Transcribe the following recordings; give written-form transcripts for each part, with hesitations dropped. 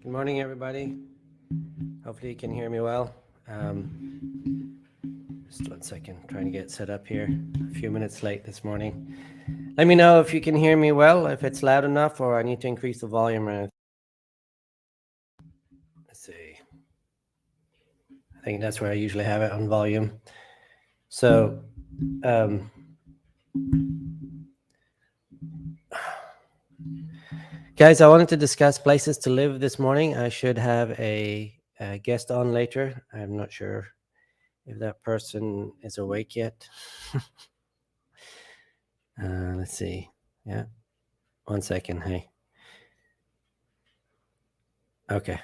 Good morning, everybody. Hopefully you can hear me well. Just 1 second, trying to get set up here. A few minutes late this morning. Let me know if you can hear me well, if it's loud enough, or I need to increase the volume. Let's see. I think that's where I usually have it on volume. So, guys, I wanted to discuss places to live this morning. I should have a guest on later. I'm not sure if that person is awake yet. Let's see. Yeah. 1 second. Hey. Okay.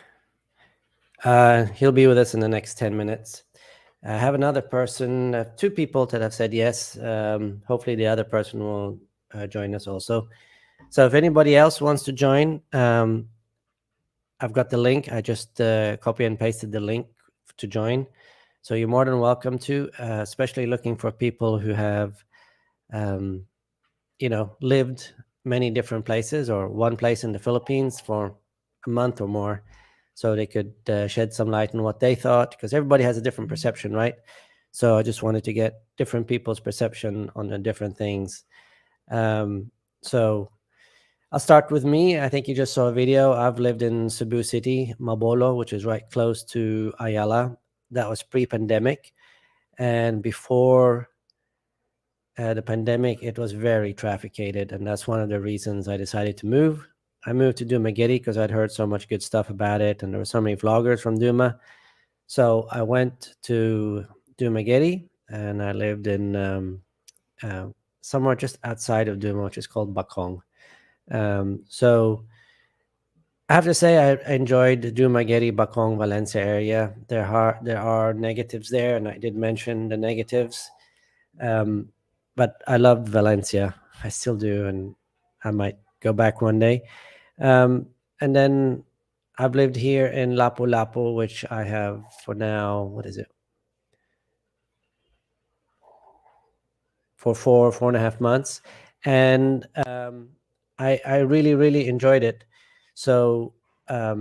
He'll be with us in the next 10 minutes. I have another person, two people that have said yes. Hopefully the other person will join us also. So if anybody else wants to join, I've got the link. I just copy and pasted the link to join. So you're more than welcome to, especially looking for people who have, lived many different places or one place in the Philippines for a month or more. So they could shed some light on what they thought, because everybody has a different perception, right? So I just wanted to get different people's perception on the different things. So I'll start with me. I think you just saw a video. I've lived in Cebu City, Mabolo, which is right close to Ayala. That was pre-pandemic. And before the pandemic, it was very trafficated. And that's one of the reasons I decided to move. I moved to Dumaguete because I'd heard so much good stuff about it, and there were so many vloggers from Duma. So I went to Dumaguete, and I lived in somewhere just outside of Duma, which is called Bakong. So I have to say I enjoyed the Dumaguete, Bakong, Valencia area. There are negatives there, and I did mention the negatives. But I loved Valencia. I still do, and I might go back one day. And then I've lived here in Lapu-Lapu, which I have for now, what is it? For 4.5 months. And I really, really enjoyed it. So I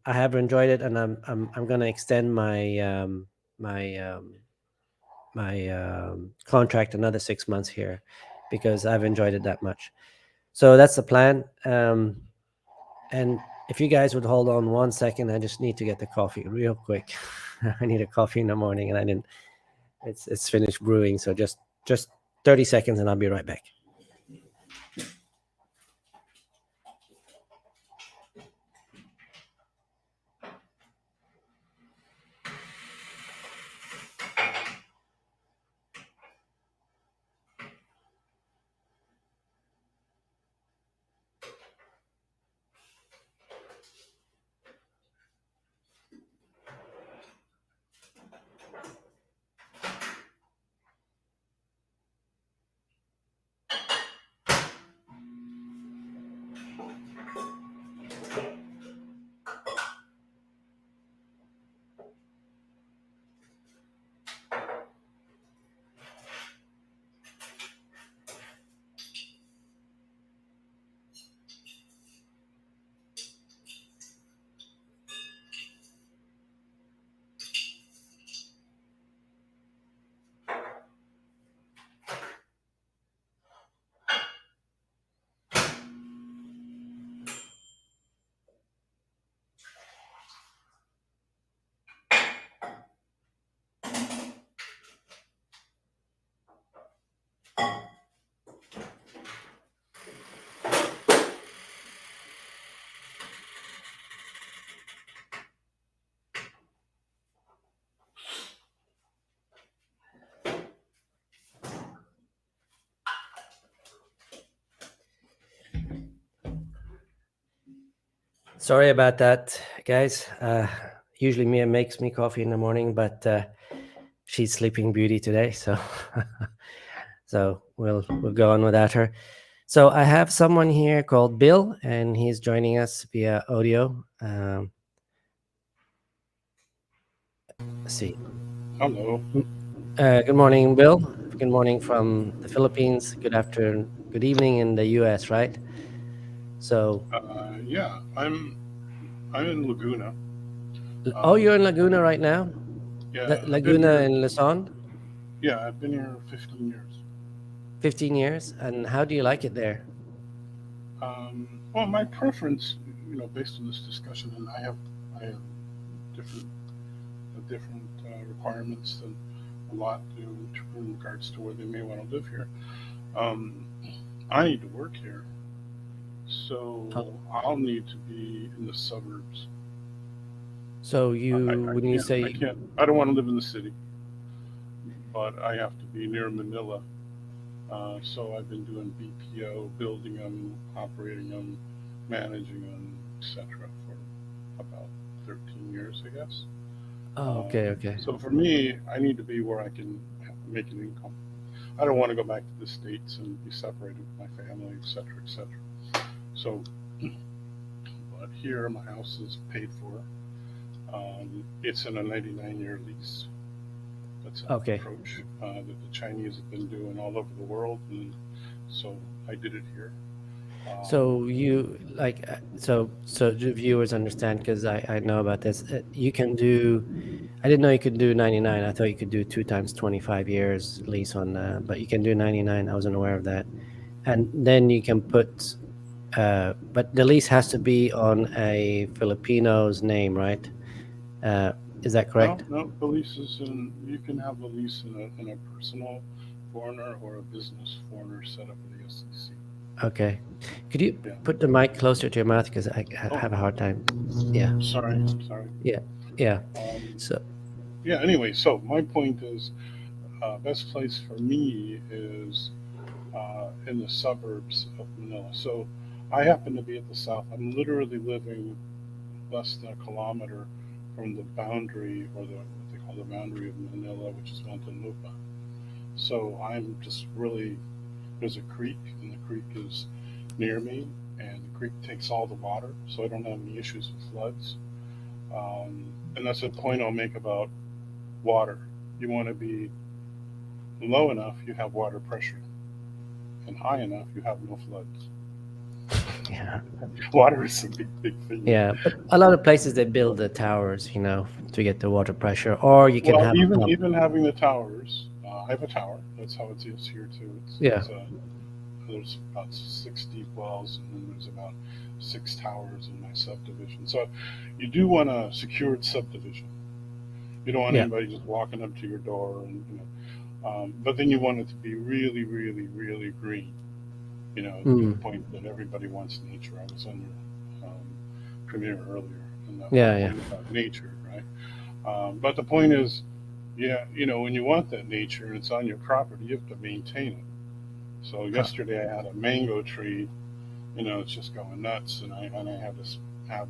have enjoyed it, and I'm going to extend my contract another 6 months here because I've enjoyed it that much. So that's the plan. And if you guys would hold on 1 second, I just need to get the coffee real quick. I need a coffee in the morning, and I didn't. It's finished brewing, so just 30 seconds, and I'll be right back. Sorry about that, guys. Usually Mia makes me coffee in the morning, but she's sleeping beauty today, so so we'll go on without her. So I have someone here called Bill, and he's joining us via audio. Let's see. Hello. Good morning, Bill. Good morning from the Philippines. Good afternoon, good evening in the US, right? So, Yeah, I'm in Laguna. oh, Um, you're in Laguna right now? yeah, I've been Laguna here. in Luzon? Yeah, I've been here 15 years. 15 years? And how do you like it there? Well, my preference, based on this discussion, and I have different different requirements than a lot do in regards to where they may want to live here. Um, I need to work here, Oh, so I'll need to be in the suburbs. so I, you, I when you can't. I say, can't. I don't want to live in the city, but I have to be near Manila. So I've been doing BPO, building them, operating them, managing them, etc. for about 13 years, I guess. oh, okay, okay. So for me, I need to be where I can make an income. I don't want to go back to the States and be separated with my family, etc., etc. So, but here my house is paid for. It's in a 99-year lease. That's an Okay. approach that the Chinese have been doing all over the world, and so I did it here. Um, So you like so the viewers understand because I know about this. You can do. I didn't know you could do 99. I thought you could do two times 25 years lease on, but you can do 99. I wasn't aware of that. And then you can put, but the lease has to be on a Filipino's name, right? Uh, is that no, correct? no, the lease is in. You can have the lease in a personal foreigner or a business foreigner set up with the SEC. Okay. Could you Yeah. put the mic closer to your mouth because I Oh, have a hard time. Yeah, sorry, sorry. yeah, yeah. Um, So, yeah. Anyway, so my point is, best place for me is in the suburbs of Manila. So I happen to be at the south. I'm literally living less than a kilometer from the boundary, or the what they call the boundary of Manila, which is Muntinlupa. So I'm just really, there's a creek, and the creek is near me, and the creek takes all the water, so I don't have any issues with floods. And that's a point I'll make about water. You want to be low enough, you have water pressure, and high enough, you have no floods. yeah, Water is a big, big thing here. yeah. But a lot of places they build the towers, to get the water pressure, or you can Well, have a even pump. even having the towers, I have a tower. That's how it is here too. Yeah. There's about 60 wells, and then there's about 6 towers in my subdivision. So you do want a secured subdivision. You don't want Yeah. anybody just walking up to your door, and but then you want it to be really, really, really green. To the Mm. point that everybody wants nature. I was on your premiere earlier, and the whole Yeah, yeah. point about nature, right? But the point is, yeah, when you want that nature and it's on your property, you have to maintain it. So Uh, yesterday I had a mango tree, it's just going nuts, and I had to have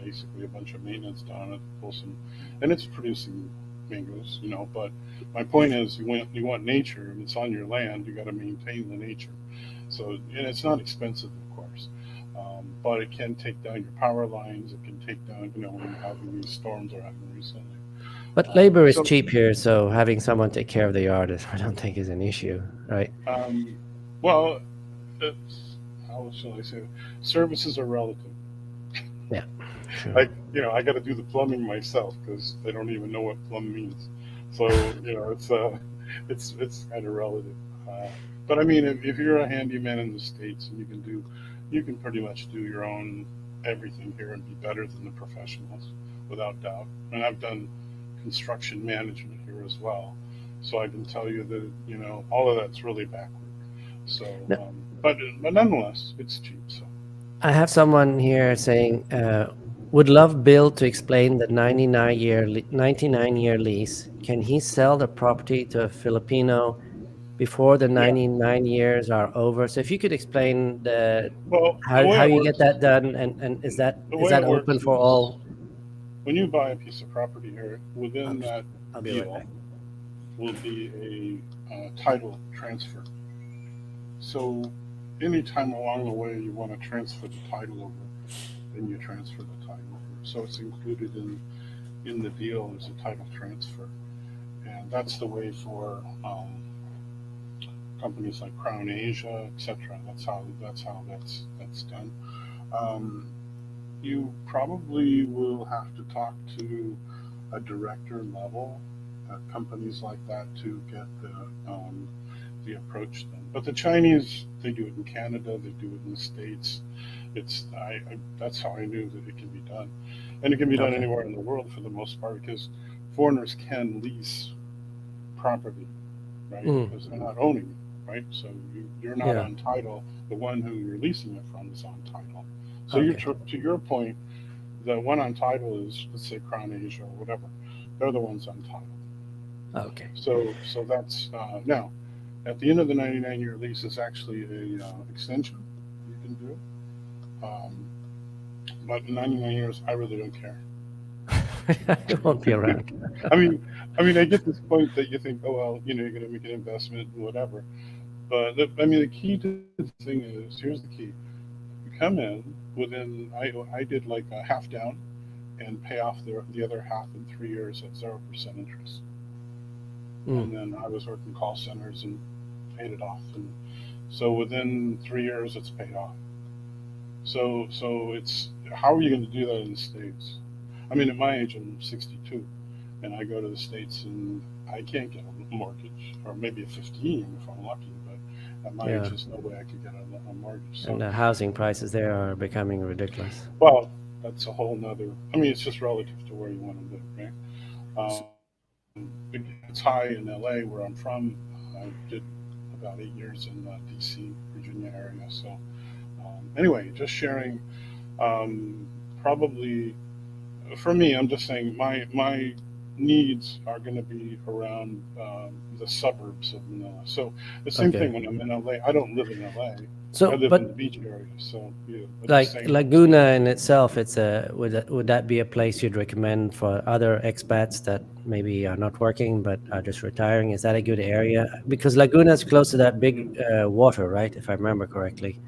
basically a bunch of maintenance done on it, pull some, and it's producing mangoes, But my point is, you want nature, and it's on your land. You got to maintain the nature. So, and it's not expensive, of course, but it can take down your power lines. It can take down, when you're having these storms or having recently. but labor is So, cheap here, so having someone take care of the yard I don't think is an issue, right? um, well, it's, how shall I say it? Services are relative. Yeah, true. I got to do the plumbing myself because I don't even know what plumb means. So, it's kind of relative. Uh, but I mean, if you're a handyman in the States, and you can pretty much do your own everything here and be better than the professionals, without doubt. And I've done construction management here as well, so I can tell you that all of that's really backward. So, No, but nonetheless, it's cheap. So. I have someone here saying, would love Bill to explain the 99-year lease. Can he sell the property to a Filipino before the Yeah. 99 years are over? So if you could explain Well, the way how it you get works that done, and the is way that it open works for is all? when you buy a piece of property here, I'll, within that I'll be right deal back. will be a title transfer. So, anytime along the way you want to transfer the title over, then you transfer the title over. So it's included in the deal as a title transfer, and that's the way for companies like Crown Asia, etc. That's how that's done. Um, you probably will have to talk to a director level at companies like that to get the approach done. But the Chinese, they do it in Canada, they do it in the States. That's how I knew that it can be done, and it can be done Okay. anywhere in the world for the most part because foreigners can lease property, right? Mm, Because they're not owning it, right? So you're not yeah. on title. The one who you're leasing it from is on title. So Okay. to your point, the one on title is, let's say, Crown Asia or whatever. They're the ones on title. Okay. So that's now at the end of the 99-year lease is actually a extension you can do. Um, but in 99 years, I really don't care. It won't be around. I mean, I get this point that you think, oh well, you're going to make an investment and whatever. But the key to the thing is, here's the key: you come in within. I did like a half down and pay off the other half in 3 years at 0% interest. Mm, And then I was working call centers and paid it off. And so within 3 years, it's paid off. So it's how are you going to do that in the states? I mean, at my age, I'm 62, and I go to the states and I can't get a mortgage, or maybe a 15 if I'm lucky. But at my age, yeah. there's no way I could get a mortgage. And So, the housing prices there are becoming ridiculous. well, that's a whole nother. I mean, it's just relative to where you want to live, right? S- It's high in LA where I'm from. I did about 8 years in DC, Virginia area. So anyway, just sharing. Um, Probably for me, I'm just saying my needs are going to be around the suburbs of Manila. So the same thing Okay. when I'm in LA. I don't live in LA. I So, live in the but beach area. So yeah, but just like saying. Laguna in itself, it's a would that be a place you'd recommend for other expats that maybe are not working but are just retiring? Is that a good area? Because Laguna is close to that big water, right? If I remember correctly,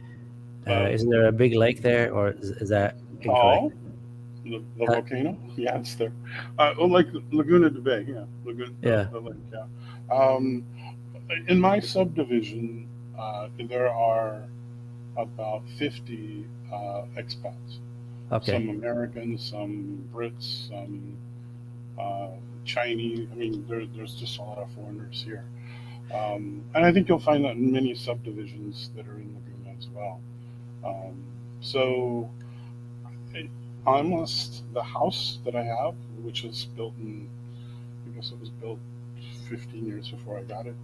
Uh, isn't there a big lake there, or is that incorrect? oh, the Uh, volcano? Yeah, it's there. Oh, like Laguna de Bay, yeah, Laguna, yeah. the lake, yeah. Um, in my subdivision, there are about 50 expats. Some Okay. Americans, some Brits, some uh, Chinese. I mean, there's just a lot of foreigners here. And I think you'll find that in many subdivisions that are in Laguna as well. Um, so almost the house that I have, which was built in, I guess it was built 15 years before I got it,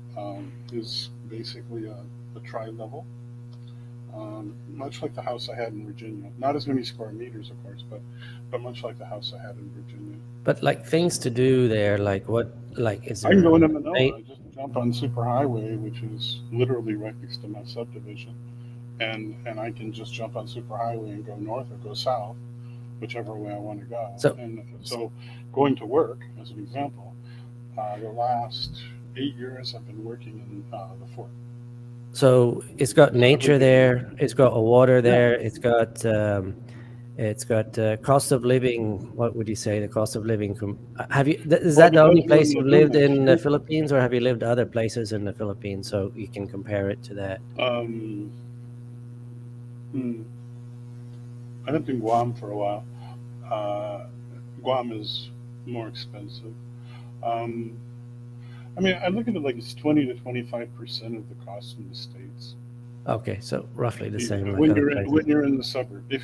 is basically a tri-level, much like the house I had in Virginia. Not as many square meters, of course, but much like the house I had in Virginia. But like things to do there, like what, like is I can there go a into Manila. main? I just jump on Superhighway, which is literally right next to my subdivision, and I can just jump on Superhighway and go north or go south, whichever way I want to go. So And so, going to work, as an example, the last 8 years I've been working in the fort. so it's got So every nature day, there. It's got a water yeah, there. It's got cost of living. What would you say the cost of living? Have you? Is well, that the only because we're place in you've lived Laguna, it's in the cheaper. Philippines, or have you lived other places in the Philippines so you can compare it to that? Um, hmm, I lived in Guam for a while. Uh, Guam is more expensive. Um, I mean, I look at it like it's 20 to 25% of the cost in the states. Okay, so roughly the same like When other you're places. in the suburb, if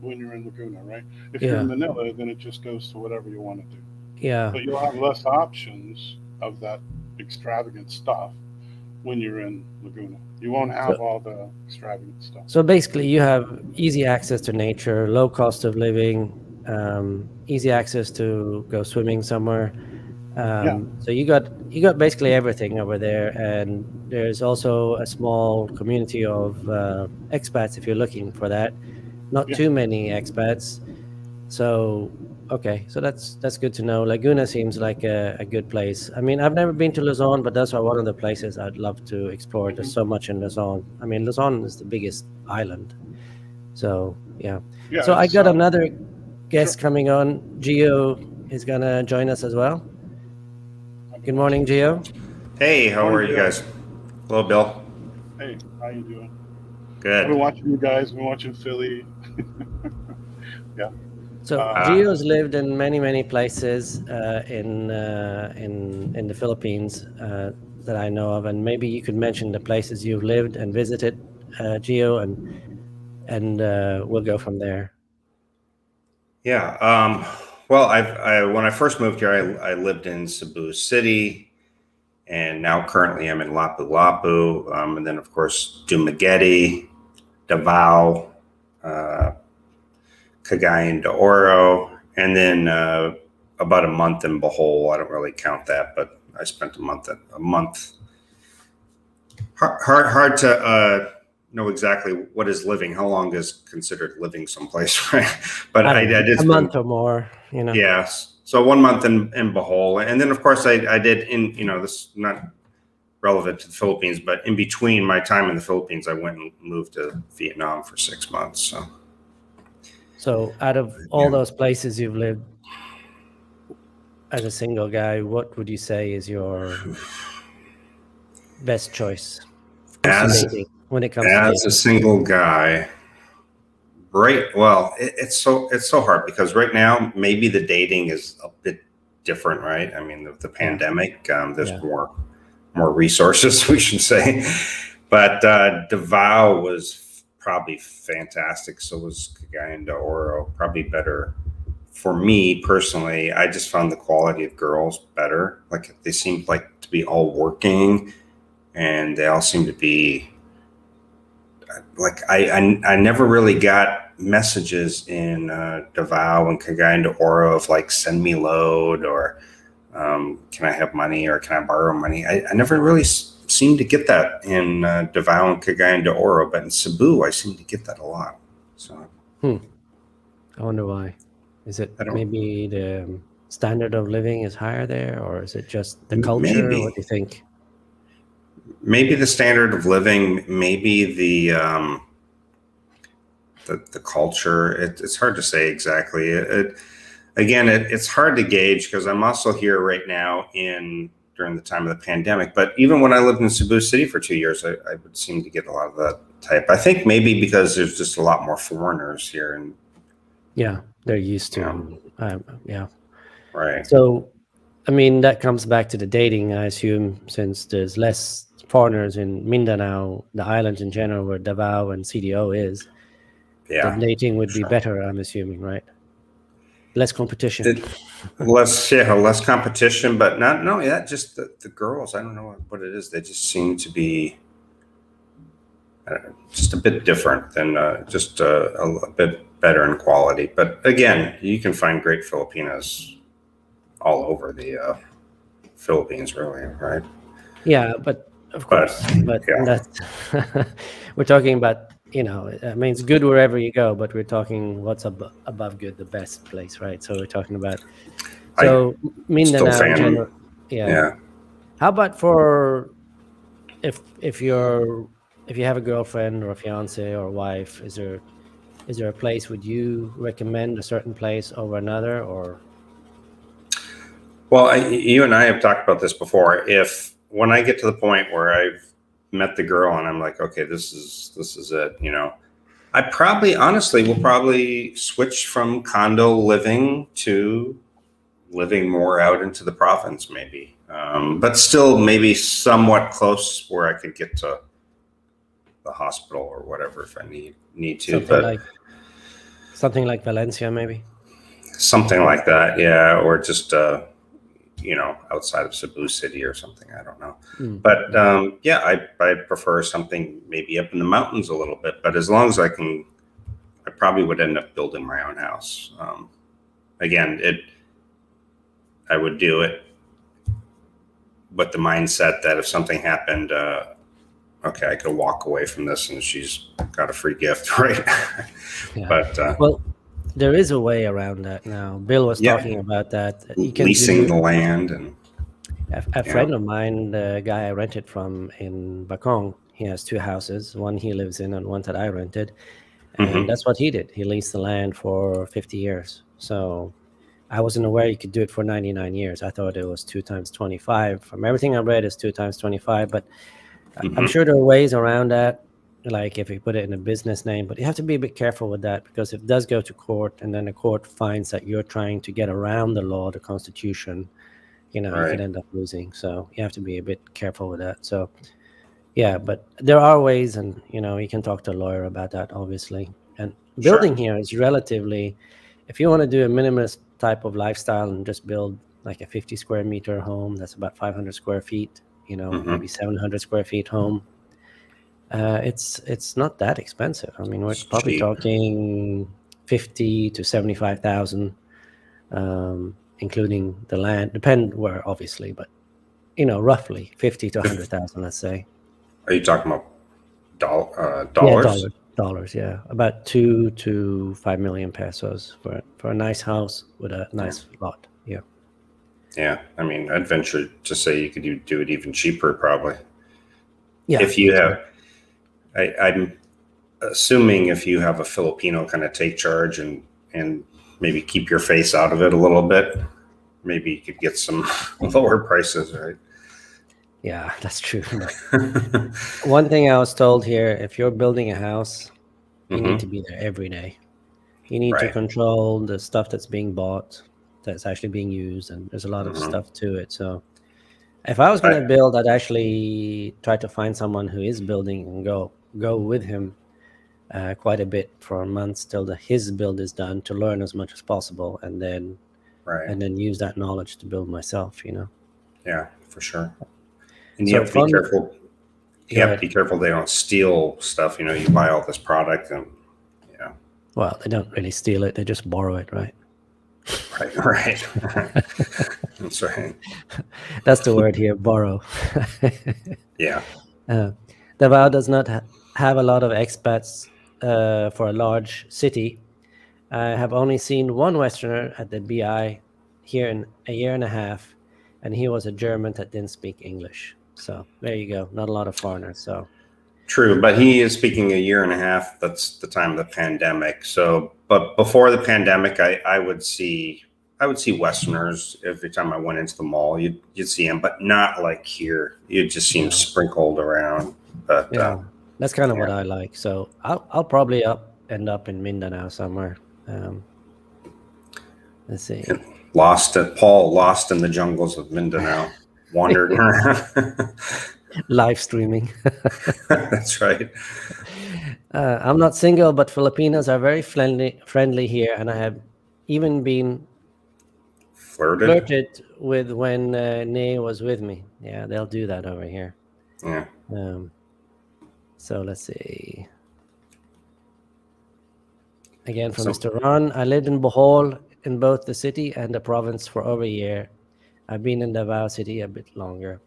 when you're in Laguna, right? If you're in Yeah, Manila, then it just goes to whatever you want to do. yeah. But you'll have less options of that extravagant stuff when you're in Laguna. You won't So have all the extravagant stuff. so basically, you have easy access to nature, low cost of living, easy access to go swimming somewhere. Yeah, So you got basically everything over there, and there's also a small community of expats if you're looking for that. Not yeah, too many expats, so okay, so that's good to know. Laguna seems like a good place. I mean, I've never been to Luzon, but those are one of the places I'd love to explore. There's hmm, so much in Luzon. I mean, Luzon is the biggest island, so yeah. yeah. So I It's got another sure. guest coming on. Gio is gonna join us as well. I've been Good watching morning, this Gio. Hey, how Morning, are you Gio. guys? Hello, Bill. Hey, how you doing? I've Good. been watching you guys. Been watching Philly. Yeah. So Uh, Gio's lived in many places in the Philippines that I know of, and maybe you could mention the places you've lived and visited, Gio, and we'll go from there. Yeah. Well, when I first moved here, I lived in Cebu City, and now currently I'm in Lapu-Lapu, and then of course Dumaguete, Davao, uh, Cagayan de Oro, and then about a month in Bohol. I don't really count that, but I spent a month. Hard to know exactly what is living. How long is considered living someplace, right? But I I don't know, did a month spend, or more. yes. So 1 month in Bohol, and then of course I did in this is not relevant to the Philippines, but in between my time in the Philippines, I went and moved to Vietnam for 6 months. So out of all Yeah. those places you've lived as a single guy, what would you say is your best choice to As dating when it comes to as a dating? single guy, right? Well, it's so hard because right now maybe the dating is a bit different, right? I mean, the Yeah, pandemic, there's yeah. more resources, we should say. But Davao was probably fantastic. So was Cagayan de Oro, probably better for me personally. I just found the quality of girls better. Like they seemed like to be all working, and they all seemed to be like I never really got messages in Davao and Cagayan de Oro of like send me load or can I have money or can I borrow money? I never really seemed to get that in Davao and Cagayan de Oro, but in Cebu I seem to get that a lot. So Hmm. I wonder why. Is it I don't maybe the standard of living is higher there, or is it just the culture? What maybe do you think? maybe the standard of living, maybe the culture. It's hard to say exactly. It's hard to gauge because I'm also here right now in during the time of the pandemic. But even when I lived in Cebu City for 2 years, I would seem to get a lot of that type. I think maybe because there's just a lot more foreigners here, and Yeah, they're used you know, to. Yeah. right? So, I mean, that comes back to the dating, I assume, since there's less foreigners in Mindanao, the islands in general, where Davao and CDO is, the Yeah, dating would be sure. better, I'm assuming, right? Less competition. It, less competition, but not no, yeah, just the girls. I don't know what it is. They just seem to be just a bit different than just a bit better in quality. But again, you can find great Filipinas all over the Philippines, really, right? Yeah, but of But course, but yeah, that's we're talking about, I mean, it's good wherever you go, but we're talking what's above good, the best place, right? So we're talking about, I so still Mindanao in fan. general, yeah. Yeah. How about for if you have a girlfriend or a fiance or a wife, is there a place would you recommend a certain place over another, or Well, you and I have talked about this before. If when I get to the point where I've met the girl and I'm like, okay, this is it, I probably honestly will probably switch from condo living to living more out into the province, maybe, but still maybe somewhat close where I could get to the hospital or whatever if I need to. something But like something like Valencia, maybe? something like that, yeah, or just outside of Cebu City or something. I don't know, Mm, but mm. yeah, I prefer something maybe up in the mountains a little bit. But as long as I can, I probably would end up building my own house. Again, I would do it with the mindset that if something happened, okay, I could walk away from this and she's got a free gift, right? Yeah. But Well, there is a way around that now. Bill was yeah, talking about that. You can leasing do the land and a yeah. friend of mine, the guy I rented from in Bakong, he has two houses, one he lives in and one that I rented. And Hmm. that's what he did. He leased the land for 50 years. So I wasn't aware you could do it for 99 years. I thought it was 2 times 25. From everything I read, it's 2 times 25. But I'm Hmm. sure there are ways around that. like if you put it in a business name, but you have to be a bit careful with that, because if it does go to court and then the court finds that you're trying to get around the law, the constitution, you could Right. end up losing. So you have to be a bit careful with that. So yeah, but there are ways, and you can talk to a lawyer about that, obviously. And building Sure. here is relatively, if you want to do a minimalist type of lifestyle and just build like a 50 square meter home, that's about 500 square feet, maybe 700 square feet home. It's not that expensive. I mean, we're It's probably cheap. talking 50 to 75,000, including the land. Depend where, obviously, but roughly 50 to 100,000, let's say. Are you talking about Yeah, dollars? dollars. Yeah, about 2 to 5 million pesos for a nice house with a nice lot. Yeah. Yeah. I mean, I'd venture to say you could do it even cheaper, probably. Yeah. If you have, I'm assuming if you have a Filipino kind of take charge and maybe keep your face out of it a little bit, maybe you could get some lower prices, right? Yeah, that's true. But one thing I was told here, if you're building a house, you need to be there every day. You need to Right. control the stuff that's being bought, that's actually being used, and there's a lot of Mhm. stuff to it. So if I was going to build, I'd actually try to find someone who is building and go with him quite a bit for months till his build is done, to learn as much as possible, and then Right. use that knowledge to build myself. Yeah, for sure. And you So have to be fun. careful. You Go have ahead. to be careful they don't steal stuff. You buy all this product and Well, they don't really steal it; they just borrow it, right? right. That's right. That's the word here, borrow. Yeah. Davao does not have a lot of expats for a large city. I have only seen one Westerner at the BI here in a year and a half, and he was a German that didn't speak English. So there you go. Not a lot of foreigners. So True, but he is speaking a year and a half. That's the time of the pandemic. So, but before the pandemic, I would see Westerners every time I went into the mall. You'd see them, but not like here. You'd just see them sprinkled around. But yeah, that's kind of what yeah. I like. So I'll probably end up in Mindanao somewhere. Let's see. lost in the jungles of Mindanao, wandering around. Live streaming. That's right. I'm not single, but Filipinos are very friendly here, and I have even been flirted with when Nay was with me. Yeah, they'll do that over here. Yeah. So let's see. Again from Mr. Ron, I lived in Bohol in both the city and the province for over a year. I've been in Davao City a bit longer.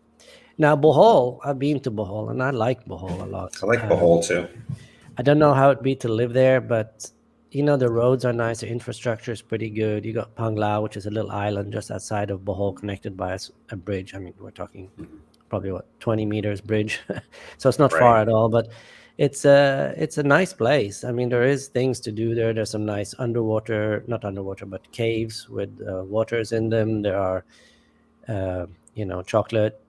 Now, Bohol, I've been to Bohol, and I like Bohol a lot. I like Bohol too. I don't know how it'd be to live there, but the roads are nice. The infrastructure is pretty good. You got Panglao, which is a little island just outside of Bohol, connected by a bridge. I mean, we're talking probably 20 meters bridge, so it's not far at all. But it's a nice place. I mean, there is things to do there. There's some nice not underwater, but caves with waters in them. There are, chocolate.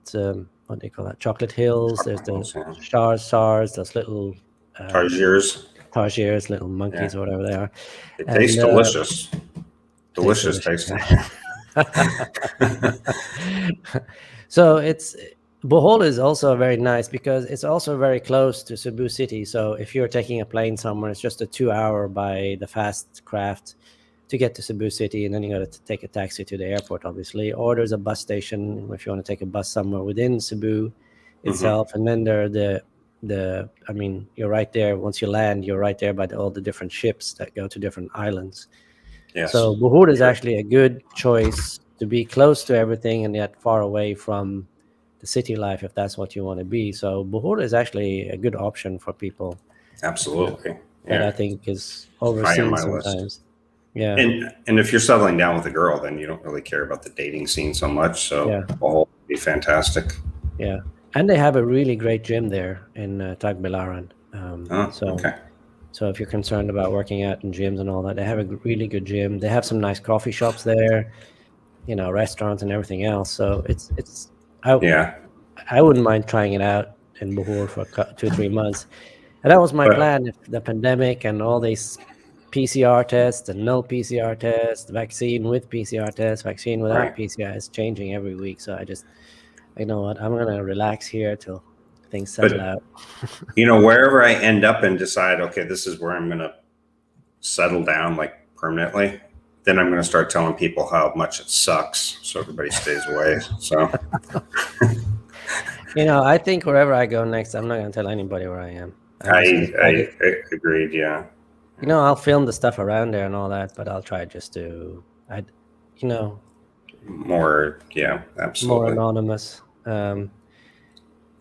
What do you call that? Chocolate hills. There's the stars, those little tarsiers, little monkeys or whatever they are. They taste delicious. Delicious tasting. So Bohol is also very nice because it's also very close to Cebu City. So if you're taking a plane somewhere, it's just a 2-hour by the fast craft to get to Cebu City, and then you got to take a taxi to the airport, obviously, or there's a bus station if you want to take a bus somewhere within Cebu itself. And then I mean, you're right there. Once you land, you're right there by all the different ships that go to different islands. Yes. So Bohol is actually a good choice to be close to everything and yet far away from the city life, if that's what you want to be. So Bohol is actually a good option for people. Absolutely. That I think is overseen sometimes. List. Yeah. And if you're settling down with a girl, then you don't really care about the dating scene so much. So Bohol would be fantastic. Yeah. And they have a really great gym there in Tagbilaran. So if you're concerned about working out in gyms and all that, they have a really good gym. They have some nice coffee shops there, restaurants and everything else. So I wouldn't mind trying it out in Bohol for 2-3 months. And that was my But plan. If the pandemic and all these PCR tests and no PCR tests, vaccine with PCR tests, vaccine without right. PCR is changing every week. So you know what, I'm gonna relax here till things settle But out. wherever I end up and decide, okay, this is where I'm going to settle down like permanently, then I'm going to start telling people how much it sucks, so everybody stays away. So I think wherever I go next, I'm not gonna tell anybody where I am. I'm just gonna try to, I agreed. Yeah, I'll film the stuff around there and all that, but I'll try just to, you know, more. Yeah, more absolutely. anonymous.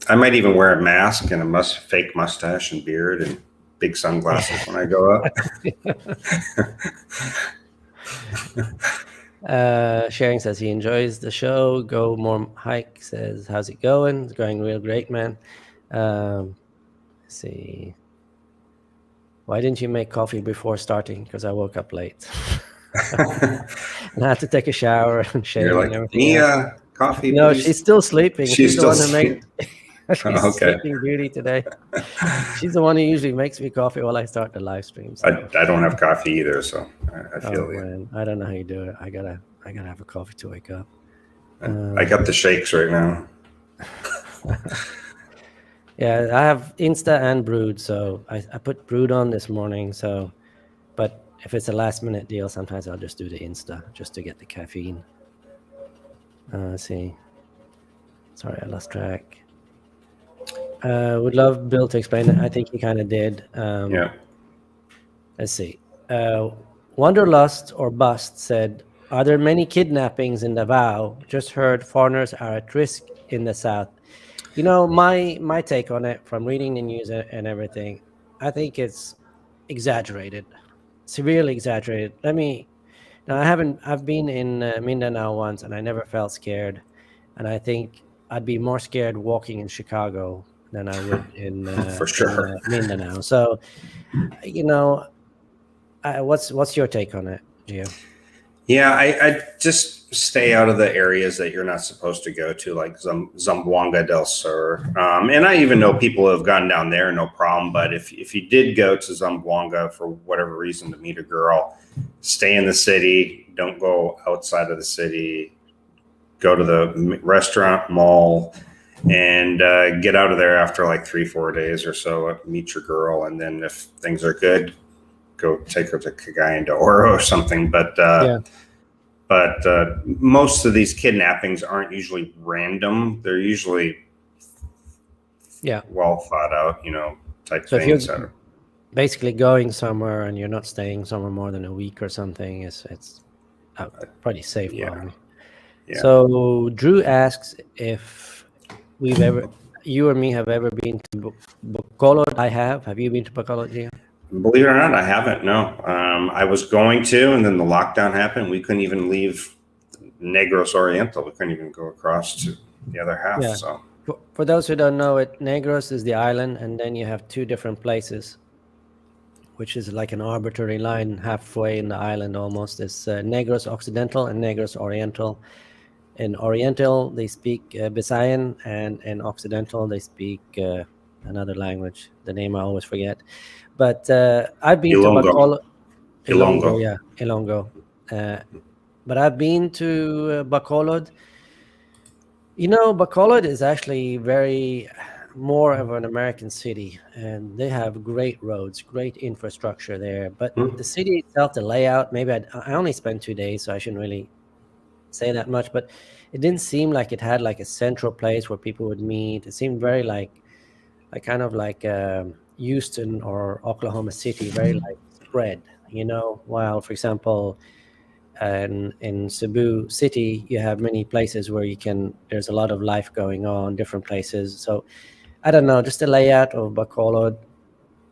I might even wear a mask and a fake mustache and beard and big sunglasses when I go up. Sharing says he enjoys the show. Go more hike says, how's it going? It's going real great, man. Let's see. Why didn't you make coffee before starting? Because I woke up late. And I had to take a shower and shave You're and like, everything else. Mia, coffee, No, please. she's still sleeping. She's She's the still one who makes. She's okay. sleeping beauty today. She's the one who usually makes me coffee while I start the live stream. So. I don't have coffee either, so I feel Oh you. man, I don't know how you do it. I gotta have a coffee to wake up. I got the shakes right now. Yeah, I have Insta and Brood, so I put Brood on this morning. So, but if it's a last minute deal, sometimes I'll just do the Insta just to get the caffeine. Let's see. Sorry, I lost track. Would love Bill to explain it. I think he kind of did. Yeah. Let's see. Wanderlust or Bust said, are there many kidnappings in Davao? Just heard foreigners are at risk in the south. My take on it from reading the news and everything, I think it's exaggerated, severely exaggerated. I've been in Mindanao once and I never felt scared. And I think I'd be more scared walking in Chicago than I would in For sure. Mindanao. So, what's your take on it, Gio? Yeah, I just stay out of the areas that you're not supposed to go to, like Zamboanga del Sur. And I even know people who have gone down there, no problem. But if you did go to Zamboanga for whatever reason to meet a girl, stay in the city. Don't go outside of the city. Go to the restaurant, mall, and get out of there after like 3-4 days or so. Meet your girl, and then if things are good, go take her to Cagayan de Oro or something. But most of these kidnappings aren't usually random. They're usually well thought out, type so things. If you're basically going somewhere and you're not staying somewhere more than a week or something, it's pretty safe, probably. Yeah. So Drew asks if you or me have ever been to Bacolod. I have. Have you been to Bacolod, Gio? Believe it or not, I haven't. No, I was going to, and then the lockdown happened. We couldn't even leave Negros Oriental. We couldn't even go across to the other half. Yeah. So, for those who don't know it, Negros is the island, and then you have two different places, which is like an arbitrary line halfway in the island almost. It's Negros Occidental and Negros Oriental. In Oriental, they speak Bisayan, and in Occidental, they speak another language. The name I always forget. But I've been to Bacolod. Ilonggo, yeah, Ilonggo. But I've been to Bacolod. Bacolod is actually more of an American city, and they have great roads, great infrastructure there. But the city itself, the layout, maybe I only spent 2 days, so I shouldn't really say that much. But it didn't seem like it had like a central place where people would meet. It seemed very like kind of like Houston or Oklahoma City, very like spread, while, for example, in Cebu City, you have many places where there's a lot of life going on, different places. So I don't know, just the layout of Bacolod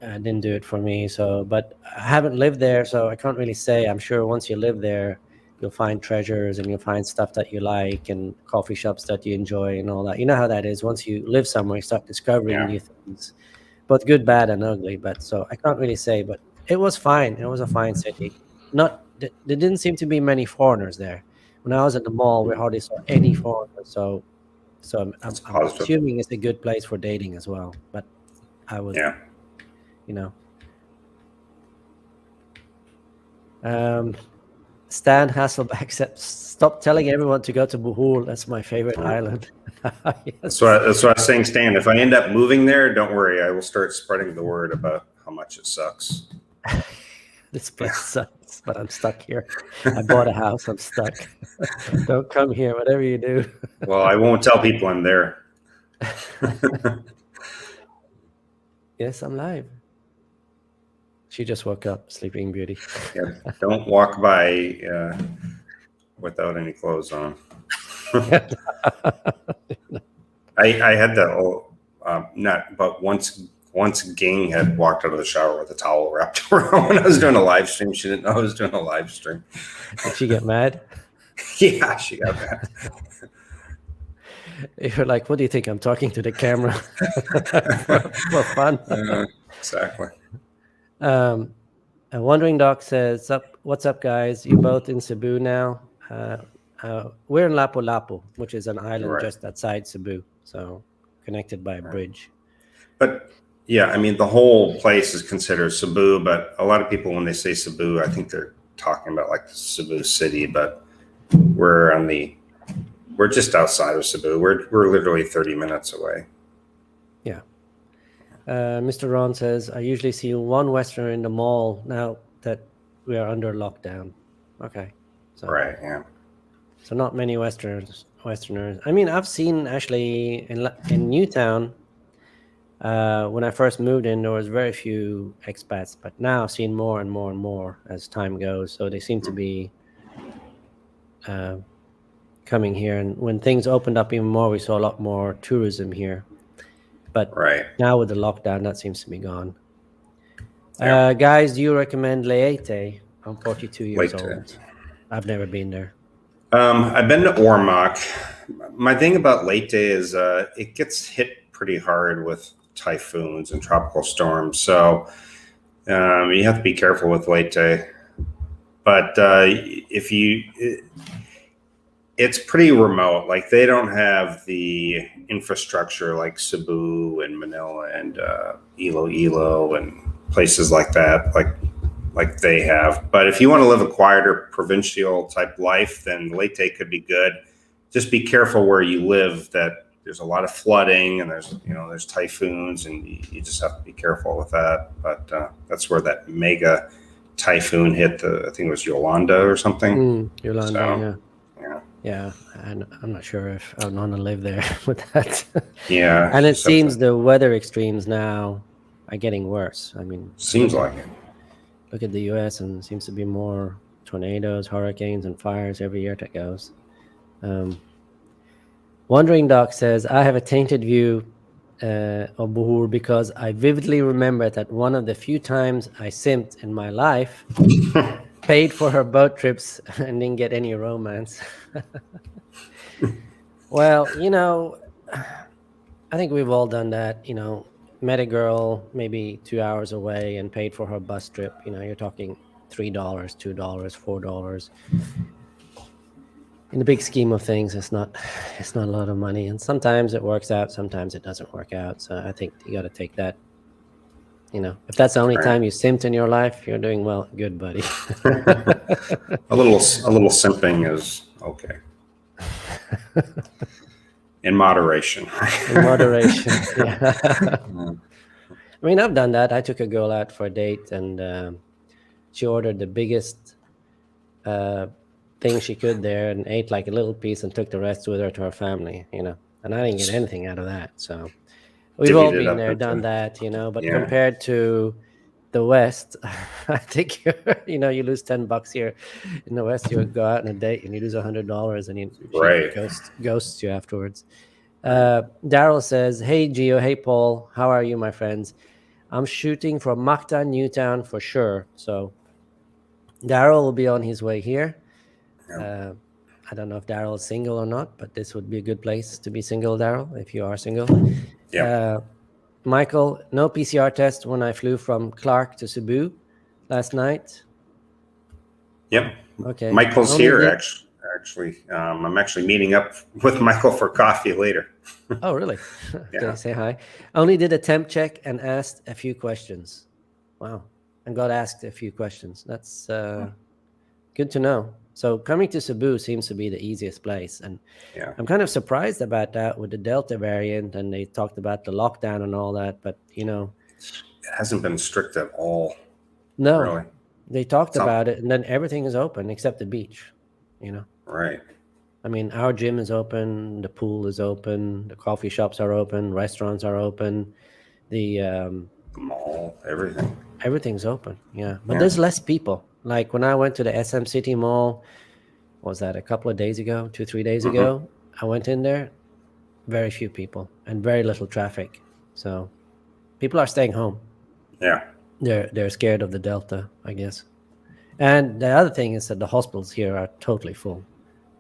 didn't do it for me. So, but I haven't lived there, so I can't really say. I'm sure once you live there, you'll find treasures and you'll find stuff that you like and coffee shops that you enjoy and all that. You know how that is. Once you live somewhere, you start discovering new things, both good, bad, and ugly. But so I can't really say, but it was fine. It was a fine city. There didn't seem to be many foreigners there. When I was at the mall, we hardly saw any foreigners. So I'm assuming it's a good place for dating as well. But I was you know. Stan Hasselback said, "Stop telling everyone to go to Bohol. That's my favorite island." Yes. That's what I was saying, Stan. If I end up moving there, don't worry. I will start spreading the word about how much it sucks. This place sucks, but I'm stuck here. I bought a house. I'm stuck. Don't come here, whatever you do. Well, I won't tell people I'm there. Yes, I'm live. She just woke up, Sleeping Beauty. Yeah, don't walk by without any clothes on. I had that not, but once Ging had walked out of the shower with a towel wrapped around when I was doing a live stream. She didn't know I was doing a live stream. Did she get mad? Yeah, she got mad. You're like, what do you think? I'm talking to the camera for fun. Exactly. A Wandering Doc says, what's up, guys? You both in Cebu now? We're in Lapu-Lapu, which is an island just outside Cebu, so connected by a bridge. But yeah, I mean, the whole place is considered Cebu, but a lot of people, when they say Cebu, I think they're talking about like Cebu City, but we're just outside of Cebu. We're literally 30 minutes away. Yeah. Mr. Ron says, I usually see one Westerner in the mall now that we are under lockdown. Okay. So, right, yeah. So not many Westerners. I mean, I've seen actually in Newtown, when I first moved in, there was very few expats, but now I've seen more and more and more as time goes. So they seem to be coming here. And when things opened up even more, we saw a lot more tourism here. But now with the lockdown, that seems to be gone. Yeah. Guys, do you recommend Leyte? I'm 42 years old. I've never been there. I've been to Ormoc. My thing about Leyte is it gets hit pretty hard with typhoons and tropical storms. So you have to be careful with Leyte. But it's pretty remote. Like they don't have the infrastructure like Cebu and Manila and Iloilo and places like that, like they have. But if you want to live a quieter provincial type life, then Leyte could be good. Just be careful where you live, that there's a lot of flooding and there's typhoons, and you just have to be careful with that. But that's where that mega typhoon hit. I think it was Yolanda or something. Yolanda, so, yeah. And I'm not sure if I want to live there with that. Yeah. And it seems the weather extremes now are getting worse. I mean, seems like it. Look at the U.S. and it seems to be more tornadoes, hurricanes, and fires every year that goes. Wandering Doc says, I have a tainted view of Bohol because I vividly remember that one of the few times I simped in my life, paid for her boat trips and didn't get any romance. Well, I think we've all done that, met a girl maybe 2 hours away and paid for her bus trip. You're talking $3, $2, $4. In the big scheme of things, it's not a lot of money. And sometimes it works out, sometimes it doesn't work out. So I think you got to take that. If that's the only time you simped in your life, you're doing well. Good, buddy. A little simping is okay. In moderation. In moderation, yeah. I mean, I've done that. I took a girl out for a date, and she ordered the biggest thing she could there and ate like a little piece and took the rest with her to her family, and I didn't get anything out of that. So we've all been there, done that, but compared to the West, I think you lose $10 here. In the West, you go out on a date and you lose $100 and she ghosts you afterwards. Daryl says, hey Gio, hey Paul, how are you, my friends? I'm shooting from Mactan, Newtown for sure. So Daryl will be on his way here. I don't know if Daryl is single or not, but this would be a good place to be single, Daryl, if you are single. Yeah. Michael, no PCR test when I flew from Clark to Cebu last night. Yep. Okay. Michael's here, actually. I'm actually meeting up with Michael for coffee later. Oh, really? Okay, say hi. Only did a temp check and asked a few questions. Wow. And got asked a few questions. That's good to know. So coming to Cebu seems to be the easiest place. And Yeah, I'm kind of surprised about that with the Delta variant. And they talked about the lockdown and all that. But, it hasn't been strict at all, no, really. they talked Some about it. And then everything is open except the beach, you know. right. I mean, our gym is open, the pool is open, the coffee shops are open, restaurants are open, the The mall, everything. everything's open. Yeah, but Yeah. there's less people. Like when I went to the SM City Mall, what was that a couple of days ago, 2 3 days Hmm. ago? I went in there, very few people and very little traffic. So people are staying home. Yeah. They're scared of the Delta, I guess. And the other thing is that the hospitals here are totally full.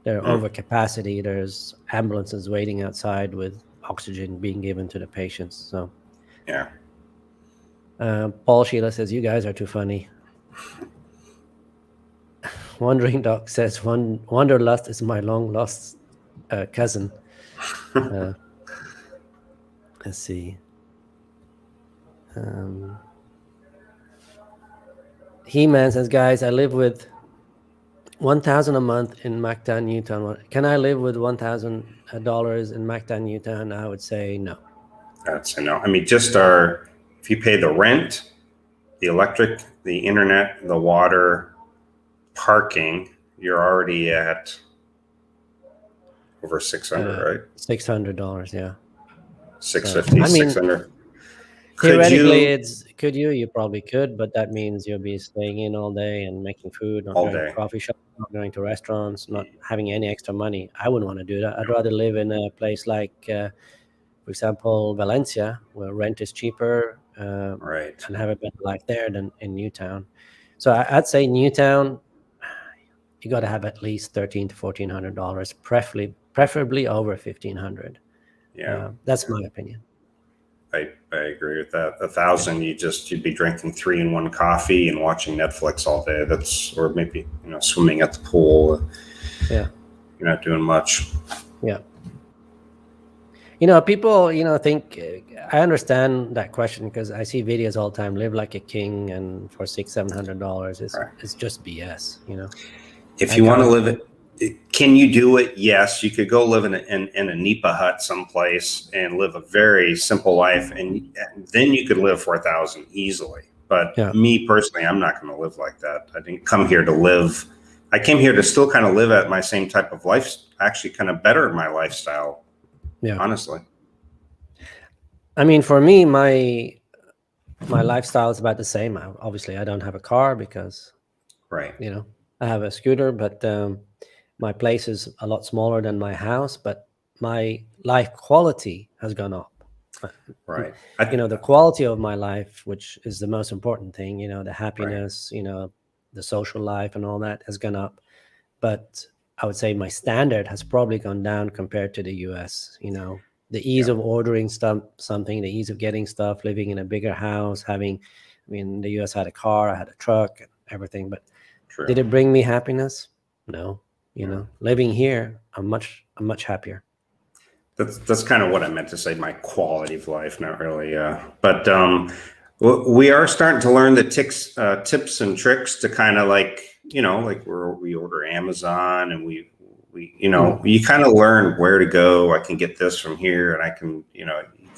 They're Mm. over capacity. There's ambulances waiting outside with oxygen being given to the patients. So Yeah. Paul Sheila says, "You guys are too funny." Wandering Doc says, Wanderlust is my long lost cousin. Let's see. He-Man says, guys, I live with 1,000 a month in Mactan, Utah. Can I live with $1,000 in Mactan, Utah? And I would say no. That's I know. I mean, if you pay the rent, the electric, the internet, the water, parking, you're already at over 600, right? $600, yeah. 650, I mean, 600. theoretically, you probably could, but that means you'll be staying in all day and making food, not All going to day. coffee shops, not going to restaurants, not having any extra money. I wouldn't want to do that. I'd rather live in a place like, for example, Valencia, where rent is cheaper, Right. and have a better life there than in Newtown. So I'd say Newtown, you got to have at least $1,300 to $1,400, preferably over 1,500. Yeah. That's my opinion. I agree with that. 1,000, you'd be drinking 3-in-1 coffee and watching Netflix all day. Or maybe, swimming at the pool. Yeah. You're not doing much. Yeah. People, think, I understand that question because I see videos all the time, live like a king and for $600-700. Right. It's just BS, If you want to live it, can you do it? Yes, you could go live in a Nipa hut someplace and live a very simple life, and then you could live for 1,000 easily. But me personally, I'm not going to live like that. I didn't come here to live. I came here to still kind of live at my same type of life, actually kind of better my lifestyle. Yeah, honestly. I mean, for me, my lifestyle is about the same. Obviously, I don't have a car because, right, I have a scooter, but my place is a lot smaller than my house, but my life quality has gone up. Right. The quality of my life, which is the most important thing, the happiness, right, the social life and all that has gone up. But I would say my standard has probably gone down compared to the US, the ease of ordering something, the ease of getting stuff, living in a bigger house, the US had a car, I had a truck, everything, but true. Did it bring me happiness? No. Living here, I'm much happier. That's kind of what I meant to say. My quality of life, not really. But we are starting to learn the tips and tricks to kind of like we order Amazon and we you kind of learn where to go. I can get this from here, and I can you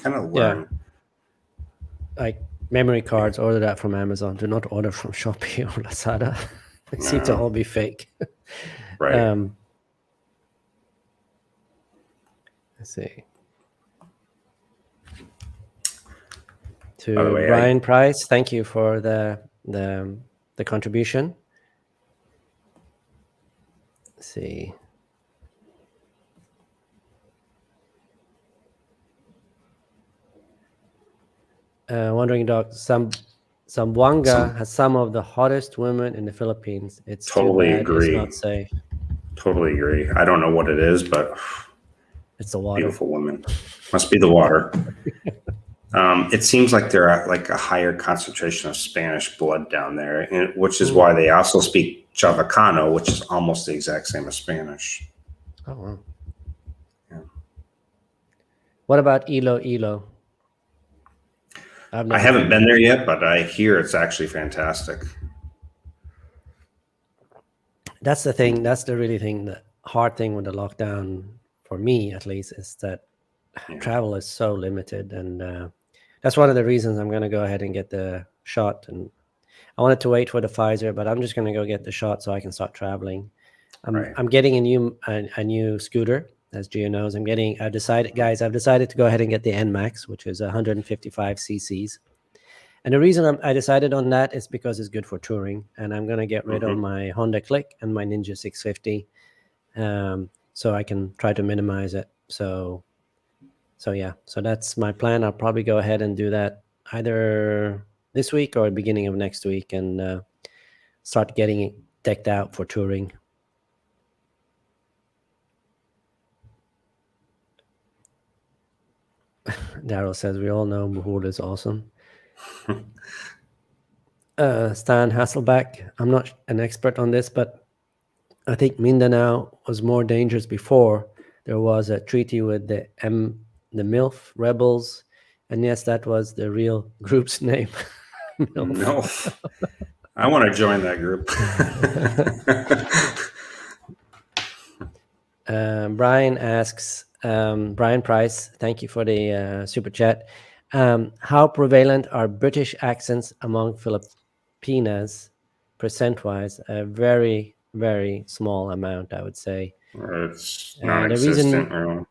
kind of learn. Yeah. Like memory cards, order that from Amazon. Do not order from Shopee or Lazada. They seem to all be fake. Right. Let's see. To way, Brian Price, thank you for the contribution. Let's see. Wondering, Doc, Zamboanga has some of the hottest women in the Philippines. It's totally too bad agree. It's not safe. Totally agree. I don't know what it is, but it's the water. Beautiful women. Must be the water. It seems like they're at like a higher concentration of Spanish blood down there, which is why they also speak Chavacano, which is almost the exact same as Spanish. Oh, wow. Yeah. What about Ilo? I've I never haven't been there yet, but I hear it's actually fantastic. That's the thing. That's the really thing. The hard thing with the lockdown, for me at least, is that Yeah. travel is so limited, and that's one of the reasons I'm going to go ahead and get the shot. And I wanted to wait for the Pfizer, but I'm just going to go get the shot so I can start traveling. Right. I'm getting a new scooter, as Gio knows. I've decided to go ahead and get the NMAX, which is 155 cc's. And the reason I decided on that is because it's good for touring, and I'm going to get rid of my Honda Click and my Ninja 650, so I can try to minimize it. So yeah, so that's my plan. I'll probably go ahead and do that either this week or beginning of next week, and start getting it decked out for touring. Daryl says we all know Bohol is awesome. Stan Hasselback, I'm not an expert on this, but I think Mindanao was more dangerous before there was a treaty with the MILF rebels, and yes, that was the real group's name. MILF. I want to join that group. Brian asks, Brian Price, thank you for the super chat. How prevalent are British accents among Filipinas, percent-wise? A very, very small amount, I would say. It's The non-existent. reason,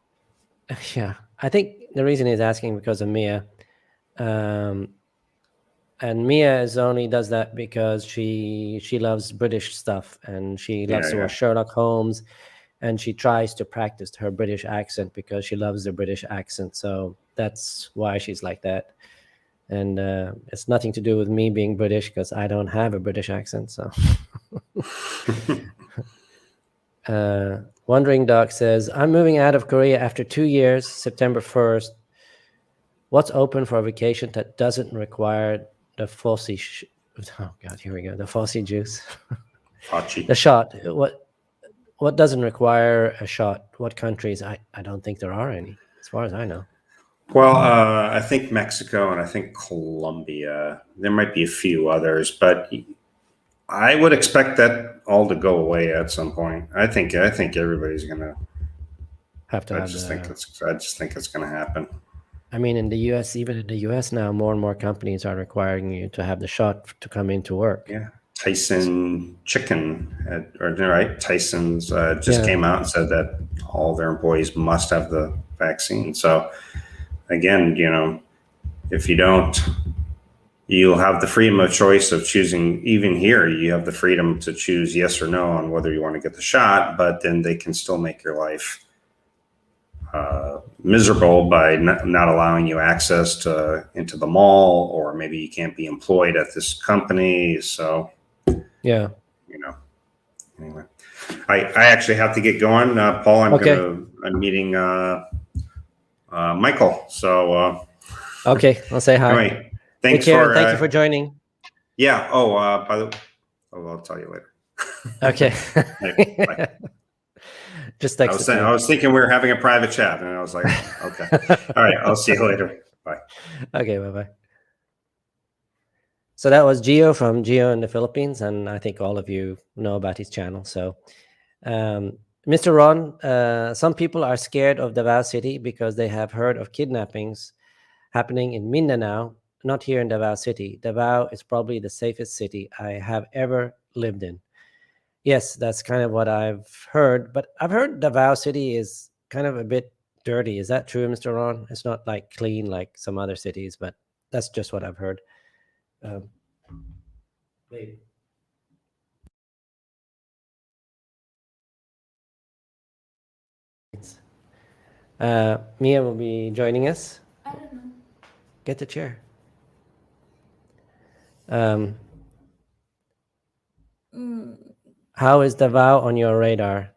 yeah, I think the reason he's asking because of Mia. And Mia only does that because she loves British stuff, and she loves to watch Sherlock Holmes, and she tries to practice her British accent because she loves the British accent. So that's why she's like that. And it's nothing to do with me being British, because I don't have a British accent. So Wandering Dog says, I'm moving out of Korea after 2 years, September 1st. What's open for a vacation that doesn't require the Fossi? Oh God, here we go. The Fossi juice. The shot. What doesn't require a shot? What countries? I don't think there are any, as far as I know. Well, I think Mexico and I think Colombia. There might be a few others, but I would expect that all to go away at some point. I think everybody's gonna have to. I just think it's gonna happen. I mean, in the U.S., even in the U.S. now, more and more companies are requiring you to have the shot to come into work. Yeah, Tyson Chicken, right? Tyson's just came out and said that all their employees must have the vaccine. So again, if you don't, you'll have the freedom of choice of choosing. Even here, you have the freedom to choose yes or no on whether you want to get the shot, but then they can still make your life miserable by not allowing you access into the mall, or maybe you can't be employed at this company. So yeah, anyway, I actually have to get going, Paul. I'm meeting Michael. So okay, I'll say hi. Anyway, thank you for joining. Yeah. I'll tell you later. Okay. Bye. Just text I was thinking we were having a private chat, and I was like, okay. All right, I'll see you later. Bye. Okay, bye-bye. So that was Gio from Gio in the Philippines, and I think all of you know about his channel. So, Mr. Ron, some people are scared of Davao City because they have heard of kidnappings happening in Mindanao, not here in Davao City. Davao is probably the safest city I have ever lived in. Yes, that's kind of what I've heard, but I've heard Davao City is kind of a bit dirty. Is that true, Mr. Ron? It's not like clean like some other cities, but that's just what I've heard. Mia will be joining us. I don't know. Get the chair. How is Davao on your radar?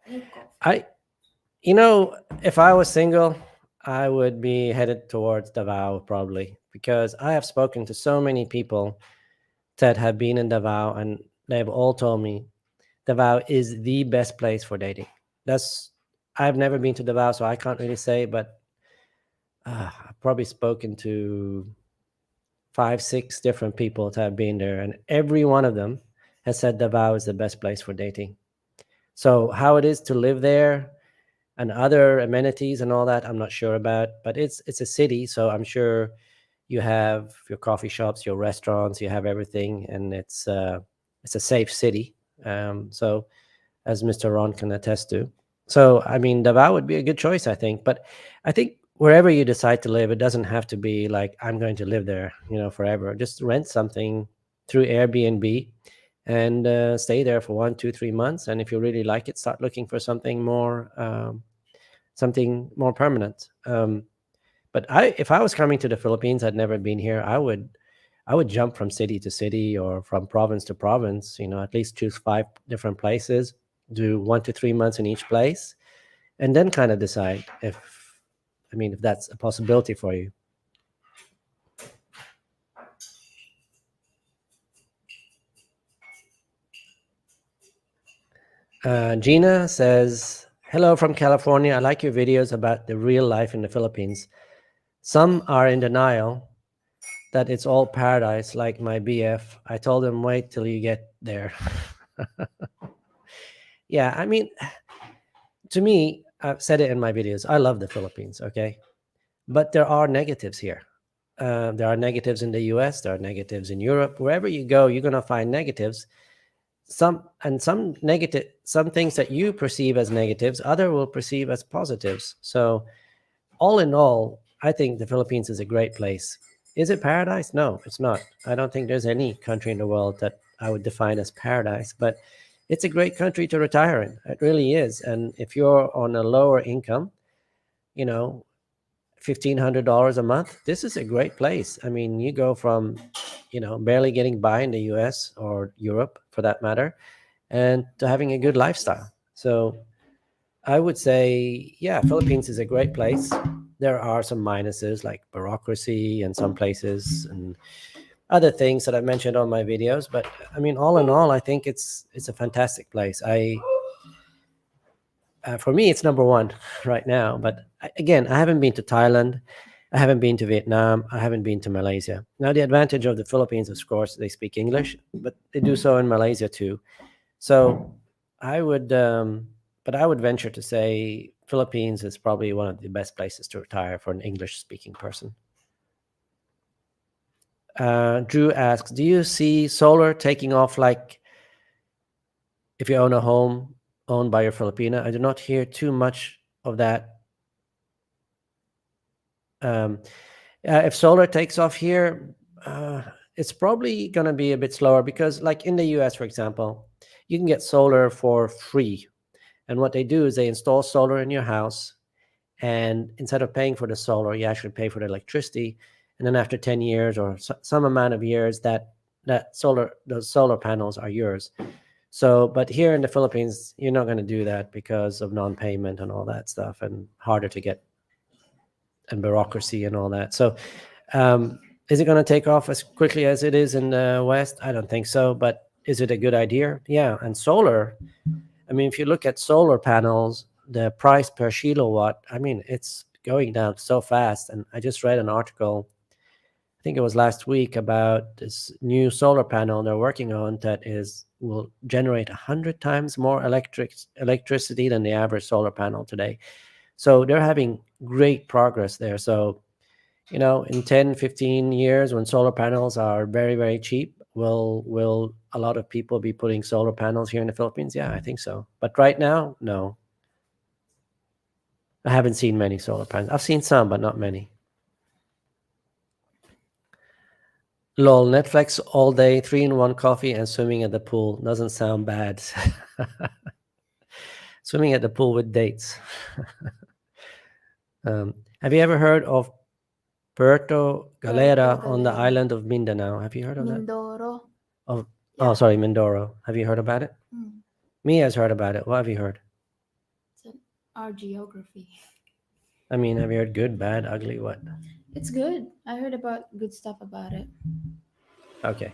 If I was single, I would be headed towards Davao probably, because I have spoken to so many people that have been in Davao, and they've all told me Davao is the best place for dating. I've never been to Davao, so I can't really say, but I've probably spoken to 5, 6 different people that have been there, and every one of them has said Davao is the best place for dating. So how it is to live there and other amenities and all that, I'm not sure about, but it's a city, so I'm sure you have your coffee shops, your restaurants, you have everything, and it's a safe city. So as Mr. Ron can attest to. So I mean, Davao would be a good choice, I think. But I think wherever you decide to live, it doesn't have to be like I'm going to live there, forever. Just rent something through Airbnb and stay there for 1, 2, 3 months. And if you really like it, start looking for something more permanent. But if I was coming to the Philippines, I'd never been here. I would jump from city to city or from province to province. At least choose 5 different places, do 1 to 3 months in each place, and then kind of decide if that's a possibility for you. Gina says, "Hello from California. I like your videos about the real life in the Philippines. Some are in denial that it's all paradise, like my BF. I told him, wait till you get there." Yeah, to me, I've said it in my videos, I love the Philippines, okay? But there are negatives here. There are negatives in the US, there are negatives in Europe. Wherever you go, you're going to find negatives. Some things that you perceive as negatives, other will perceive as positives. So all in all, I think the Philippines is a great place. Is it paradise? No, it's not. I don't think there's any country in the world that I would define as paradise, but it's a great country to retire in. It really is. And if you're on a lower income, you know, $1,500 a month, this is a great place. I mean, you go from, barely getting by in the US or Europe for that matter, and to having a good lifestyle. So I would say, yeah, Philippines is a great place. There are some minuses like bureaucracy in some places and other things that I mentioned on my videos. But I mean, all in all, I think it's a fantastic place. For me, it's number one right now. But again, I haven't been to Thailand. I haven't been to Vietnam. I haven't been to Malaysia. Now, the advantage of the Philippines, of course, they speak English, but they do so in Malaysia too. So I would, but I would venture to say Philippines is probably one of the best places to retire for an English-speaking person. Drew asks, do you see solar taking off like if you own a home owned by your Filipina? I do not hear too much of that. If solar takes off here, it's probably going to be a bit slower because like in the US, for example, you can get solar for free. And what they do is they install solar in your house. And instead of paying for the solar, you actually pay for the electricity. And then after 10 years or some amount of years, those solar panels are yours. So, but here in the Philippines, you're not going to do that because of non-payment and all that stuff and harder to get and bureaucracy and all that. So, is it going to take off as quickly as it is in the West? I don't think so. But is it a good idea? Yeah. And solar, I mean, if you look at solar panels, the price per kilowatt, I mean, it's going down so fast. And I just read an article, I think it was last week, about this new solar panel they're working on that will generate 100 times more electricity than the average solar panel today. So they're having great progress there. So, in 10, 15 years, when solar panels are very, very cheap, will a lot of people be putting solar panels here in the Philippines? Yeah, I think so. But right now, no. I haven't seen many solar panels. I've seen some, but not many. Lol, Netflix all day, 3-in-1 coffee and swimming at the pool. Doesn't sound bad. Swimming at the pool with dates. Have you ever heard of Puerto Galera on the island of Mindanao? Have you heard of Mindoro. that? Yeah. Oh, sorry, Mindoro. Have you heard about it? Mia's heard about it. What have you heard? It's our geography. I mean, have you heard good, bad, ugly, what? It's good. I heard about good stuff about it. Okay.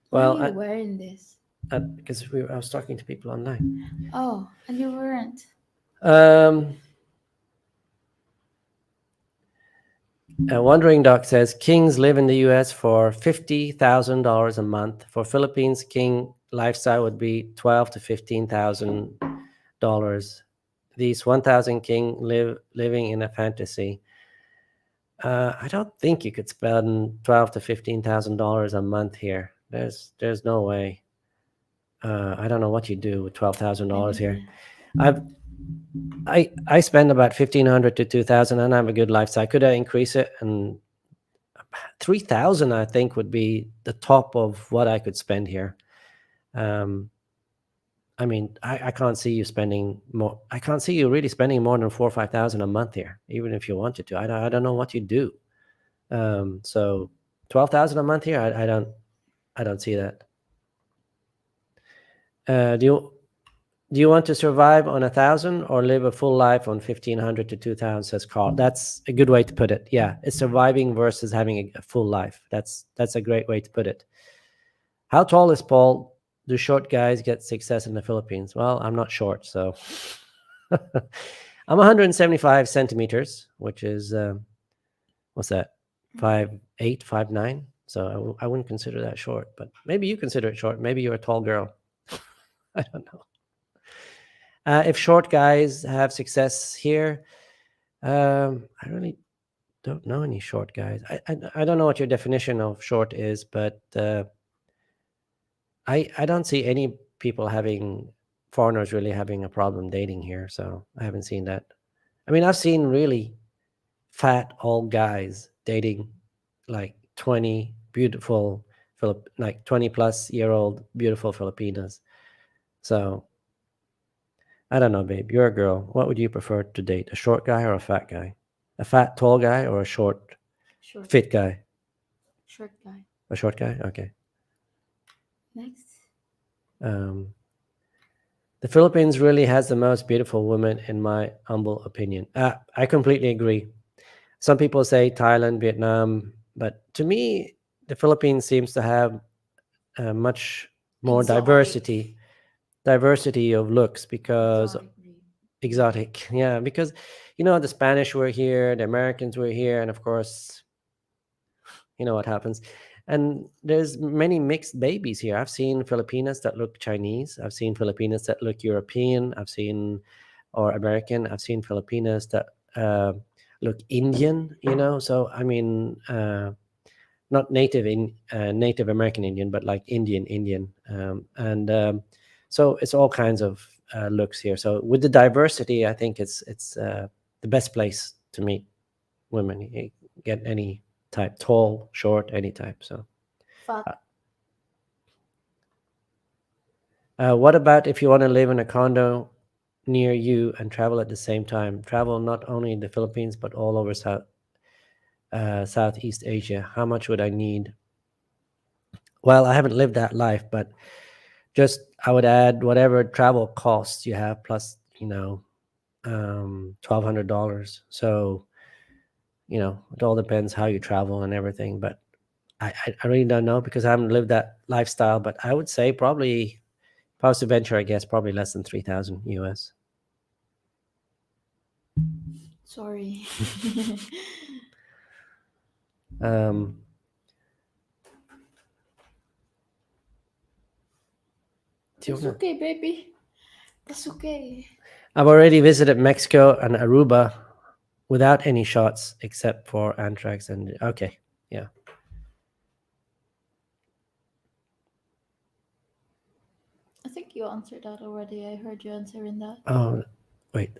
Why Well, are you wearing this? because I was talking to people online. Oh, and you weren't. Wandering Duck says kings live in the U.S. for $50,000 a month. For Philippines, king lifestyle would be $12 to $15,000. These 1,000 king living in a fantasy. I don't think you could spend $12 to $15,000 a month here. There's no way. I don't know what you do with $12,000 here. I've I spend about 1,500 to 2,000, and I have a good lifestyle. Could I increase it? And 3,000, I think, would be the top of what I could spend here. I mean, I can't see you spending more. I can't see you really spending more than 4,000 or 5,000 a month here, even if you wanted to. I don't know what you do. So 12,000 a month here, I don't see that. Do you want to survive on 1,000 or live a full life on 1,500 to 2,000? Says Carl. That's a good way to put it. Yeah, it's surviving versus having a full life. That's a great way to put it. How tall is Paul? Do short guys get success in the Philippines? Well, I'm not short, so I'm 175 centimeters, which is what's that? 5'8", 5'9". So I wouldn't consider that short, but maybe you consider it short. Maybe you're a tall girl. I don't know. If short guys have success here, I really don't know any short guys. I don't know what your definition of short is, but I don't see any people foreigners really having a problem dating here. So I haven't seen that. I mean, I've seen really fat old guys dating like 20 beautiful like 20-plus-year-old beautiful Filipinas. So I don't know, babe. You're a girl. What would you prefer to date? A short guy or a fat guy? A fat, tall guy or a short, fit guy? Short guy. A short guy? Okay. Next. The Philippines really has the most beautiful women, in my humble opinion. I completely agree. Some people say Thailand, Vietnam, but to me, the Philippines seems to have much more Exotic. diversity of looks because Exotic. exotic. Yeah, because the Spanish were here, the Americans were here, and of course, you know what happens. And there's many mixed babies here. I've seen Filipinas that look Chinese. I've seen Filipinas that look European. Or American. I've seen Filipinas that look Indian. So I mean, not Native American Indian, but like Indian. So it's all kinds of looks here. So with the diversity, I think it's the best place to meet women. You get any type, tall, short, any type. So Fat. what about if you want to live in a condo near you and travel at the same time? Travel not only in the Philippines but all over Southeast Asia. How much would I need? Well, I haven't lived that life, but just I would add whatever travel costs you have plus $1,200. So it all depends how you travel and everything. But I really don't know because I haven't lived that lifestyle. But I would say probably, if I was to venture, I guess probably less than 3,000 US. Sorry. That's okay, baby. That's okay. I've already visited Mexico and Aruba without any shots except for anthrax and okay, yeah. I think you answered that already. I heard you answering that. Oh, wait.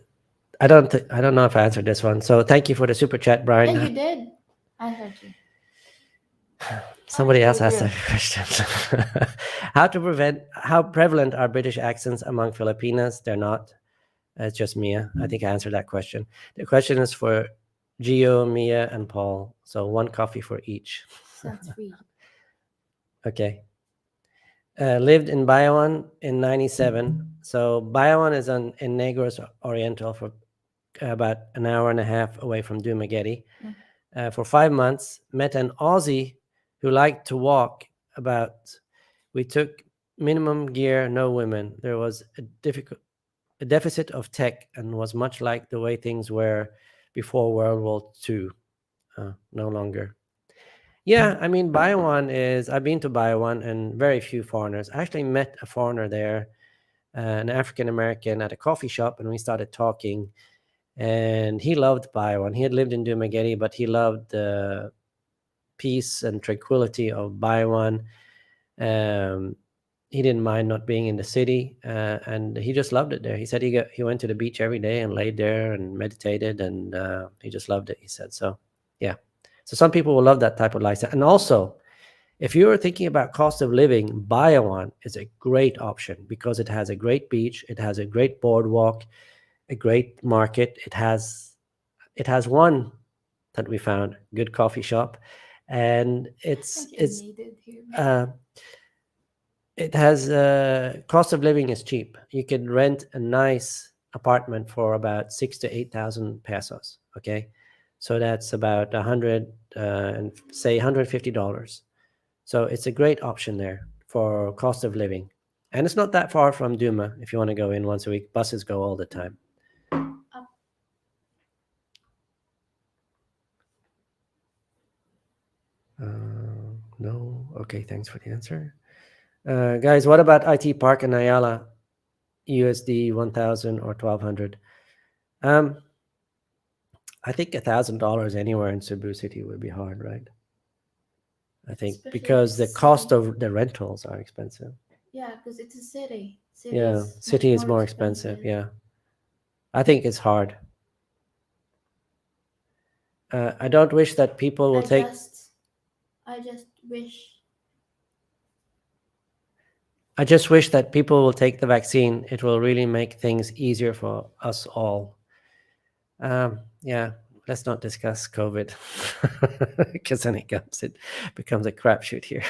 I don't know if I answered this one. So thank you for the super chat, Brian. Yeah, you did. I heard you. Somebody else asked that question. How prevalent are British accents among Filipinas? They're not. It's just Mia. I think I answered that question. The question is for Gio, Mia, and Paul. So one coffee for each. Sounds free. Okay. Lived in Bayawan in 97. So Bayawan is in Negros Oriental for about an hour and a half away from Dumaguete. For 5 months, met an Aussie who liked to walk about. We took minimum gear, no women. There was a deficit of tech and was much like the way things were before World War II. No longer. Yeah, I mean, Baiwan is. I've been to Baiwan, and very few foreigners. I actually met a foreigner there, an African American, at a coffee shop, and we started talking. And he loved Baiwan. He had lived in Dumaguete, but he loved the peace and tranquility of Baiwan. Um, he didn't mind not being in the city, and he just loved it there. He said he went to the beach every day and laid there and meditated, and he just loved it. He said so. Yeah. So some people will love that type of lifestyle. And also, if you're thinking about cost of living, Baiwan is a great option because it has a great beach, it has a great boardwalk, a great market. It has one that we found, good coffee shop, and I think you needed here. uh, it has cost of living is cheap. You can rent a nice apartment for about 6 to 8,000 pesos. Okay, so that's about 100 and say $150. So it's a great option there for cost of living, and it's not that far from Duma. If you want to go in once a week, buses go all the time. No. Okay, thanks for the answer. Guys, what about IT Park in Ayala? USD 1,000 or 1,200? I think $1,000 anywhere in Cebu City would be hard, right? I think Especially because the city. cost of the rentals are expensive. Yeah, because it's a city. Yeah, city is more expensive. Yeah, I think it's hard. I don't wish that people will take. I just wish. I just wish that people will take the vaccine. It will really make things easier for us all. Yeah, let's not discuss COVID because then it becomes a crapshoot here.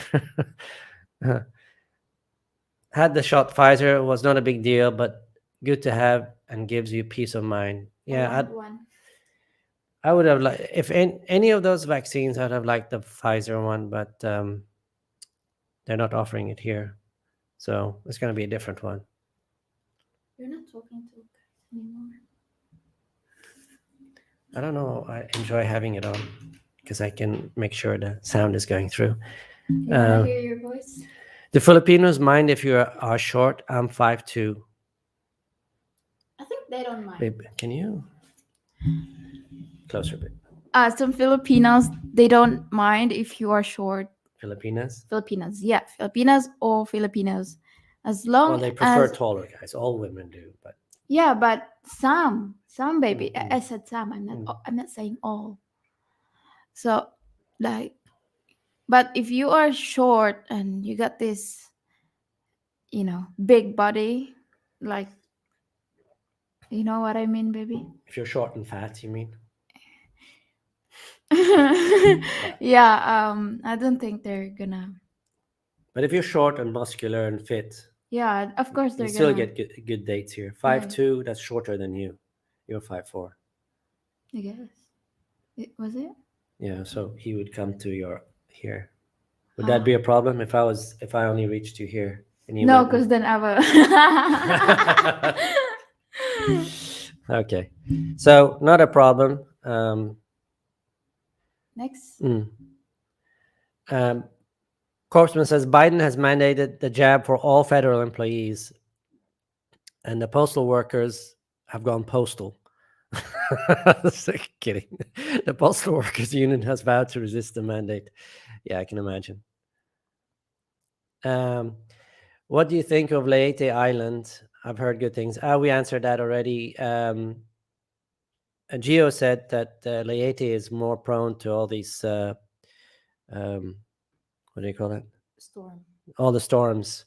Had the shot Pfizer, was not a big deal, but good to have and gives you peace of mind. Yeah, One. I would have liked, if any of those vaccines, I'd have liked the Pfizer one, but they're not offering it here, so it's going to be a different one. You're not talking to guys anymore. I don't know. I enjoy having it on because I can make sure the sound is going through. You want to hear your voice? The Filipinos mind if you are short. I'm 5'2". I think they don't mind. Babe, can you closer a bit? Some Filipinos, they don't mind if you are short. Filipinas? Filipinas, yeah, Filipinas or Filipinos, as long Well, they prefer as taller guys. All women do, but yeah, but some baby. Mhm. I said some. I'm not saying all. So, like, but if you are short and you got this, big body, like, you know what I mean, baby? if you're short and fat, you mean? Yeah. I don't think they're gonna. But if you're short and muscular and fit, Yeah, of course they're you still gonna. get good dates here. Right. 5'2", that's shorter than you. You're 5'4". I guess. Was it? Yeah, so he would come to your here. Would that be a problem if I only reached you here and you? No, because then I will. Okay, so not a problem. Next. Corpsman says Biden has mandated the jab for all federal employees, and the postal workers have gone postal. Kidding. The Postal Workers Union has vowed to resist the mandate. Yeah, I can imagine. What do you think of Leyte Island? I've heard good things. We answered that already. Gio said that Leyte is more prone to all these, what do you call it? Storm. All the storms.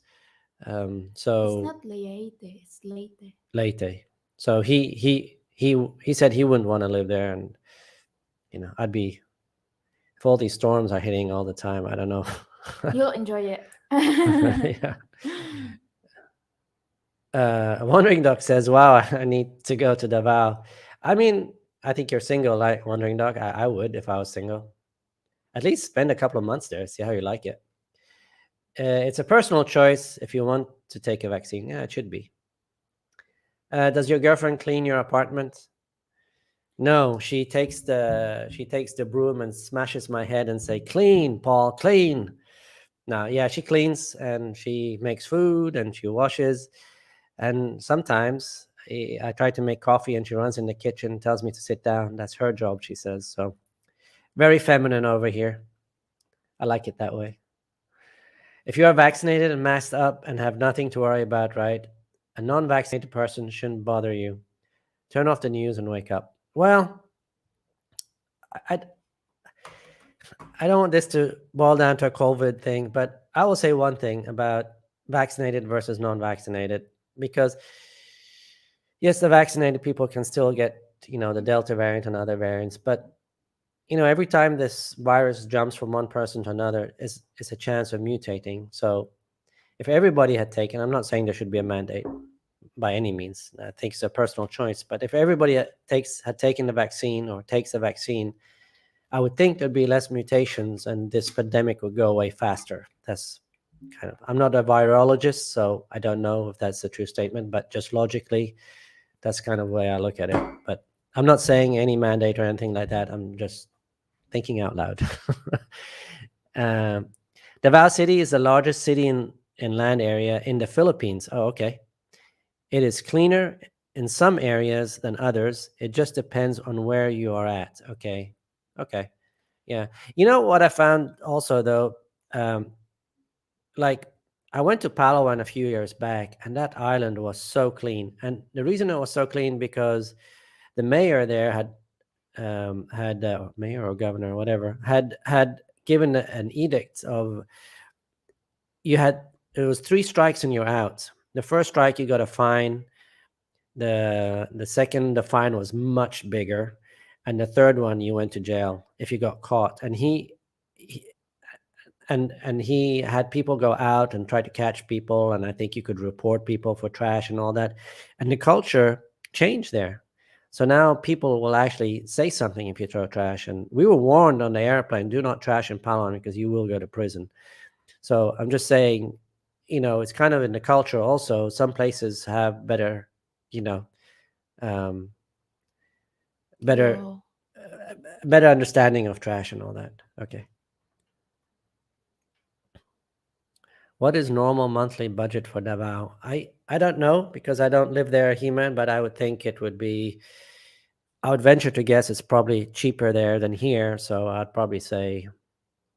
It's So not Leyte, it's Leyte. Leyte. So he said he wouldn't want to live there, and I'd be, if all these storms are hitting all the time, I don't know. You'll enjoy it. Yeah. Wandering Duck says, "Wow, I need to go to Davao." I mean, I think you're single, like Wandering Duck. I would if I was single. At least spend a couple of months there, see how you like it. It's a personal choice if you want to take a vaccine. Yeah, it should be. Does your girlfriend clean your apartment? No, she takes the broom and smashes my head and say, "Clean, Paul, clean." Now, yeah, she cleans and she makes food and she washes, and sometimes I try to make coffee and she runs in the kitchen, tells me to sit down. That's her job, she says. So very feminine over here. I like it that way. If you are vaccinated and masked up and have nothing to worry about, right? A non-vaccinated person shouldn't bother you. Turn off the news and wake up. Well, I, I don't want this to boil down to a COVID thing, but I will say one thing about vaccinated versus non-vaccinated, because yes, the vaccinated people can still get, the Delta variant and other variants, but every time this virus jumps from one person to another is a chance of mutating. So if everybody had taken, I'm not saying there should be a mandate by any means. I think it's a personal choice, but if everybody had taken the vaccine or takes the vaccine, I would think there'd be less mutations and this pandemic would go away faster. That's I'm not a virologist, so I don't know if that's a true statement, but just logically, that's kind of the way I look at it. But I'm not saying any mandate or anything like that. I'm just thinking out loud. um, Davao City is the largest city in land area in the Philippines. Oh, okay. It is cleaner in some areas than others. It just depends on where you are at. Okay. Okay. Yeah. You know what I found also though? Um, like I went to Palawan a few years back, and that island was so clean. And the reason it was so clean because the mayor there had mayor or governor, whatever, had given an edict of you had it was 3 strikes and you're out. The first strike you got a fine. The second, the fine was much bigger, and the third one you went to jail if you got caught. And he he had people go out and try to catch people, and I think you could report people for trash and all that. And the culture changed there. So now people will actually say something if you throw trash. And we were warned on the airplane, do not trash in Palawan because you will go to prison. So I'm just saying, it's kind of in the culture also. Some places have better, you know, um, better Whoa. better understanding of trash and all that. Okay. What is normal monthly budget for Davao? I don't know because I don't live there, He-Man, but I would think it would be. I would venture to guess it's probably cheaper there than here, so I'd probably say,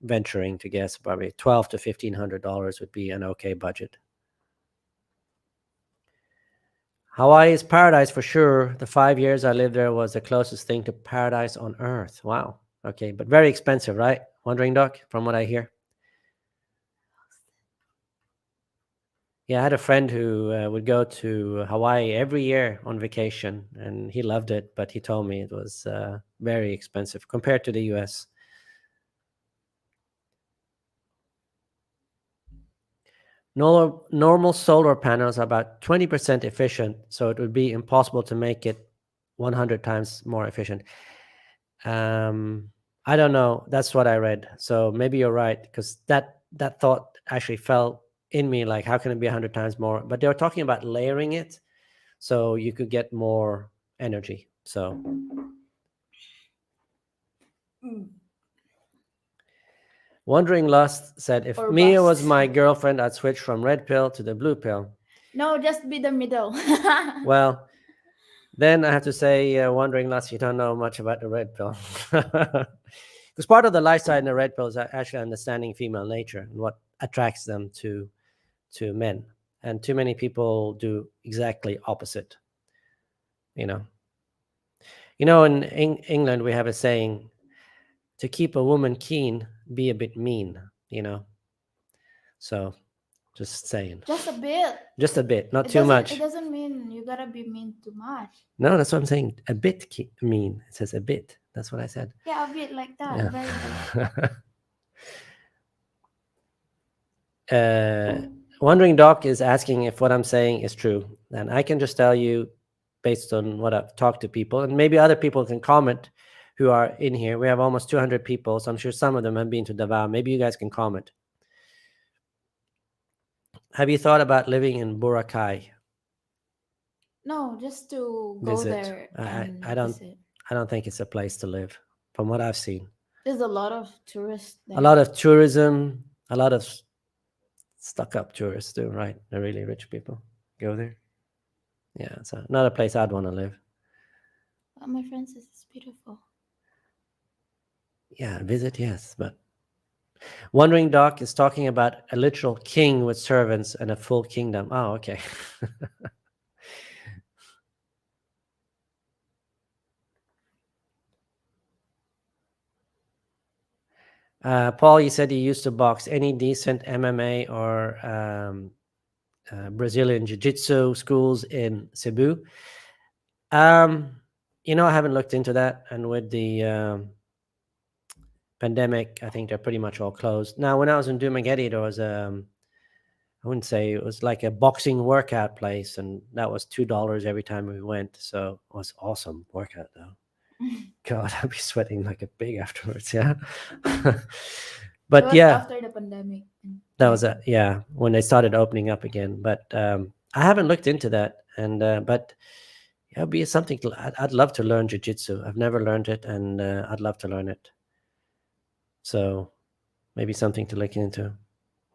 venturing to guess, probably $1,200 to $1,500 would be an okay budget. Hawaii is paradise for sure. The 5 years I lived there was the closest thing to paradise on earth. Wow. Okay, but very expensive, right? Wandering Duck, from what I hear. Yeah, I had a friend who would go to Hawaii every year on vacation, and he loved it, but he told me it was very expensive compared to the US. Normal solar panels are about 20% efficient, so it would be impossible to make it 100 times more efficient. I don't know. That's what I read. So maybe you're right, because that thought actually fell in me, like, how can it be 100 times more? But they were talking about layering it so you could get more energy. So Wandering Lust said, if Or Mia was bust. my girlfriend, I'd switch from red pill to the blue pill. No, just be the middle. Well, then I have to say, Wandering Lust, you don't know much about the red pill. Because part of the lifestyle in the red pill is actually understanding female nature and what attracts them to men. And too many people do exactly opposite. You know, in England we have a saying: to keep a woman keen, be a bit mean. So just saying, Just a bit. just a bit, not It too doesn't. It much. doesn't mean you gotta be mean too much. No, that's what I'm saying. A bit mean. It says a bit. That's what I said. Yeah, a bit like that. Yeah. Very bit. Wandering Doc is asking if what I'm saying is true, and I can just tell you, based on what I've talked to people, and maybe other people can comment who are in here. We have almost 200 people, so I'm sure some of them have been to Davao. Maybe you guys can comment. Have you thought about living in Boracay? No, just to go Visit. there and I don't. visit. I don't think it's a place to live, from what I've seen. There's a lot of tourists A there. lot of tourism, a lot of stuck up tourists too, right? The really rich people go there. Yeah, so not a place I'd want to live. But my friend says it's beautiful. Yeah, visit, yes, but Wandering Doc is talking about a literal king with servants and a full kingdom. Oh, okay. Paul, you said you used to box. Any decent MMA or Brazilian Jiu-Jitsu schools in Cebu? Um, I haven't looked into that, and with the pandemic, I think they're pretty much all closed. Now, when I was in Dumaguete, there was I wouldn't say it was like a boxing workout place, and that was $2 every time we went. So it was awesome workout though. God, I'd be sweating like a pig afterwards. Yeah. It But was yeah, after the pandemic. that was when they started opening up again. But I haven't looked into that, and but yeah, it'd be something. I'd love to learn jujitsu. I've never learned it, and I'd love to learn it. So maybe something to look into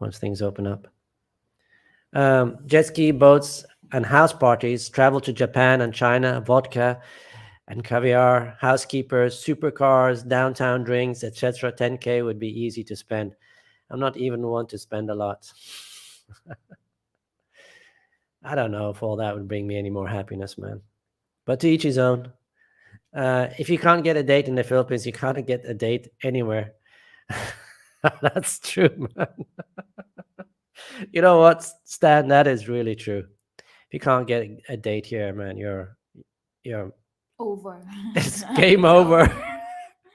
once things open up. Jet ski boats and house parties, travel to Japan and China, vodka and caviar, housekeepers, supercars, downtown drinks, etc. 10K would be easy to spend. I'm not even one to spend a lot. I don't know if all that would bring me any more happiness, man. But to each his own. If you can't get a date in the Philippines, you can't get a date anywhere. That's true, man. You know what, Stan? That is really true. If you can't get a date here, man, you're Over. it's game over.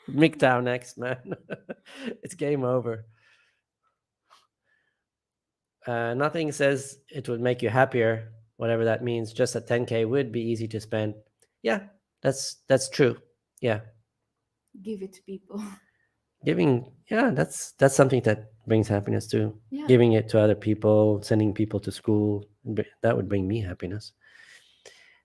MGTOW next, man. It's game over. Nothing says it would make you happier, whatever that means. Just a 10K would be easy to spend. Yeah, that's true. Yeah, Give it to people. giving. Yeah, that's something that brings happiness too. Yeah. Giving it to other people, sending people to school, that would bring me happiness.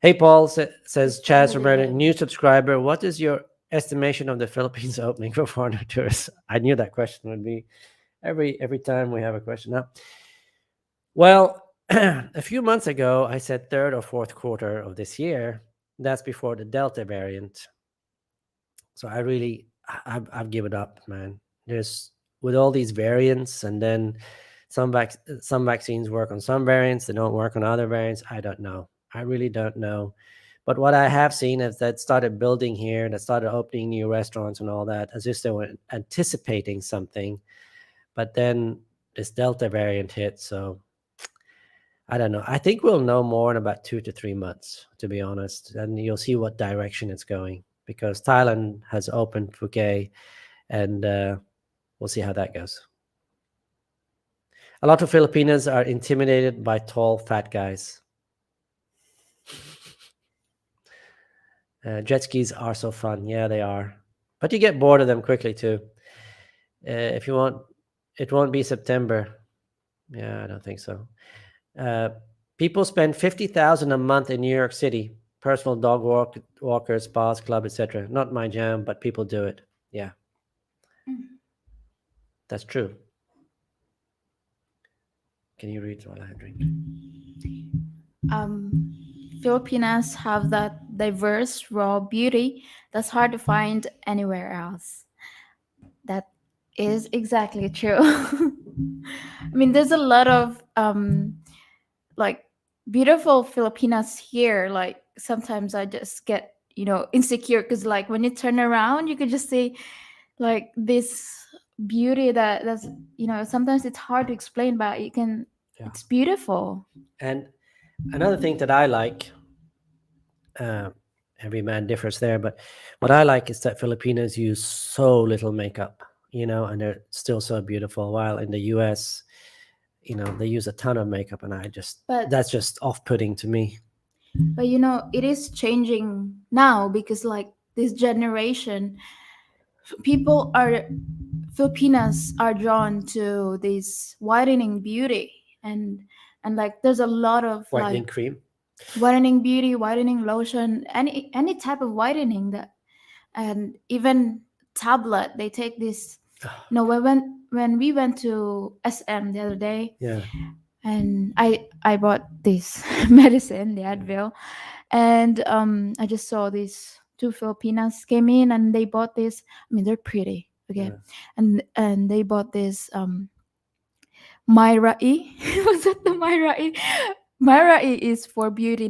Hey, Paul says It's Chaz family Roberta, led. new subscriber. What is your estimation of the Philippines opening for foreigner tourists? I knew that question would be every time we have a question now. Well, a few months ago, I said third or fourth quarter of this year. That's before the Delta variant. So I've given up, man. There's with all these variants, and then some vaccines work on some variants, they don't work on other variants. I don't know. I really don't know. But what I have seen is that started building here, that started opening new restaurants and all that, as if they were anticipating something. But then this Delta variant hit, so I don't know. I think we'll know more in about 2 to 3 months, to be honest, and you'll see what direction it's going because Thailand has opened Phuket, and we'll see how that goes. A lot of Filipinos are intimidated by tall, fat guys. Jet skis are so fun. Yeah, they are. But you get bored of them quickly, too. If you want, it won't be September. Yeah, I don't think so. People spend 50,000 a month in New York City. Personal dog walkers, spas, club, etc. Not my jam, but people do it. Yeah, that's true. Can you read while I drink? Filipinas have that diverse raw beauty that's hard to find anywhere else. That is exactly true. I mean, there's a lot of like beautiful Filipinas here. Like sometimes I just get insecure because like when you turn around, you could just see like this beauty that's sometimes it's hard to explain, but you can. Yeah. It's beautiful. And another thing that I like, every man differs there, but what I like is that Filipinos use so little makeup, and they're still so beautiful. While in the US, they use a ton of makeup, and that's just off-putting to me. But it is changing now because like this generation, Filipinas are drawn to this whitening beauty and like there's a lot of Whitening like cream. whitening beauty, whitening lotion, any type of whitening that and even tablet. They take this. No, when we went to SM the other day, Yeah. and I bought this medicine, the Advil, and I just saw these two Filipinas came in and they bought this. I mean, they're pretty, okay, Yeah. and they bought this Myra E. Was that the Myra E? Myra E is for beauty,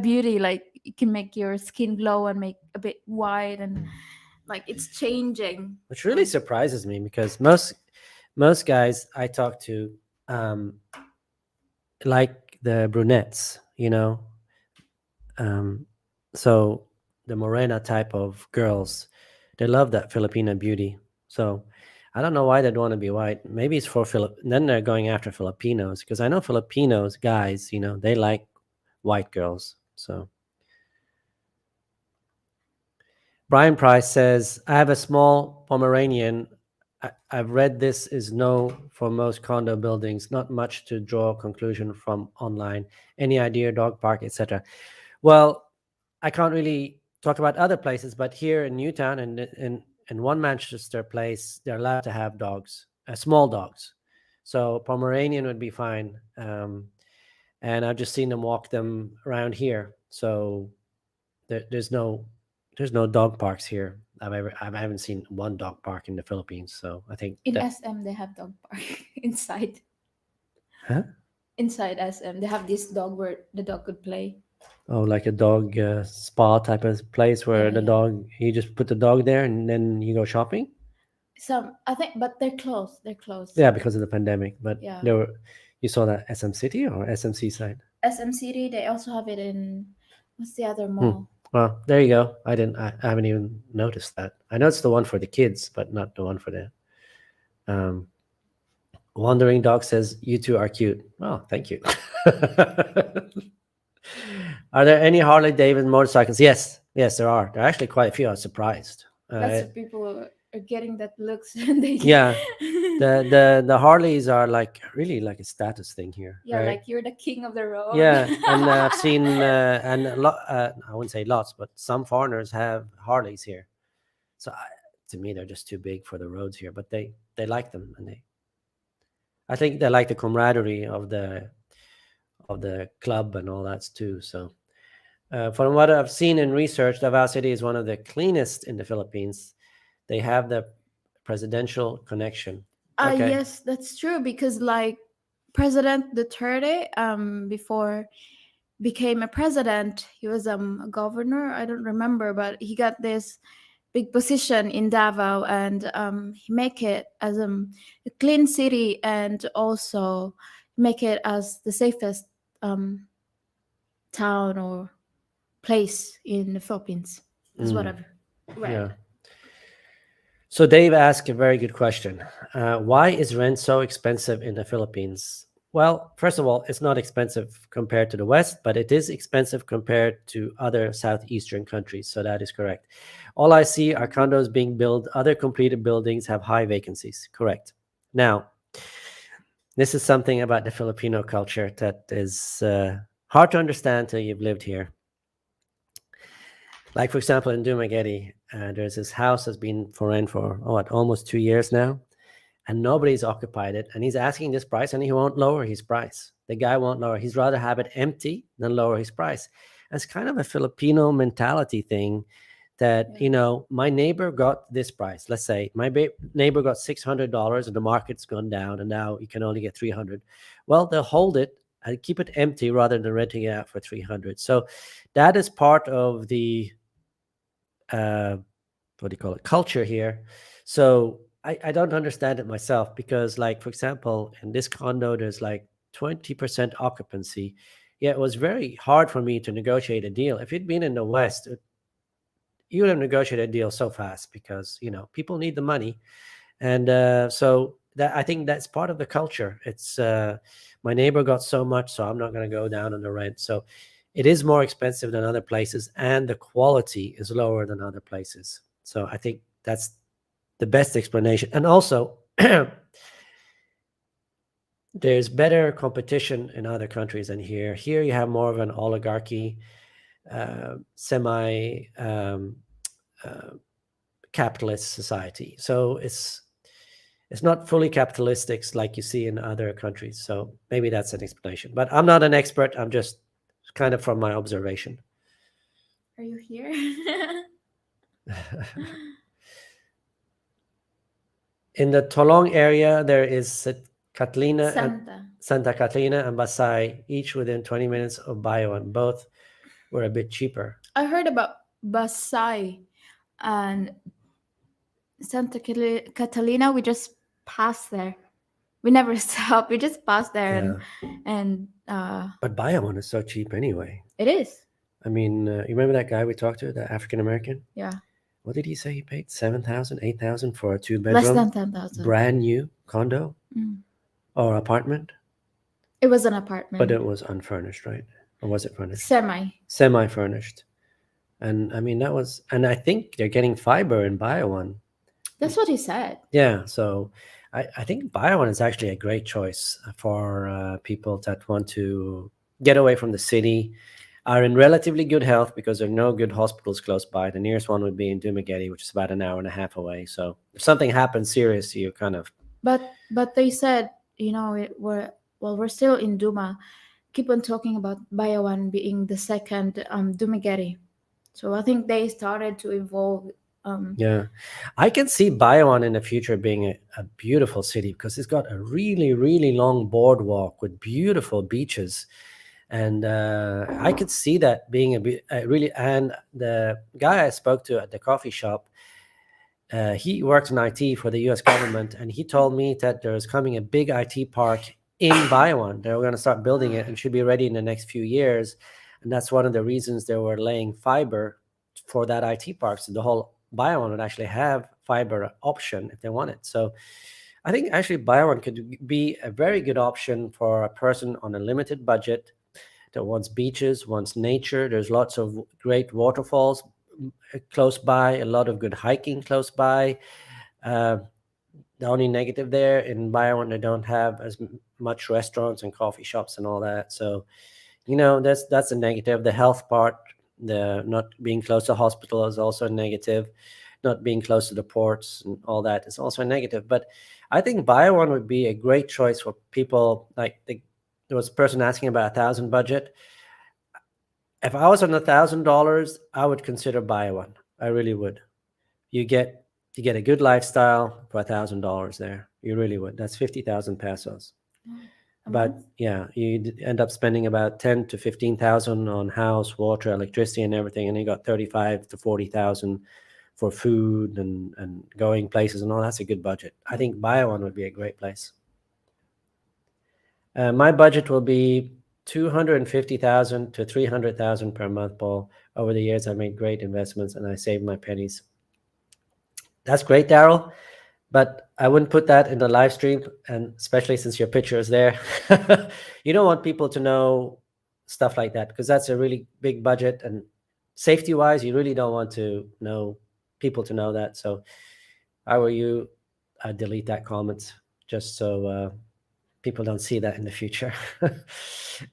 beauty, like it can make your skin glow and make a bit white and like it's changing. Which really surprises me because most guys I talk to um, like the brunettes, Um, so the morena type of girls, they love that Filipina beauty. So I don't know why they'd want to be white. Maybe it's for then they're going after Filipinos because I know Filipinos guys, they like white girls. So Brian Price says, I have a small Pomeranian. I've read this is no for most condo buildings, not much to draw a conclusion from online. Any idea, dog park, etc. Well, I can't really talk about other places, but here in Newtown and in one Manchester place, they're allowed to have dogs, small dogs. So Pomeranian would be fine. And I've just seen them walk them around here. So there's no dog parks here. I haven't seen one dog park in the Philippines. So I think In that, SM, they have dog park inside. huh? Inside SM, they have this dog where the dog could play. Oh, like a dog spa type of place where Yeah, the yeah. dog, you just put the dog there and then you go shopping. Some I think, but they're closed. They're closed. Yeah, because of the pandemic. But Yeah. you saw that SM City or SMC side? SM City, they also have it in what's the other mall? Well, there you go. I haven't even noticed that. I know it's the one for the kids, but not the one for the um Wandering Dog says you two are cute. Oh, thank you. Are there any Harley Davidson motorcycles? Yes, there are. There are actually quite a few. I was surprised. That's what people are getting that looks and they Yeah, the Harleys are like really like a status thing here, yeah, right? like you're the king of the road. Yeah, and I've seen and a lot. I wouldn't say lots, but some foreigners have Harleys here. So to me, they're just too big for the roads here. But they like them, and I think they like the camaraderie of the club and all that too. So from what I've seen in research, Davao City is one of the cleanest in the Philippines. They have the presidential connection. Okay. Yes, that's true because like President Duterte, before became a president, he was a governor. I don't remember, but he got this big position in Davao, and he make it as a clean city, and also make it as the safest town or place in the Philippines. That's what I've read. Yeah. So Dave asked a very good question. Why is rent so expensive in the Philippines? Well, first of all, it's not expensive compared to the West, but it is expensive compared to other Southeastern countries. So that is correct. All I see are condos being built. Other completed buildings have high vacancies. Correct. Now, this is something about the Filipino culture that is hard to understand till you've lived here. Like, for example, in Dumaguete, there's this house that's been for rent for almost 2 years now, and nobody's occupied it. And he's asking this price, and he won't lower his price. The guy won't lower. He's rather have it empty than lower his price. And it's kind of a Filipino mentality thing that, my neighbor got this price. Let's say my neighbor got $600 and the market's gone down, and now you can only get 300. Well, they'll hold it and keep it empty rather than renting it out for 300. So that is part of the what do you call it, culture here. So I don't understand it myself because, like, for example, in this condo there's like 20% occupancy. Yeah, it was very hard for me to negotiate a deal. If you'd been in the West, you would have negotiated a deal so fast because people need the money. And so that, I think that's part of the culture. It's my neighbor got so much, so I'm not going to go down on the rent. So it is more expensive than other places, and the quality is lower than other places. So I think that's the best explanation. And also, there's better competition in other countries than here. Here you have more of an oligarchy, semi uh, capitalist society. So it's not fully capitalistic like you see in other countries. So maybe that's an explanation. But I'm not an expert. I'm just kind of from my observation. Are you here? In the Tolong area, there is Catalina and Santa. Santa Catalina and Basay, each within 20 minutes of Bayon. Both were a bit cheaper. I heard about Basay and Catalina. We just passed there. We never stopped. We just passed there, Yeah. and But Bayon is so cheap anyway. it is. I mean, you remember that guy we talked to, the African American? Yeah, What did he say? He paid 7,000, 8,000 for a less two-bedroom, than 10,000. brand new condo Mm. or apartment, It was an apartment, but it was unfurnished, right? Or was it furnished? semi. Semi-furnished. And I mean, that was, and I think they're getting fiber in Biowan. That's what he said. Yeah, so I think Biowan is actually a great choice for people that want to get away from the city, are in relatively good health because there are no good hospitals close by. The nearest one would be in Dumaguete, which is about an hour and a half away. So if something happens serious, you kind of But they said, we're still in Duma. Keep on talking about Bayawan being the second Dumaguete. So I think they started to evolve. yeah, I can see Biowan in the future being a beautiful city because it's got a really, really long boardwalk with beautiful beaches. And I could see that being a really, and the guy I spoke to at the coffee shop, he works in IT for the US government, and he told me that there's coming a big IT park in Biowan. They're going to start building it and should be ready in the next few years. And that's one of the reasons they were laying fiber for that IT park. So the whole Biowan would actually have fiber option if they want it. So I think actually Biowan could be a very good option for a person on a limited budget that wants beaches, wants nature. There's lots of great waterfalls close by, a lot of good hiking close by. The only negative there in Byron, they don't have as much restaurants and coffee shops and all that. So, that's a negative. The health part, the not being close to hospital is also a negative. Not being close to the ports and all that is also a negative. But I think Byron would be a great choice for people like there was a person asking about 1,000 budget. If I was on $1,000, I would consider Biowan. I really would. You get a good lifestyle for $1,000 there. You really would. That's 50,000 pesos. But yeah, you end up spending about 10 to 15,000 on house, water, electricity, and everything, and you got 35 to 40,000 for food and going places and all. That's a good budget. I think Biowan would be a great place. My budget will be 250,000 to 300,000 per month, Paul. Over the years, I made great investments and I saved my pennies. That's great, Daryl, but I wouldn't put that in the live stream, and especially since your picture is there. You don't want people to know stuff like that because that's a really big budget, and safety-wise, you really don't want people to know that. So, if I were you, I'd delete that comment just so people don't see that in the future.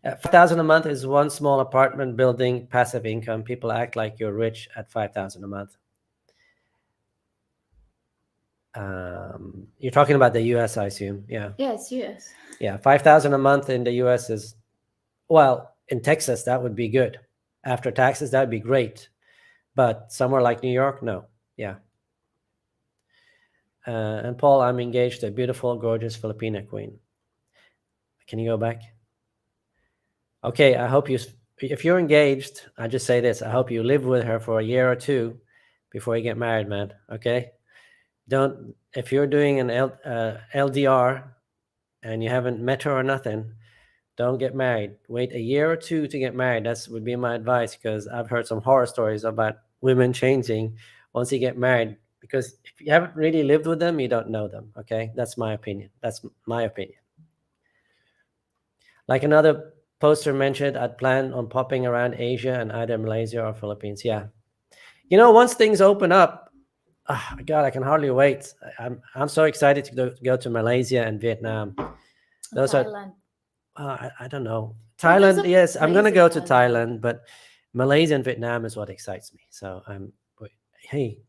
5,000 a month is one small apartment building, passive income. People act like you're rich at 5,000 a month. You're talking about the US, I assume. Yeah. Yes, US. Yeah, 5,000 a month in the US is, well, in Texas, that would be good. After taxes, that would be great. But somewhere like New York, no. Yeah. And Paul, I'm engaged to a beautiful, gorgeous Filipina queen. Can you go back? Okay, I hope if you're engaged, I just say this, I hope you live with her for a year or two before you get married, man. Okay? If you're doing an LDR and you haven't met her or nothing, don't get married. Wait a year or two to get married. That would be my advice, because I've heard some horror stories about women changing once you get married, because if you haven't really lived with them, you don't know them. Okay? That's my opinion. Like another poster mentioned, I'd plan on popping around Asia and either Malaysia or Philippines. Yeah. Once things open up, God, I can hardly wait. I'm so excited to go to Malaysia and Vietnam. Those Thailand. I don't know. There's Thailand, a yes, I'm place gonna in go to Thailand. Thailand, but Malaysia and Vietnam is what excites me. So hey,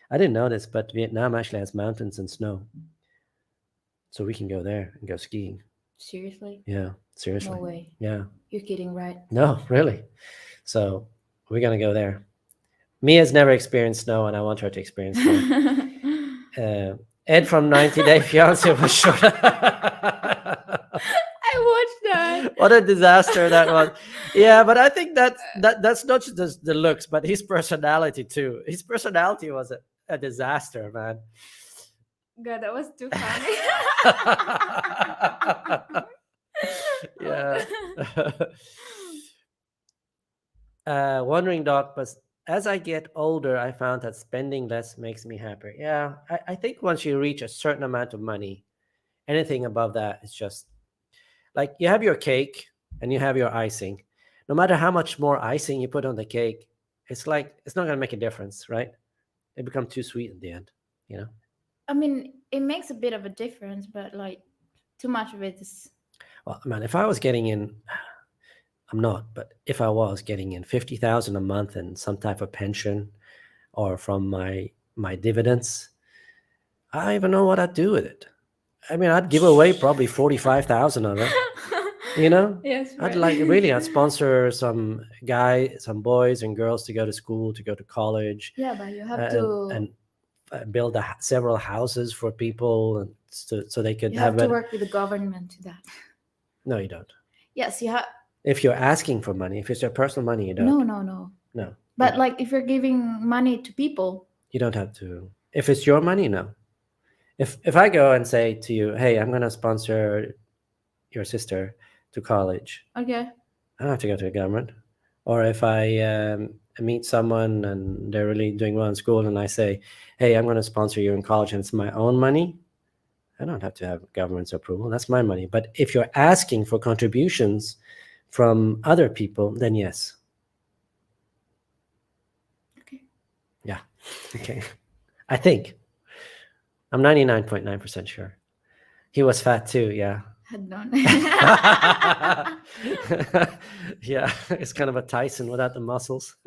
I didn't know this, but Vietnam actually has mountains and snow, so we can go there and go skiing. Seriously? Yeah, seriously. No way. Yeah, You're kidding, right? no, really. So we're gonna go there. Mia's never experienced snow, and I want her to experience snow. Ed from 90 Day Fiance was short. I watched that. What a disaster that was. Yeah, but I think that's not just the looks, but his personality too. His personality was a disaster, man. God, that was too funny. Yeah. Wondering, Doc, but as I get older, I found that spending less makes me happier. Yeah, I think once you reach a certain amount of money, anything above that is just like you have your cake and you have your icing. No matter how much more icing you put on the cake, it's like it's not going to make a difference, right? It becomes too sweet at the end, you know? I mean, it makes a bit of a difference, but like too much of it is. Well, man, if I was getting in, I'm not, but if I was getting in 50,000 a month and some type of pension or from my dividends, I don't even know what I'd do with it. I mean, I'd give away probably 45,000 of it. You know, Yes, I'd right. I'd sponsor some some boys and girls to go to school, to go to college, Yeah, but you have and build several houses for people, and so they could you have have to better. work with the government to that. No, you don't. Yes, you have. If you're asking for money, if it's your personal money, you don't. No. No, But you, like if you're giving money to people, you don't have to. If it's your money, no. If I go and say to you, hey, I'm going to sponsor your sister to college, okay. I don't have to go to the government. Or if I meet someone and they're really doing well in school and I say, hey, I'm going to sponsor you in college and it's my own money, I don't have to have government's approval. That's my money. But if you're asking for contributions from other people, then yes. Okay. Yeah. Okay. I think. I'm 99.9% sure. He was fat too, yeah. Had done. Yeah, it's kind of a Tyson without the muscles.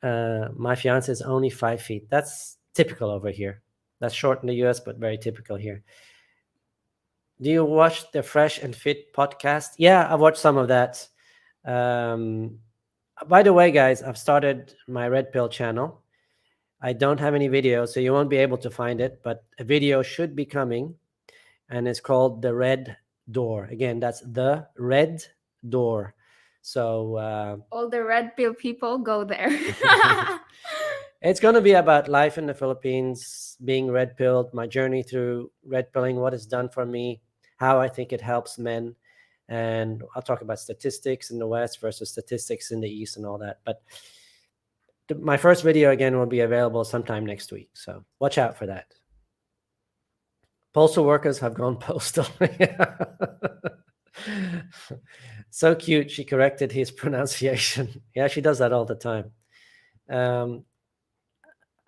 My fiance is only 5 feet. That's typical over here. That's short in the US, but very typical here. Do you watch the Fresh and Fit podcast? Yeah, I've watched some of that. By the way, guys, I've started my Red Pill channel. I don't have any videos, so you won't be able to find it, but a video should be coming, and it's called The Red Door. Again, that's The Red Door. So all the red pill people go there. it's going to be about life in the Philippines, being red pilled, my journey through red pilling, what it's done for me, how I think it helps men. And I'll talk about statistics in the West versus statistics in the East and all that. But my first video, again, will be available sometime next week. So watch out for that. Postal workers have gone postal. So cute. She corrected his pronunciation. Yeah, she does that all the time.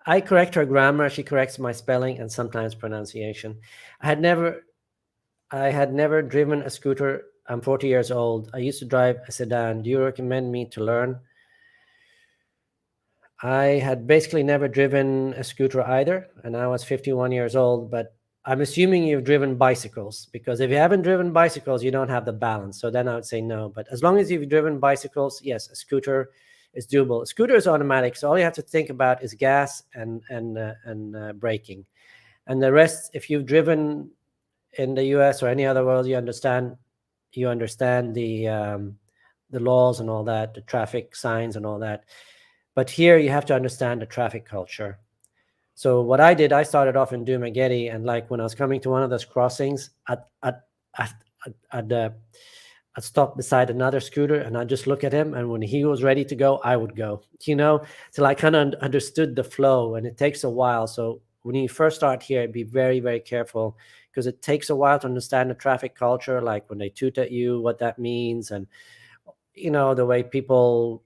I correct her grammar. She corrects my spelling and sometimes pronunciation. I had never driven a scooter. I'm 40 years old. I used to drive a sedan. Do you recommend me to learn? I had basically never driven a scooter either, and I was 51 years old, but I'm assuming you've driven bicycles, because if you haven't driven bicycles, you don't have the balance. So then I would say no. But as long as you've driven bicycles, yes, a scooter is doable. A scooter is automatic, so all you have to think about is gas and braking. And the rest, if you've driven in the US or any other world, you understand the laws and all that, the traffic signs and all that. But here you have to understand the traffic culture. So what I did, I started off in Dumaguete, and like when I was coming to one of those crossings, I'd stop beside another scooter and I'd just look at him, and when he was ready to go, I would go, till I kind of understood the flow, and it takes a while. So when you first start here, be very, very careful, because it takes a while to understand the traffic culture, like when they toot at you, what that means, and the way people,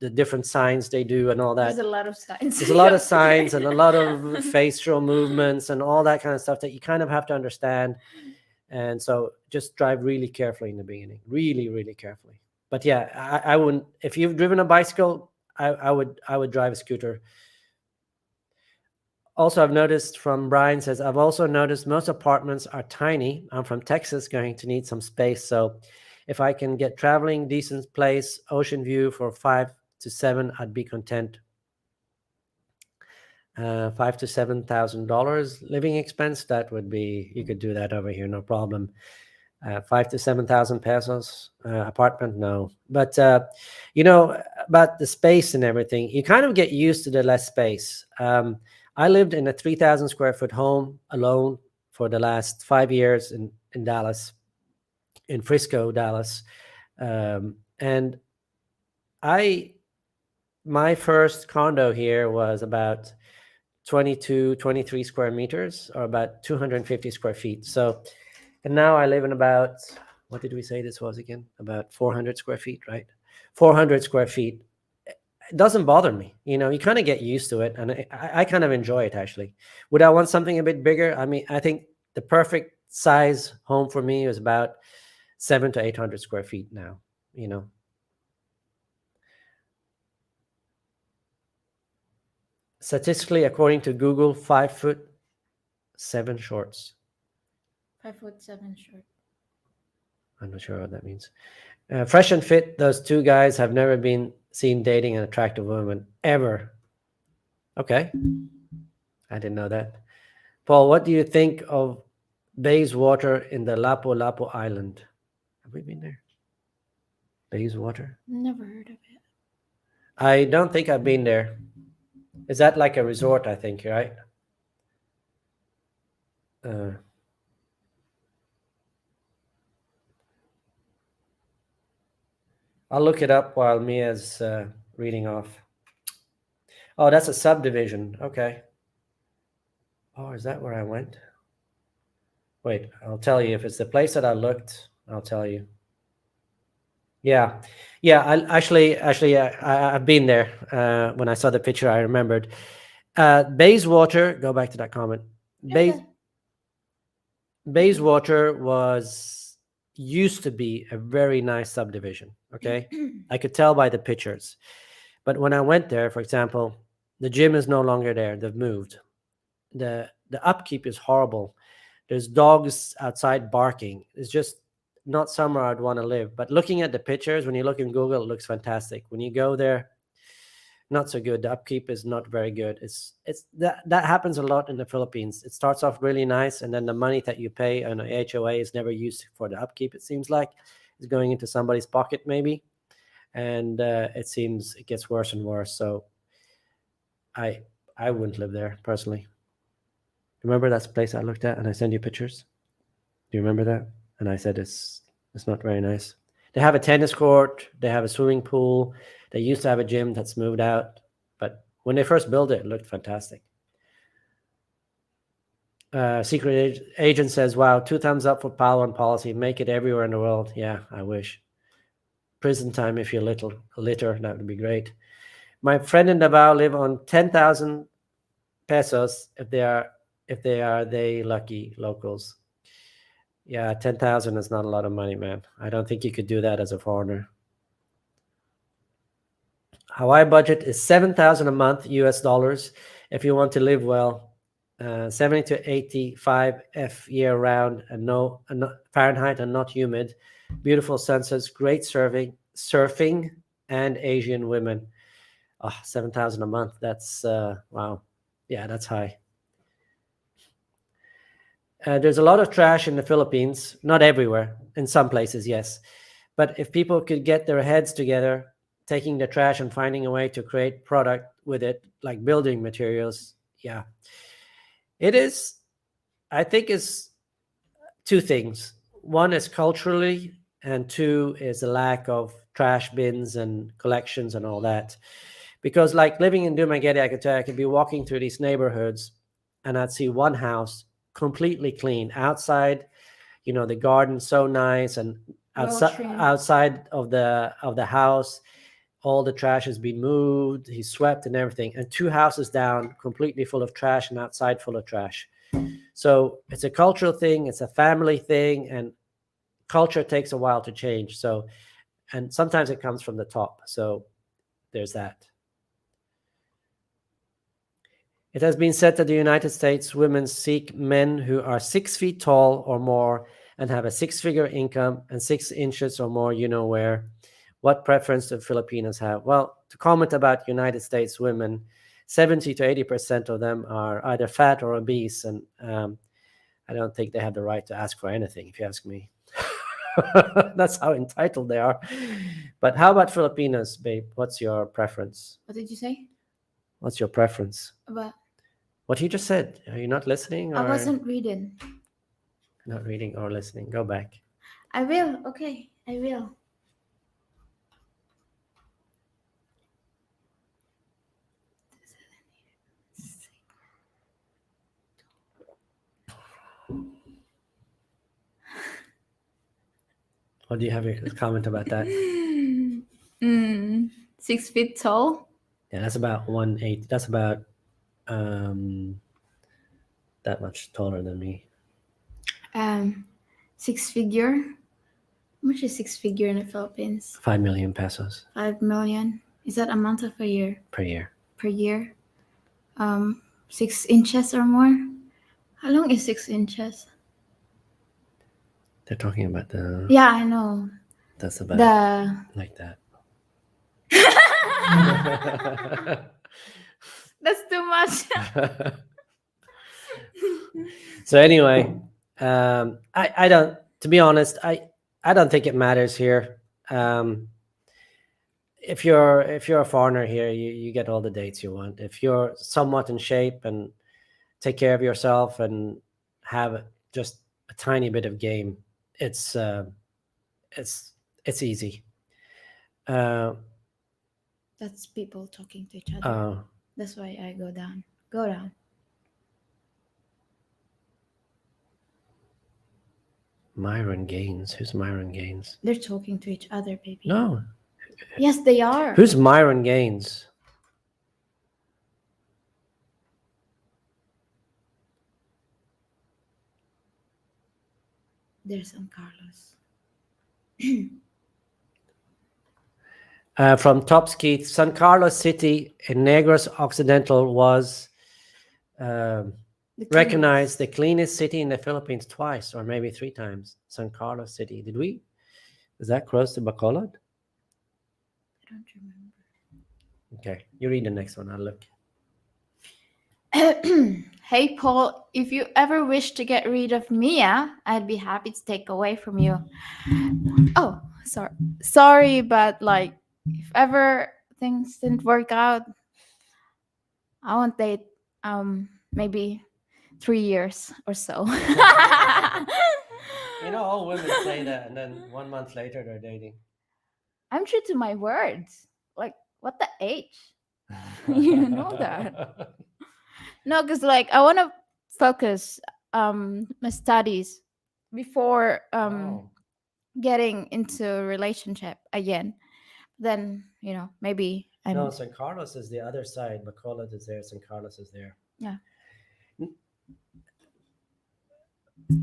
the different signs they do and all that. There's a lot of signs. There's a lot of signs and a lot of facial movements and all that kind of stuff that you kind of have to understand. And so just drive really carefully in the beginning, really, really carefully. But yeah, I wouldn't, if you've driven a bicycle, I would drive a scooter. Also, I've noticed from Brian says, I've also noticed most apartments are tiny. I'm from Texas, going to need some space. So if I can get traveling, decent place, ocean view for 5 to 7, I'd be content. $5,000 to $7,000 living expense. That would be, you could do that over here, no problem. 5 to 7,000 pesos apartment, no. But about the space and everything, you kind of get used to the less space. I lived in a 3,000 square foot home alone for the last 5 years in Dallas, in Frisco, Dallas. And my first condo here was about 22, 23 square meters, or about 250 square feet. So, and now I live in about, what did we say this was again? About 400 square feet, right? 400 square feet. It doesn't bother me. You kind of get used to it, and I kind of enjoy it, actually. Would I want something a bit bigger? I mean, I think the perfect size home for me is about 700 to 800 square feet now, Statistically, according to Google, 5'7" shorts. 5'7" short. I'm not sure what that means. Fresh and fit, those two guys have never been seen dating an attractive woman, ever. Okay. I didn't know that. Paul, what do you think of Bayswater in the Lapu-Lapu Island? Have we been there? Bayswater? Never heard of it. I don't think I've been there. Is that like a resort, I think, right? I'll look it up while Mia's reading off. Oh, that's a subdivision. Okay. Oh, is that where I went? Wait, I'll tell you. If it's the place that I looked, I'll tell you. Yeah. I've been there. When I saw the picture, I remembered. Bayswater, go back to that comment. Bayswater used to be a very nice subdivision. Okay. I could tell by the pictures. But when I went there, for example, the gym is no longer there. They've moved. The upkeep is horrible. There's dogs outside barking. It's just not somewhere I'd want to live. But looking at the pictures, when you look in Google, it looks fantastic. When you go there, not so good. The upkeep is not very good. It's that happens a lot in the Philippines. It starts off really nice, and then the money that you pay on an HOA is never used for the upkeep. It seems like it's going into somebody's pocket, maybe, and it seems it gets worse and worse. So I wouldn't live there personally. Remember that place I looked at and I sent you pictures? Do you remember that? And I said it's not very nice. They have a tennis court. They have a swimming pool. They used to have a gym that's moved out. But when they first built it, it looked fantastic. Secret Agent says, wow, 2 thumbs up for Palawan policy. Make it everywhere in the world. Yeah, I wish. Prison time if you litter. That would be great. My friend in Davao live on 10,000 pesos if they are lucky locals. Yeah, 10,000 is not a lot of money, man. I don't think you could do that as a foreigner. Hawaii budget is 7,000 a month US dollars if you want to live well. 70 to 85 F year round and no Fahrenheit and not humid. Beautiful sunsets, great surfing, and Asian women. 7,000 a month. That's wow. Yeah, that's high. There's a lot of trash in the Philippines, not everywhere, in some places, yes. But if people could get their heads together, taking the trash and finding a way to create product with it, like building materials, yeah. It is, I think it's 2 things. One is culturally, and 2 is the lack of trash bins and collections and all that. Because like living in Dumaguete, I could tell you, I could be walking through these neighborhoods and I'd see one house completely clean outside, the garden so nice, and outside of the house, all the trash has been moved, he's swept and everything, and 2 houses down completely full of trash and outside full of trash. So it's a cultural thing, it's a family thing, and culture takes a while to change. So, and sometimes it comes from the top. So there's that. It has been said that the United States women seek men who are 6 feet tall or more and have a six-figure income and 6 inches or more, you know where. What preference do Filipinos have? Well, to comment about United States women, 70 to 80% of them are either fat or obese, and I don't think they have the right to ask for anything, if you ask me. That's how entitled they are. But how about Filipinos, babe? What's your preference? What did you say? What's your preference? But What you just said. Are you not listening, I or wasn't reading. not reading or listening? Go back. I will. Okay, I will. What do you have a comment about that? 6 feet tall. Yeah, that's about 180. That's about that much taller than me. 6 figure. How much is 6 figure in the Philippines? 5 million pesos 5 million. Is that a month of a year? per year. Per year. 6 inches or more. How long is 6 inches? They're talking about the. Yeah, I know. That's about The like that. that's too much. So anyway, I don't. To be honest, I don't think it matters here. If you're a foreigner here, you get all the dates you want. If you're somewhat in shape and take care of yourself and have just a tiny bit of game, it's easy. That's people talking to each other. That's why I go down. Go down. Myron Gaines. Who's Myron Gaines? They're talking to each other, baby. No. Yes, they are. Who's Myron Gaines? There's San Carlos. From Top Ski, San Carlos City in Negros Occidental was recognized the cleanest city in the Philippines twice, or maybe 3 times. San Carlos City. Did we? Is that close to Bacolod? I don't remember. Okay, you read the next one. I'll look. Hey Paul, if you ever wish to get rid of Mia, I'd be happy to take away from you. Oh, sorry, but like, if ever things didn't work out, I won't date maybe 3 years or so. You know, all women say that, and then 1 month later they're dating. I'm true to my words. Like, what the H? You know that. No, because like I want to focus my studies before Oh. getting into a relationship again. Then maybe I'm. No, San Carlos is the other side. Bacolod is there. San Carlos is there. Yeah.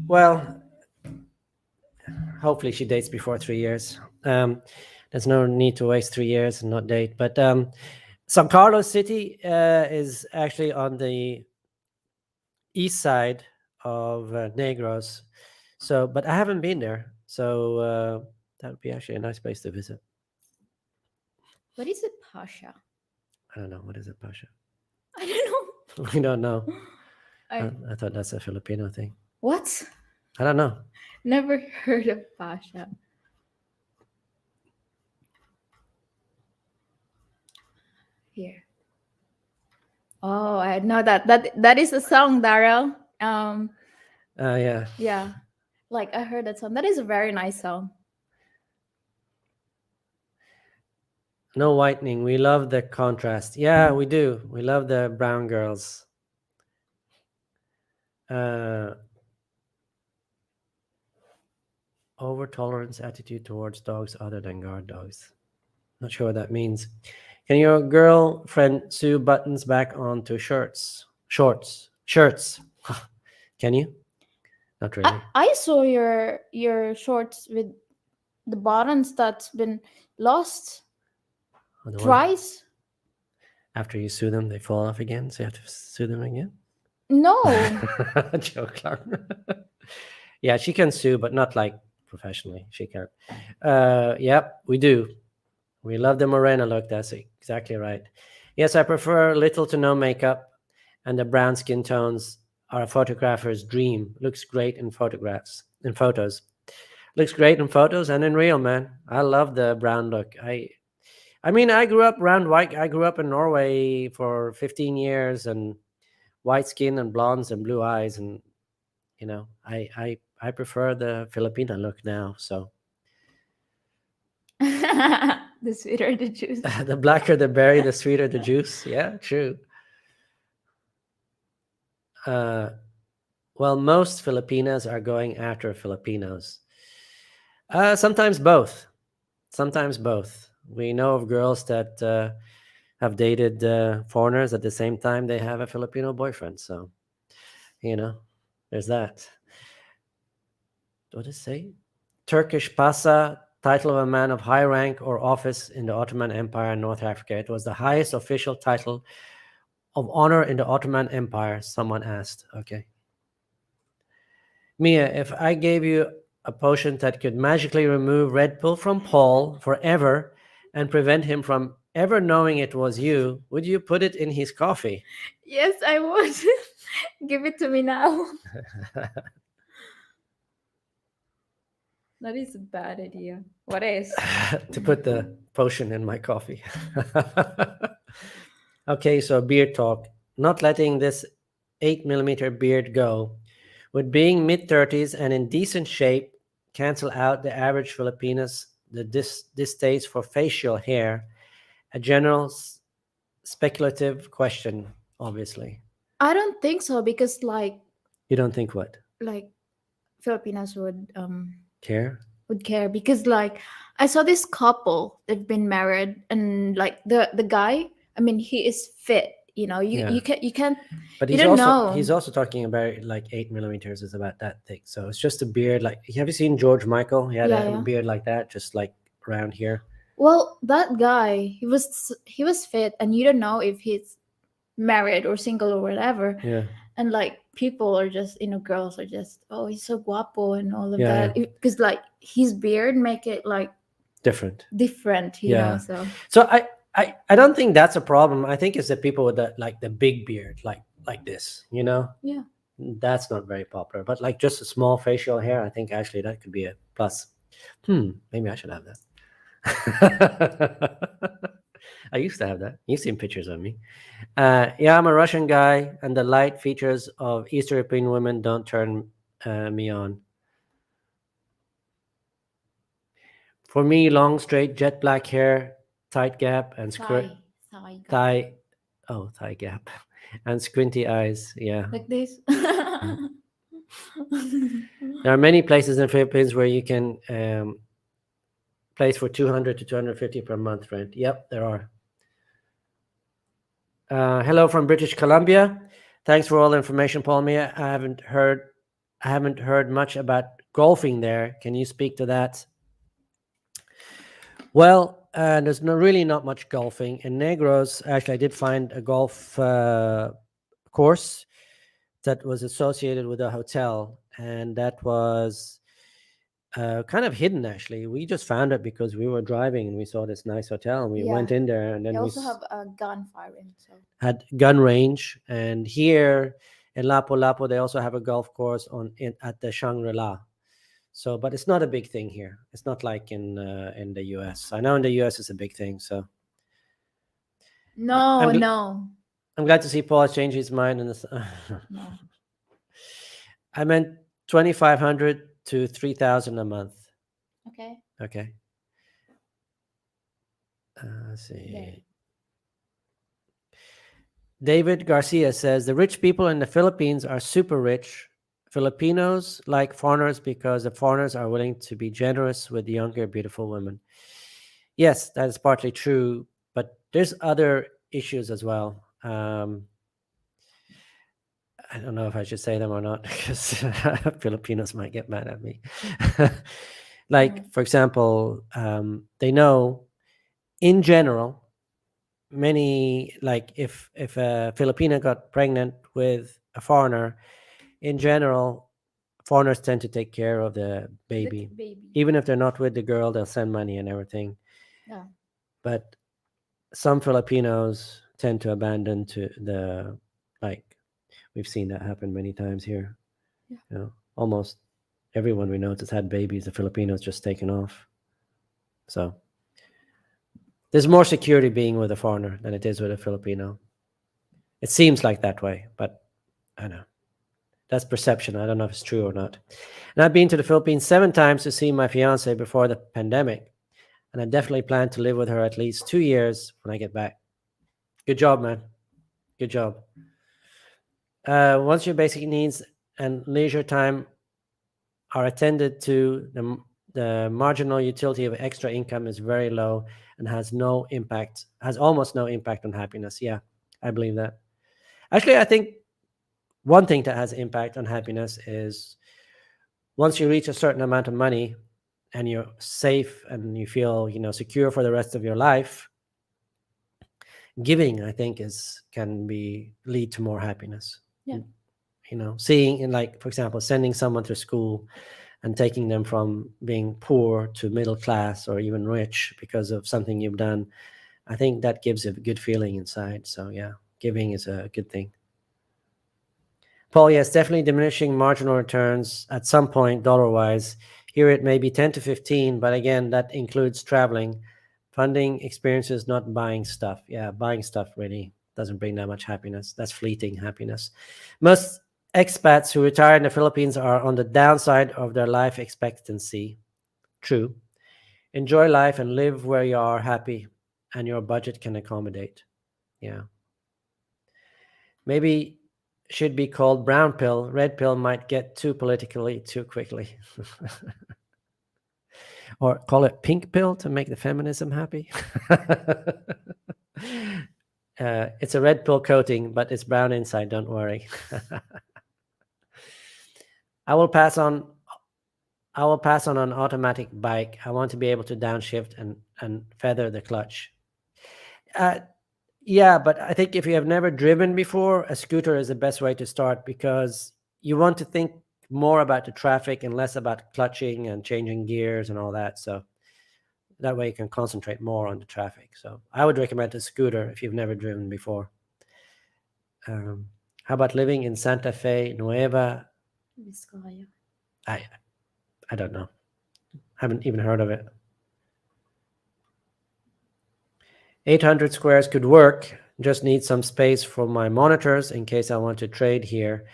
Well, hopefully she dates before 3 years. There's no need to waste 3 years and not date. But San Carlos City is actually on the east side of Negros. So, but I haven't been there. So that would be actually a nice place to visit. What is it, Pasha? I don't know. What is it, Pasha? I don't know. We don't know. I thought that's a Filipino thing. What? I don't know. Never heard of Pasha. Here. Oh, I know that is a song, Daryl. Yeah. Yeah. Like I heard that song. That is a very nice song. No whitening. We love the contrast. Yeah, we do. We love the brown girls. Over tolerance attitude towards dogs other than guard dogs. Not sure what that means. Can your girlfriend sew buttons back onto shorts? Can you? Not really. I saw your shorts with the buttons that's been lost Oh, the one- twice. After you sue them, they fall off again, so you have to sue them again. No. Joe Clark. Yeah, she can sue, but not like professionally. She can't. Yep, we do. We love the morena look. That's exactly right. Yes, I prefer little to no makeup, and the brown skin tones are a photographer's dream. Looks great in photographs, in photos. Looks great in photos and in real, man. I love the brown look. I mean, I grew up around white. I grew up in Norway for 15 years, and white skin and blondes and blue eyes, and I prefer the Filipino look now. So The sweeter the juice. the blacker the berry, the sweeter the juice. Yeah, true. Uh, well, most Filipinas are going after Filipinos. Sometimes both. Sometimes both. We know of girls that have dated foreigners at the same time they have a Filipino boyfriend. So, there's that. What does it say? Turkish Pasa, title of a man of high rank or office in the Ottoman Empire in North Africa. It was the highest official title of honor in the Ottoman Empire, someone asked. Okay. Mia, if I gave you a potion that could magically remove Red Bull from Paul forever and prevent him from ever knowing it was you, would you put it in his coffee? Yes, I would. Give it to me now. That is a bad idea. What is? To put the potion in my coffee. Okay, so beard talk. Not letting this 8 millimeter beard go. With being mid-30s and in decent shape, cancel out the average Filipinas, the distaste for facial hair. A general speculative question, obviously. I don't think so because You don't think what? Filipinos Care? would care because I saw this couple, they've been married, and the guy, I mean, he is fit, Yeah. you can't, But you he's don't also know. he's also talking about 8 millimeters is about that thick. So it's just a beard. Like, have you seen George Michael? He had Yeah, a yeah. beard like that, just like around here. Well, that guy, he was fit, and you don't know if he's married or single or whatever. Yeah. And people are just, girls are just, oh, he's so guapo and all of Yeah, that, because his beard make it Different. different, Yeah. so So I don't think that's a problem. I think it's the people with the big beard, like this, yeah. That's not very popular. But just a small facial hair, I think actually that could be a plus. Maybe I should have that. I used to have that. You've seen pictures of me. Yeah, I'm a Russian guy, and the light features of East European women don't turn me on. For me, long, straight, jet black hair, tight gap, and thigh gap, and squinty eyes. Yeah. like this. There are many places in the Philippines where you can place for 200 to 250 per month rent. Yep, there are. Hello from British Columbia. Thanks for all the information, Paul Mia. I haven't heard much about golfing there. Can you speak to that? Well, there's really not much golfing in Negros. Actually, I did find a golf course that was associated with a hotel, and that was kind of hidden. Actually, we just found it because we were driving and we saw this nice hotel, and we went in there, and then They we also have a gunfire in, so had gun range. And here in Lapu-Lapu, they also have a golf course at the Shangri-La. So, but it's not a big thing here. It's not like in the US. I know in the US it's a big thing. So no. I'm glad to see Paul has changed his mind. No. I meant 2,500 to 3,000 a month. Okay. Okay. Let's see. Okay. David Garcia says the rich people in the Philippines are super rich. Filipinos like foreigners because the foreigners are willing to be generous with younger, beautiful women. Yes, that is partly true, but there's other issues as well. I don't know if I should say them or not because Filipinos might get mad at me. For example, they know in general, many, like if a Filipino got pregnant with a foreigner, in general, foreigners tend to take care of the baby. baby. Even if they're not with the girl, they'll send money and everything. Yeah. But some Filipinos tend to abandon to the, like, we've seen that happen many times here. Yeah. You know, almost everyone we know that's had babies, the Filipinos just taken off. So there's more security being with a foreigner than it is with a Filipino. It seems like that way, but I don't know. That's perception. I don't know if it's true or not. And I've been to the Philippines 7 times to see my fiance before the pandemic. And I definitely plan to live with her at least 2 years when I get back. Good job, man. Good job. Once your basic needs and leisure time are attended to, the marginal utility of extra income is very low and has almost no impact on happiness. Yeah, I believe that. Actually, I think one thing that has impact on happiness is once you reach a certain amount of money and you're safe and you feel, secure for the rest of your life, giving, I think, can lead to more happiness. Yeah. Seeing in, like, for example, sending someone to school and taking them from being poor to middle class or even rich because of something you've done, I think that gives a good feeling inside. So yeah, giving is a good thing. Paul, yes, definitely diminishing marginal returns at some point, dollar-wise. Here it may be 10 to 15, but again, that includes traveling, funding experiences, not buying stuff. Yeah, buying stuff really doesn't bring that much happiness. That's fleeting happiness. Most expats who retire in the Philippines are on the downside of their life expectancy. True. Enjoy life and live where you are happy and your budget can accommodate. Yeah. Maybe should be called brown pill. Red pill might get too politically too quickly. Or call it pink pill to make the feminism happy. It's a red pill coating, but it's brown inside. Don't worry. I will pass on an automatic bike. I want to be able to downshift and feather the clutch. Yeah, but I think if you have never driven before, a scooter is the best way to start because you want to think more about the traffic and less about clutching and changing gears and all that. So that way you can concentrate more on the traffic. So I would recommend a scooter if you've never driven before. How about living in Santa Fe, Nueva? I don't know. Haven't even heard of it. 800 squares could work. Just need some space for my monitors in case I want to trade here.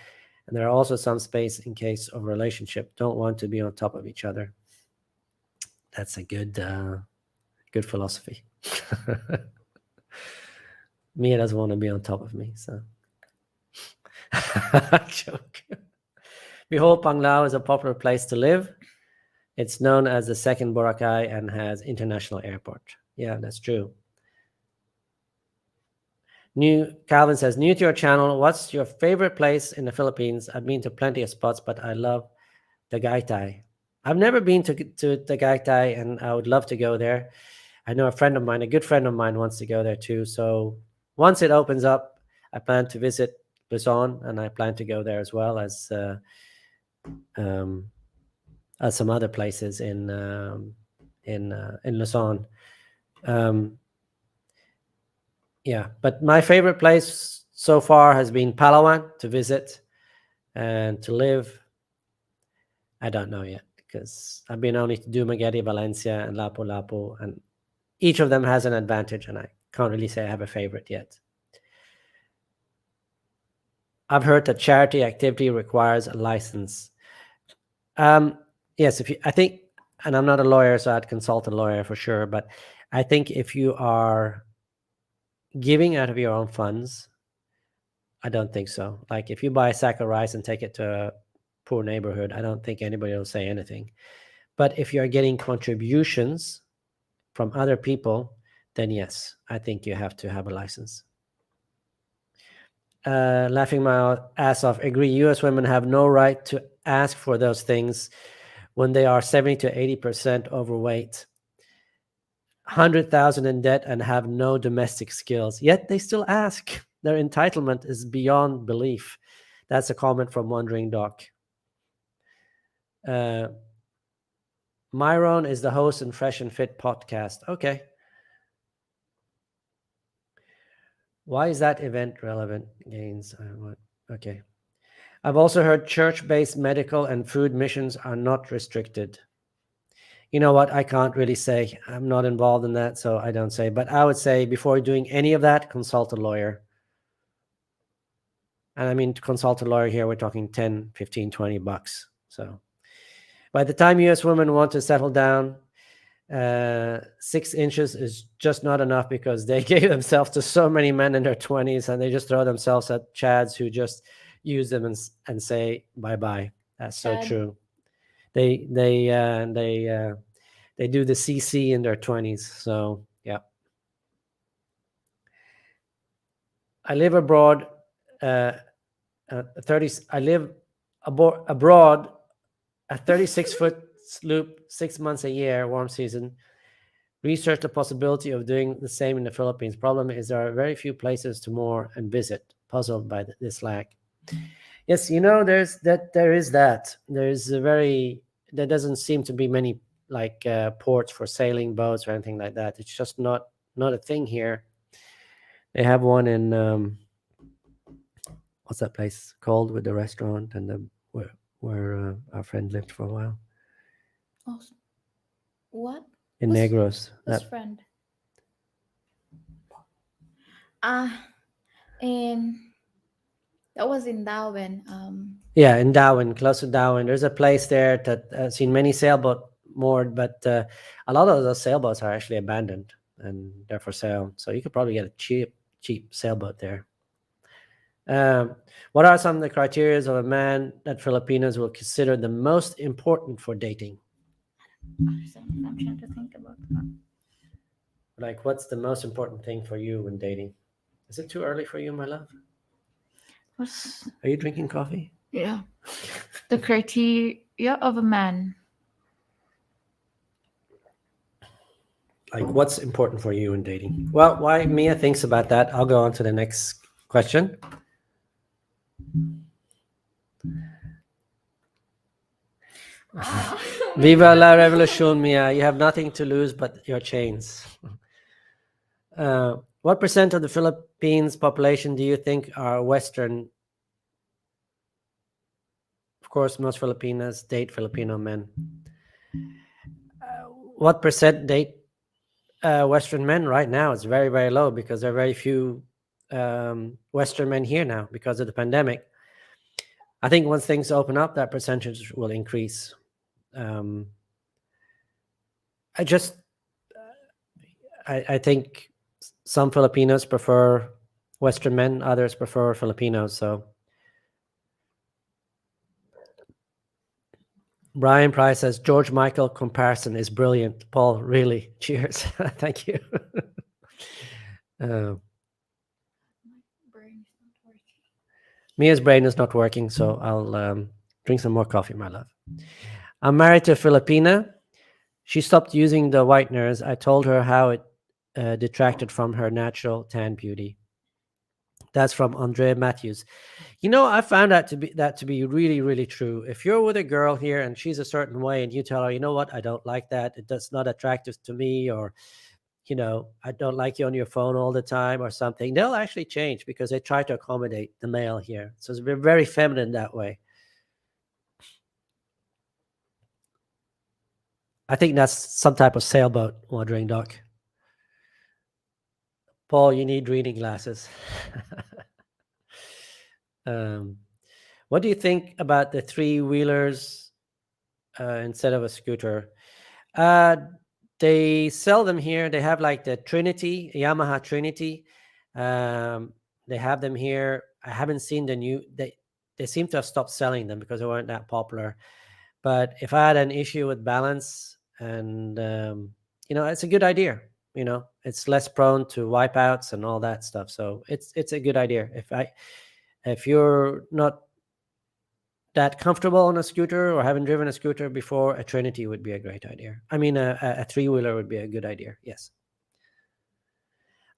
And there are also some space in case of relationship. Don't want to be on top of each other. That's a good philosophy. Mia doesn't want to be on top of me, so. Joke. Bohol, Panglao is a popular place to live. It's known as the second Boracay and has international airport. Yeah, that's true. Calvin says, new to your channel, what's your favorite place in the Philippines? I've been to plenty of spots, but I love Tagaytay. I've never been to Tagaytay, and I would love to go there. I know a good friend of mine wants to go there too. So once it opens up, I plan to visit Luzon, and I plan to go there as well as some other places in Luzon. Yeah, but my favorite place so far has been Palawan to visit and to live. I don't know yet because I've been only to Dumaguete, Valencia, and Lapu-Lapu, and each of them has an advantage, and I can't really say I have a favorite yet. I've heard that charity activity requires a license. Yes, I think, and I'm not a lawyer, so I'd consult a lawyer for sure, but I think if you are giving out of your own funds, I don't think so. Like if you buy a sack of rice and take it to a poor neighborhood, I don't think anybody will say anything. But if you're getting contributions from other people, then yes, I think you have to have a license. Laughing my ass off. Agree, US women have no right to ask for those things when they are 70 to 80% overweight. 100,000 in debt and have no domestic skills, yet they still ask. Their entitlement is beyond belief. That's a comment from Wandering Doc. Myron is the host in Fresh and Fit podcast. Okay. Why is that event relevant? Gains. Okay. I've also heard church-based medical and food missions are not restricted. You know what? I can't really say. I'm not involved in that, so I don't say. But I would say before doing any of that, consult a lawyer. And I mean, to consult a lawyer here, we're talking 10, 15, 20 bucks. So by the time US women want to settle down, 6 inches is just not enough because they gave themselves to so many men in their 20s and they just throw themselves at chads who just use them and say bye-bye. That's so Chad. true. They do the CC in their 20s. So yeah. I live abroad. I live abroad a 36-foot sloop, 6 months a year, warm season. Research the possibility of doing the same in the Philippines. Problem is there are very few places to moor and visit. Puzzled by this lack. Yes, there is that. There doesn't seem to be many like ports for sailing boats or anything like that. It's just not a thing here. They have one in what's that place called with the restaurant and the where our friend lived for a while. Oh, what? In Who's- Negros. Whose friend? And that was in Darwin. Yeah, in Darwin, close to Darwin. There's a place there that I've seen many sailboat moored, but a lot of those sailboats are actually abandoned and they're for sale. So you could probably get a cheap sailboat there. What are some of the criteria of a man that Filipinos will consider the most important for dating? I'm trying to think about that. Like, what's the most important thing for you when dating? Is it too early for you, my love? Are you drinking coffee? Yeah. The criteria of a man. Like, what's important for you in dating? Well, while Mia thinks about that, I'll go on to the next question. Viva la revolution, Mia. You have nothing to lose but your chains. What percent of the Philippines population do you think are Western? Of course, most Filipinas date Filipino men. What percent date Western men right now? It's very, very low because there are very few Western men here now because of the pandemic. I think once things open up, that percentage will increase. I think some Filipinos prefer Western men, others prefer Filipinos. So Brian Price says George Michael comparison is brilliant. Paul, really? Cheers. Thank you. Mia's brain is not working, so I'll drink some more coffee, my love. I'm married to a Filipina. She stopped using the whiteners. I told her how it detracted from her natural tan beauty. That's from Andrea Matthews. I found that to be really, really true. If you're with a girl here and she's a certain way and you tell her, you know what, I don't like that. It's not attractive to me, or, I don't like you on your phone all the time or something, they'll actually change because they try to accommodate the male here. So it's very feminine that way. I think that's some type of sailboat, Wandering Doc. Paul, you need reading glasses. What do you think about the 3-wheelers instead of a scooter? They sell them here. They have like the Trinity, Yamaha Trinity. They have them here. I haven't seen the new. They seem to have stopped selling them because they weren't that popular. But if I had an issue with balance, and it's a good idea. It's less prone to wipeouts and all that stuff. So it's a good idea. If you're not that comfortable on a scooter or haven't driven a scooter before, a Trinity would be a great idea. I mean, a three-wheeler would be a good idea. Yes.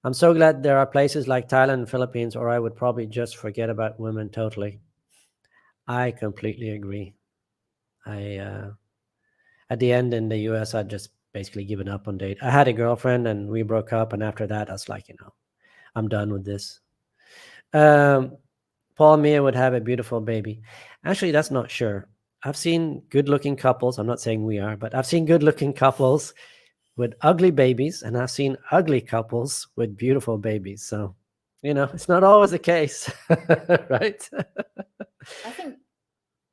I'm so glad there are places like Thailand and Philippines, or I would probably just forget about women totally. I completely agree. At the end in the US, I'd just basically given up on date. I had a girlfriend and we broke up, and after that, I was like, I'm done with this. Paul and Mia would have a beautiful baby. Actually, that's not sure. I've seen good-looking couples. I'm not saying we are, but I've seen good-looking couples with ugly babies, and I've seen ugly couples with beautiful babies. So, it's not always the case, right? I think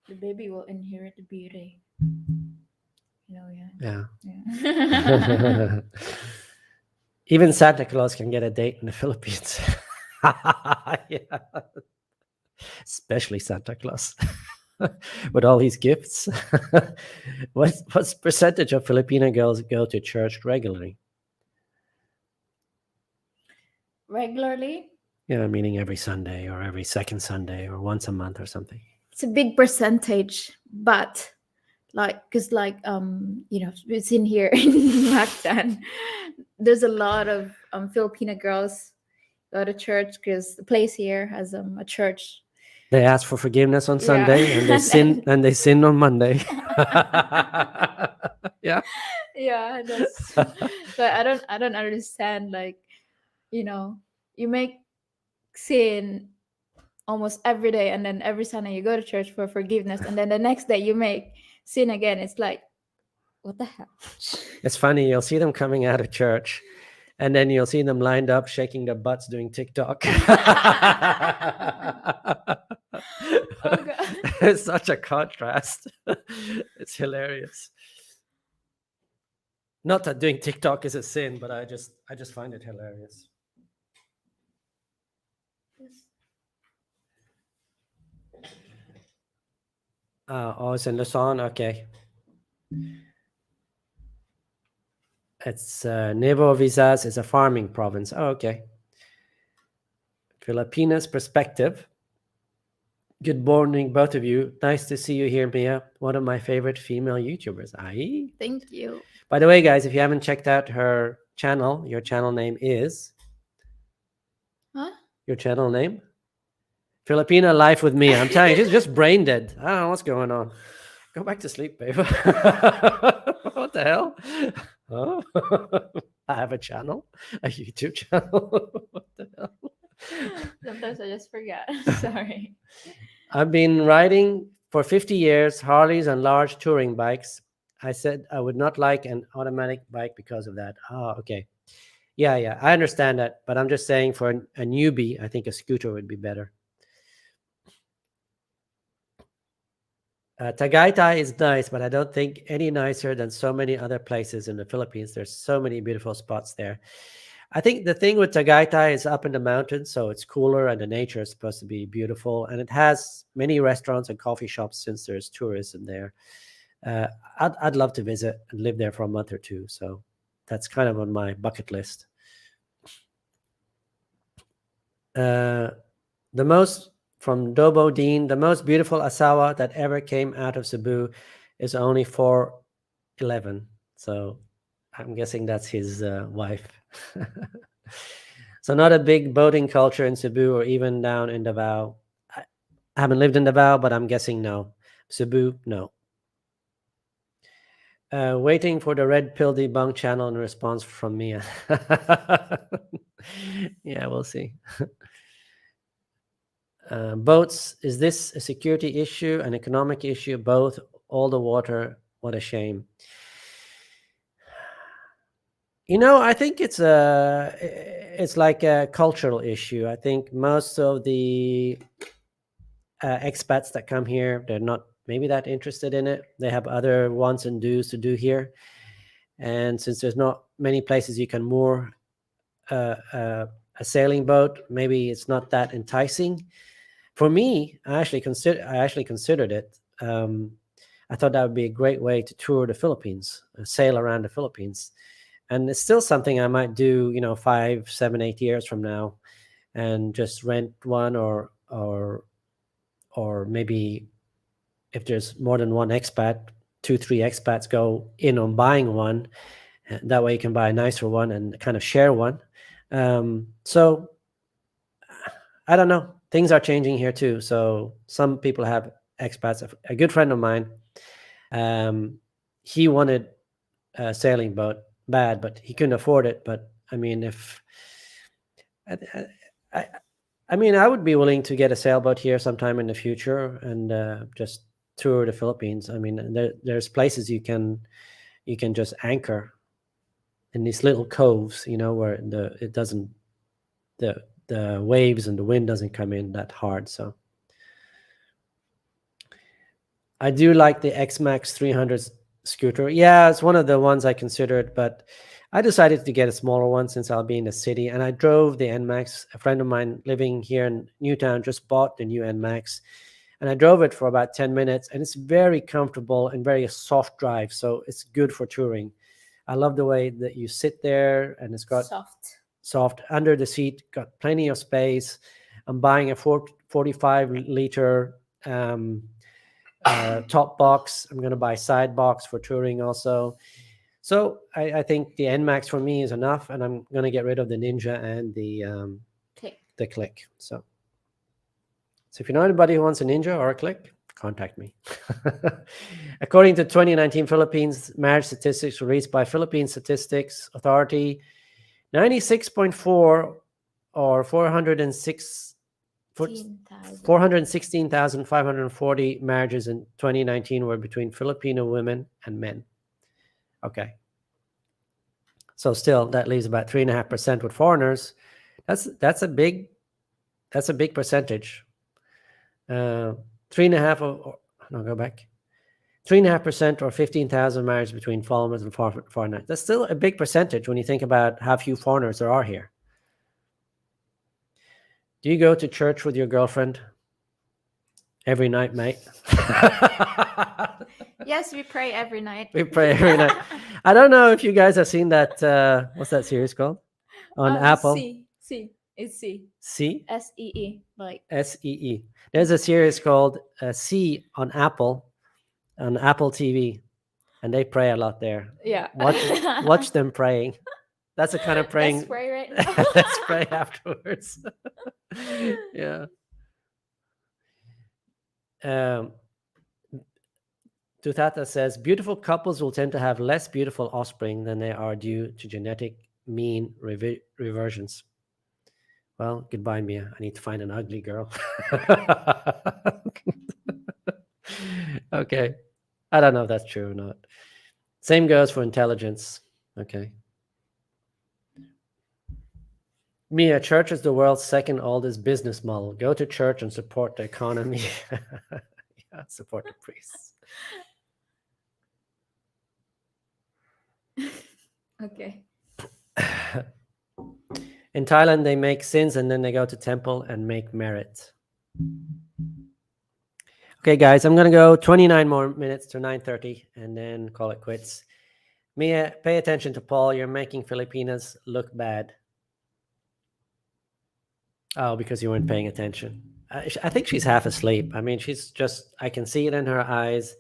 the baby will inherit the beauty. Yeah. Yeah. Even Santa Claus can get a date in the Philippines. Yeah. Especially Santa Claus with all these gifts. What's percentage of Filipino girls go to church regularly? Regularly, Yeah, meaning every Sunday or every second Sunday or once a month or something. it's a big percentage, but because it's in here in Mactan, there's a lot of Filipino girls go to church because the place here has a church. They ask for forgiveness on Yeah. Sunday and they sin on Monday. Yeah. Yeah, that's but I don't understand, you make sin almost every day, and then every Sunday you go to church for forgiveness, and then the next day you make sin again. It's like, what the hell? It's funny, you'll see them coming out of church and then you'll see them lined up shaking their butts doing TikTok. Oh god. It's such a contrast. It's hilarious. Not that doing TikTok is a sin, but I just find it hilarious. Oh, it's in Luzon. Okay. It's Nuevo Vizas is a farming province. Oh, okay. Filipinas perspective. Good morning, both of you. Nice to see you here, Mia. One of my favorite female YouTubers. Aye. Thank you. By the way, guys, if you haven't checked out her channel, your channel name is? Huh? Your channel name? Filipina Life with Mia. I'm telling you, she's just brain dead. I don't know what's going on. Go back to sleep, babe. What the hell? Oh, I have a channel, a YouTube channel. What the hell? Sometimes I just forget. Sorry. I've been riding for 50 years, Harleys and large touring bikes. I said I would not like an automatic bike because of that. Oh, okay. Yeah, I understand that. But I'm just saying for a newbie, I think a scooter would be better. Tagaytay is nice, but I don't think any nicer than so many other places in the Philippines. There's so many beautiful spots there. I think the thing with Tagaytay is up in the mountains, so it's cooler and the nature is supposed to be beautiful. And it has many restaurants and coffee shops since there's tourism there. I'd love to visit and live there for a month or two. So that's kind of on my bucket list. From Dobo Dean, the most beautiful asawa that ever came out of Cebu is only 4'11". So I'm guessing that's his wife. So not a big boating culture in Cebu or even down in Davao. I haven't lived in Davao, but I'm guessing no. Cebu, no. Waiting for the red pill debunk channel in response from Mia. Yeah, we'll see. Boats, is this a security issue, an economic issue? Both, all the water, what a shame. I think it's like a cultural issue. I think most of the expats that come here, they're not maybe that interested in it. They have other wants and do's to do here. And since there's not many places you can moor a sailing boat, maybe it's not that enticing. For me, I actually considered it. I thought that would be a great way to tour the Philippines, sail around the Philippines. And it's still something I might do, 5, 7, 8 years from now, and just rent one or maybe if there's more than one expat, 2, 3 expats go in on buying one. That way you can buy a nicer one and kind of share one. So I don't know. Things are changing here too. So some people have expats. A good friend of mine, he wanted a sailing boat bad, but he couldn't afford it. But I mean, if I mean, I would be willing to get a sailboat here sometime in the future and just tour the Philippines. I mean, there's places you can just anchor in these little coves, where the waves and the wind doesn't come in that hard. So I do like the X-Max 300 scooter. Yeah, it's one of the ones I considered, but I decided to get a smaller one since I'll be in the city. And I drove the NMAX. A friend of mine living here in Newtown just bought the new NMAX. And I drove it for about 10 minutes. And it's very comfortable and very soft drive. So it's good for touring. I love the way that you sit there and it's got soft under the seat, got plenty of space. I'm buying a 45-liter top box. I'm going to buy side box for touring also. So I think the NMAX for me is enough, and I'm going to get rid of the Ninja and the Click. So if you know anybody who wants a Ninja or a Click, contact me. According to 2019 Philippines marriage statistics released by Philippine Statistics Authority, 96.4 or 416,540 marriages in 2019 were between Filipino women and men. Okay. So still, that leaves about 3.5% with foreigners. That's a big percentage. 3.5 go back. 3.5% or 15,000 marriages between foreigners and foreigners. That's still a big percentage when you think about how few foreigners there are here. Do you go to church with your girlfriend every night, mate? Yes, we pray every night. We pray every night. I don't know if you guys have seen that. What's that series called? On Apple. It's C. C? SEE. Like SEE. There's a series called C on Apple TV. And they pray a lot there. Yeah. Watch them praying. That's the kind of praying. Let's pray right now. Let's pray afterwards. Yeah. Tutata says, beautiful couples will tend to have less beautiful offspring than they are due to genetic mean reversions. Well, goodbye, Mia. I need to find an ugly girl. Okay. I don't know if that's true or not. Same goes for intelligence. Okay. Mia, church is the world's second oldest business model. Go to church and support the economy. Yeah, support the priests. Okay. In Thailand, they make sins and then they go to temple and make merit. Okay, guys, I'm going to go 29 more minutes to 9:30 and then call it quits. Mia, pay attention to Paul. You're making Filipinas look bad. Oh, because you weren't paying attention. I think she's half asleep. I mean, she's just, I can see it in her eyes.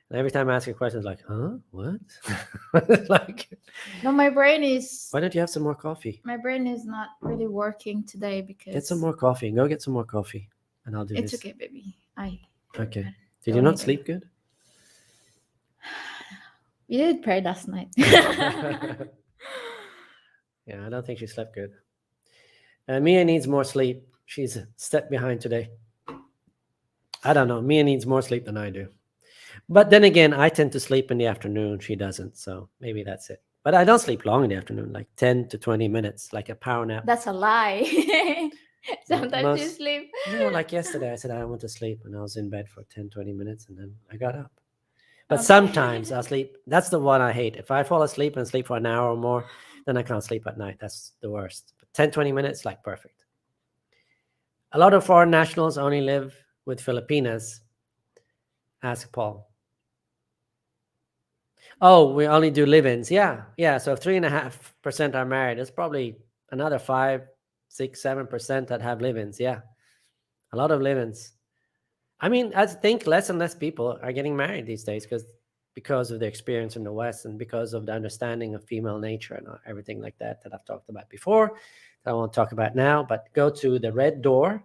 And every time I ask a question, it's like, huh? What? Like, No, my brain is. why don't you have some more coffee? My brain is not really working today because. Get some more coffee. Go get some more coffee. And I'll do It's this. okay, baby. Okay. I Did you don't not need it. sleep good? We did pray last night. Yeah, I don't think she slept good. Mia needs more sleep. She's a step behind today. I don't know. Mia needs more sleep than I do. But then again, I tend to sleep in the afternoon. She doesn't. So maybe that's it. But I don't sleep long in the afternoon, like 10 to 20 minutes, like a power nap. That's a lie. Sometimes you Most- sleep. No, like yesterday, I said I want to sleep, and I was in bed for 10, 20 minutes, and then I got up. But Okay. sometimes I'll sleep. That's the one I hate. If I fall asleep and sleep for an hour or more, then I can't sleep at night. That's the worst. But 10, 20 minutes, like perfect. A lot of foreign nationals only live with Filipinas. Ask Paul. Oh, we only do live-ins. Yeah. So if 3.5% are married, there's probably another 5, 6, 7% that have live-ins. Yeah. A lot of live-ins. I mean, I think less and less people are getting married these days because of the experience in the West and because of the understanding of female nature and everything like that I've talked about before. That I won't talk about now, but go to the red door.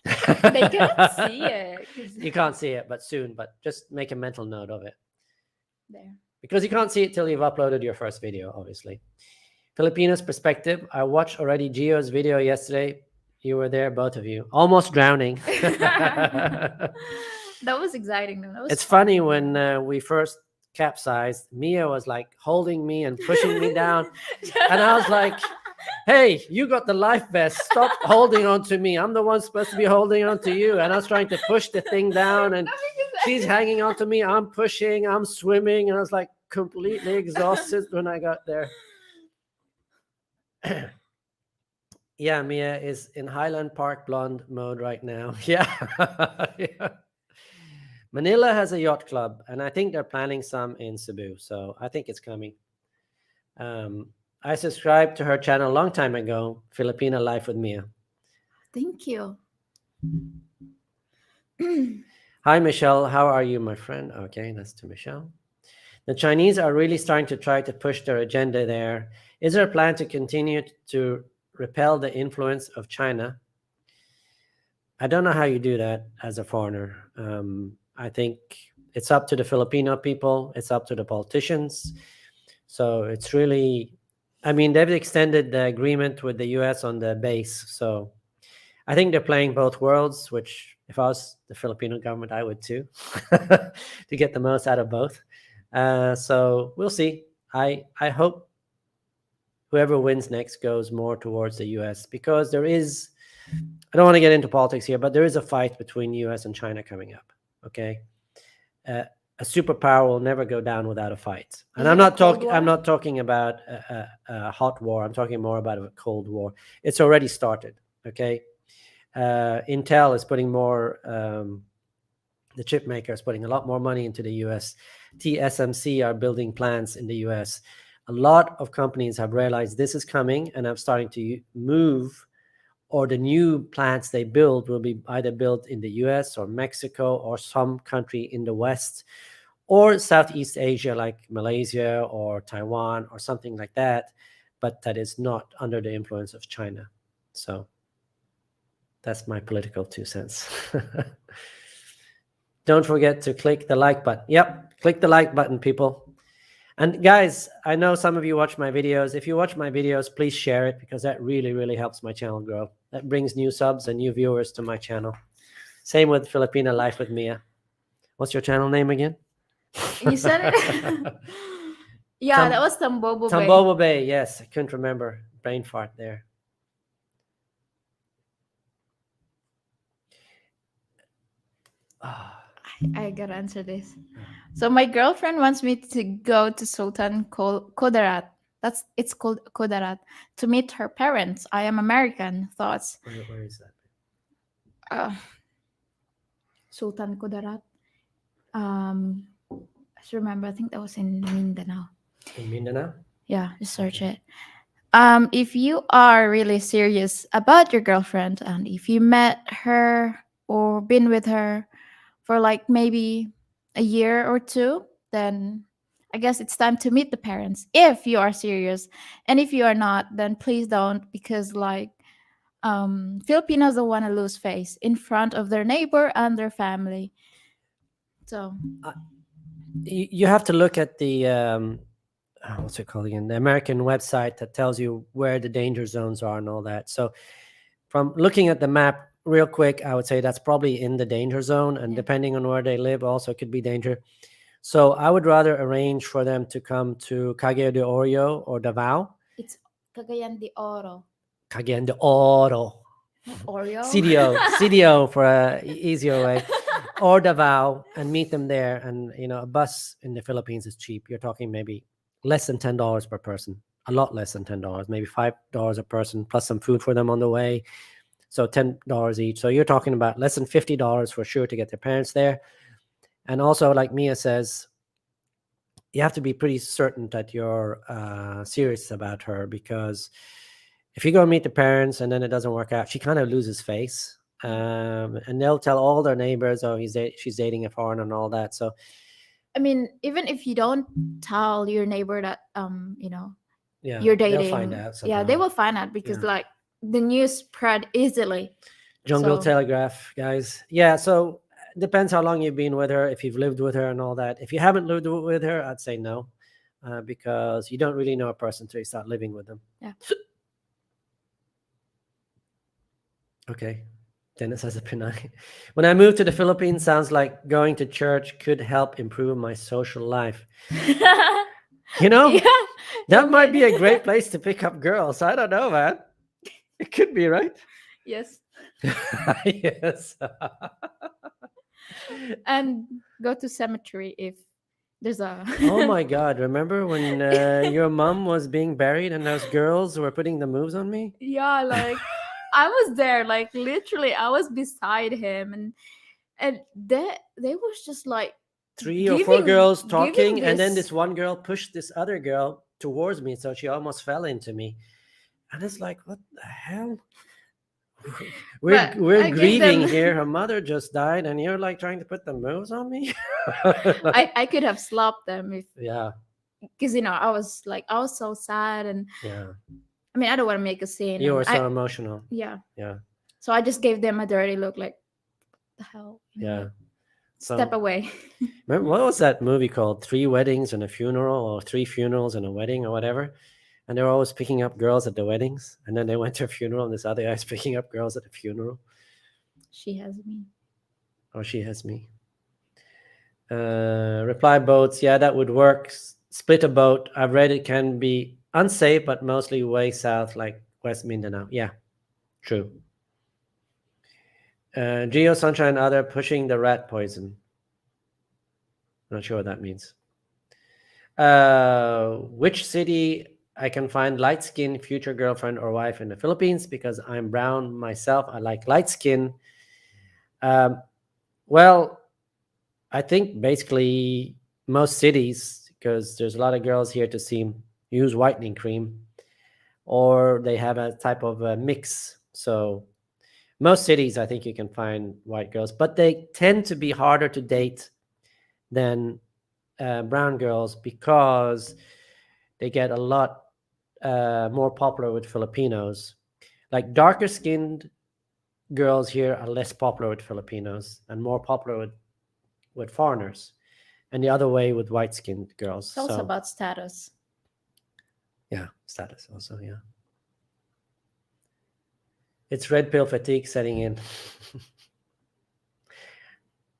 They cannot see it. 'Cause You can't see it, but soon. But just make a mental note of it there. because you can't see it till you've uploaded your first video, obviously. Filipinos perspective. I watched already Gio's video yesterday. You were there, both of you, almost drowning. That was exciting though. That was It's fun. funny when we first capsized, Mia was like holding me and pushing me down. And I was like, hey, you got the life vest. Stop holding on to me. I'm the one supposed to be holding on to you. And I was trying to push the thing down and she's hanging on to me. I'm pushing, I'm swimming. And I was like completely exhausted when I got there. Yeah, Mia is in Highland Park blonde mode right now. Yeah. Yeah. Manila has a yacht club, and I think they're planning some in Cebu. So I think it's coming. I subscribed to her channel a long time ago, Filipina Life with Mia. Thank you. Hi, Michelle. How are you, my friend? Okay, that's to Michelle. The Chinese are really starting to try to push their agenda there. Is there a plan to continue to repel the influence of China? I don't know how you do that as a foreigner. I think it's up to the Filipino people. It's up to the politicians. So it's really, I mean, they've extended the agreement with the US on the base. So I think they're playing both worlds, which if I was the Filipino government, I would too, to get the most out of both. So we'll see. I hope whoever wins next goes more towards the US because there is, I don't want to get into politics here, but there is a fight between US and China coming up. Okay. A superpower will never go down without a fight. And I'm not talking about a hot war. I'm talking more about a cold war. It's already started. Okay. Intel is putting more, the chip maker is putting a lot more money into the US. TSMC are building plants in the US. A lot of companies have realized this is coming and are starting to move, or the new plants they build will be either built in the US or Mexico or some country in the West or Southeast Asia like Malaysia or Taiwan or something like that, but that is not under the influence of China. So that's my political 2 cents. Don't forget to click the like button. Yep, click the like button, people. And guys, I know some of you watch my videos. If you watch my videos, please share it because that really, really helps my channel grow. That brings new subs and new viewers to my channel. Same with Filipina Life with Mia. What's your channel name again? You said it. Yeah, that was Tambobo Bay. Tambobo Bay, yes. I couldn't remember. Brain fart there. I gotta answer this. So my girlfriend wants me to go to Sultan Kudarat. It's called Kudarat to meet her parents. I am American. Thoughts? Where is that? Sultan Kudarat. I just remember. I think that was in Mindanao. In Mindanao? Yeah, just search it. If you are really serious about your girlfriend and if you met her or been with her for like maybe a year or two, then I guess it's time to meet the parents if you are serious. And if you are not, then please don't, because like Filipinos don't want to lose face in front of their neighbor and their family. So you have to look at the what's it called again? The American website that tells you where the danger zones are and all that. So from looking at the map real quick, I would say that's probably in the danger zone, and depending on where they live also could be danger. So I would rather arrange for them to come to Cagayan de Oro or Davao. it's Cagayan de Oro. Cagayan de Oro. Oreo? CDO for a easier way. Or Davao, and meet them there. And, you know, a bus in the Philippines is cheap. You're talking maybe less than $10 per person. A lot less than $10, maybe $5 a person, plus some food for them on the way. So $10 each. So you're talking about less than $50 for sure to get their parents there. And also, like Mia says, you have to be pretty certain that you're serious about her, because if you go meet the parents and then it doesn't work out, she kind of loses face. And they'll tell all their neighbors, oh, she's dating a foreigner and all that. So I mean, even if you don't tell your neighbor that yeah, you're they'll find dating, out yeah, somehow. they will find out because Yeah. like the news spread easily. Jungle So- Telegraph, guys. Yeah, so depends how long you've been with her, if you've lived with her and all that. If you haven't lived with her, I'd say no, because you don't really know a person until you start living with them. Yeah. Okay. Dennis has a Pinay. When I moved to the Philippines, sounds like going to church could help improve my social life. You know, Yeah, that you might be may- a great place to pick up girls. I don't know, man. It could be, right? Yes, Yes. and go to cemetery if there's a. Oh my God. Remember when your mom was being buried and those girls were putting the moves on me? Yeah, like I was there, like literally, I was beside him, and they was just like 3 or 4 girls giving talking, and then this- this one girl pushed this other girl towards me, so she almost fell into me. And it's like, what the hell? We're But we're I gave grieving them- here. Her mother just died, and you're like trying to put the moves on me. I could have slapped them if Yeah, because I was so sad, and yeah. I mean I don't want to make a scene. You and were so emotional. yeah, Yeah, so I just gave them a dirty look, like the hell. yeah. So, Step away. remember, what was that movie called? 3 Weddings and a Funeral, or 3 Funerals and a Wedding, or whatever. And they were always picking up girls at the weddings, and then they went to a funeral, and this other guy's picking up girls at the funeral. She has me. Or she has me. Reply boats, yeah, that would work. Split a boat. I've read it can be unsafe, but mostly way south, like West Mindanao. Yeah, true. Geo Sunshine and other pushing the rat poison. Not sure what that means. Which city I can find light skin future girlfriend or wife in the Philippines? Because I'm brown myself. I like light skin. Well, I think basically most cities, because there's a lot of girls here to see use whitening cream, or they have a type of a mix. So most cities, I think you can find white girls, but they tend to be harder to date than brown girls because they get a lot more popular with Filipinos. Like darker skinned girls here are less popular with Filipinos and more popular with foreigners, and the other way with white skinned girls. It's also So, about status. yeah, status also, yeah. It's red pill fatigue setting in.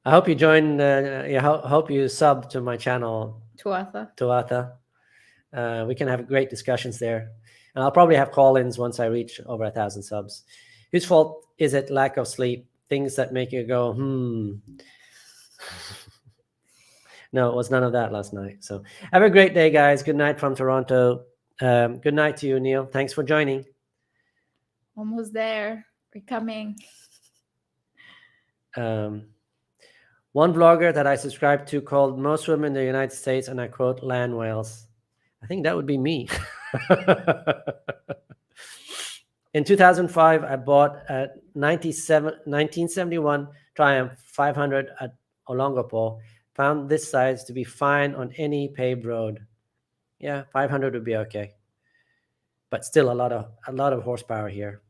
I hope you join. Hope you sub to my channel, Tuatha. Tuatha. We can have great discussions there, and I'll probably have call-ins once I reach over 1,000 subs. Whose fault is it? Lack of sleep, things that make you go, No, it was none of that last night. So have a great day, guys. Good night from Toronto. Good night to you, Neil. Thanks for joining. Almost there. We're coming. One vlogger that I subscribe to called Most Women in the United States, and I quote, land whales. I think that would be me. In 2005, I bought a 1971 Triumph 500 at Olongapo. Found this size to be fine on any paved road. Yeah, 500 would be okay, but still a lot of horsepower here.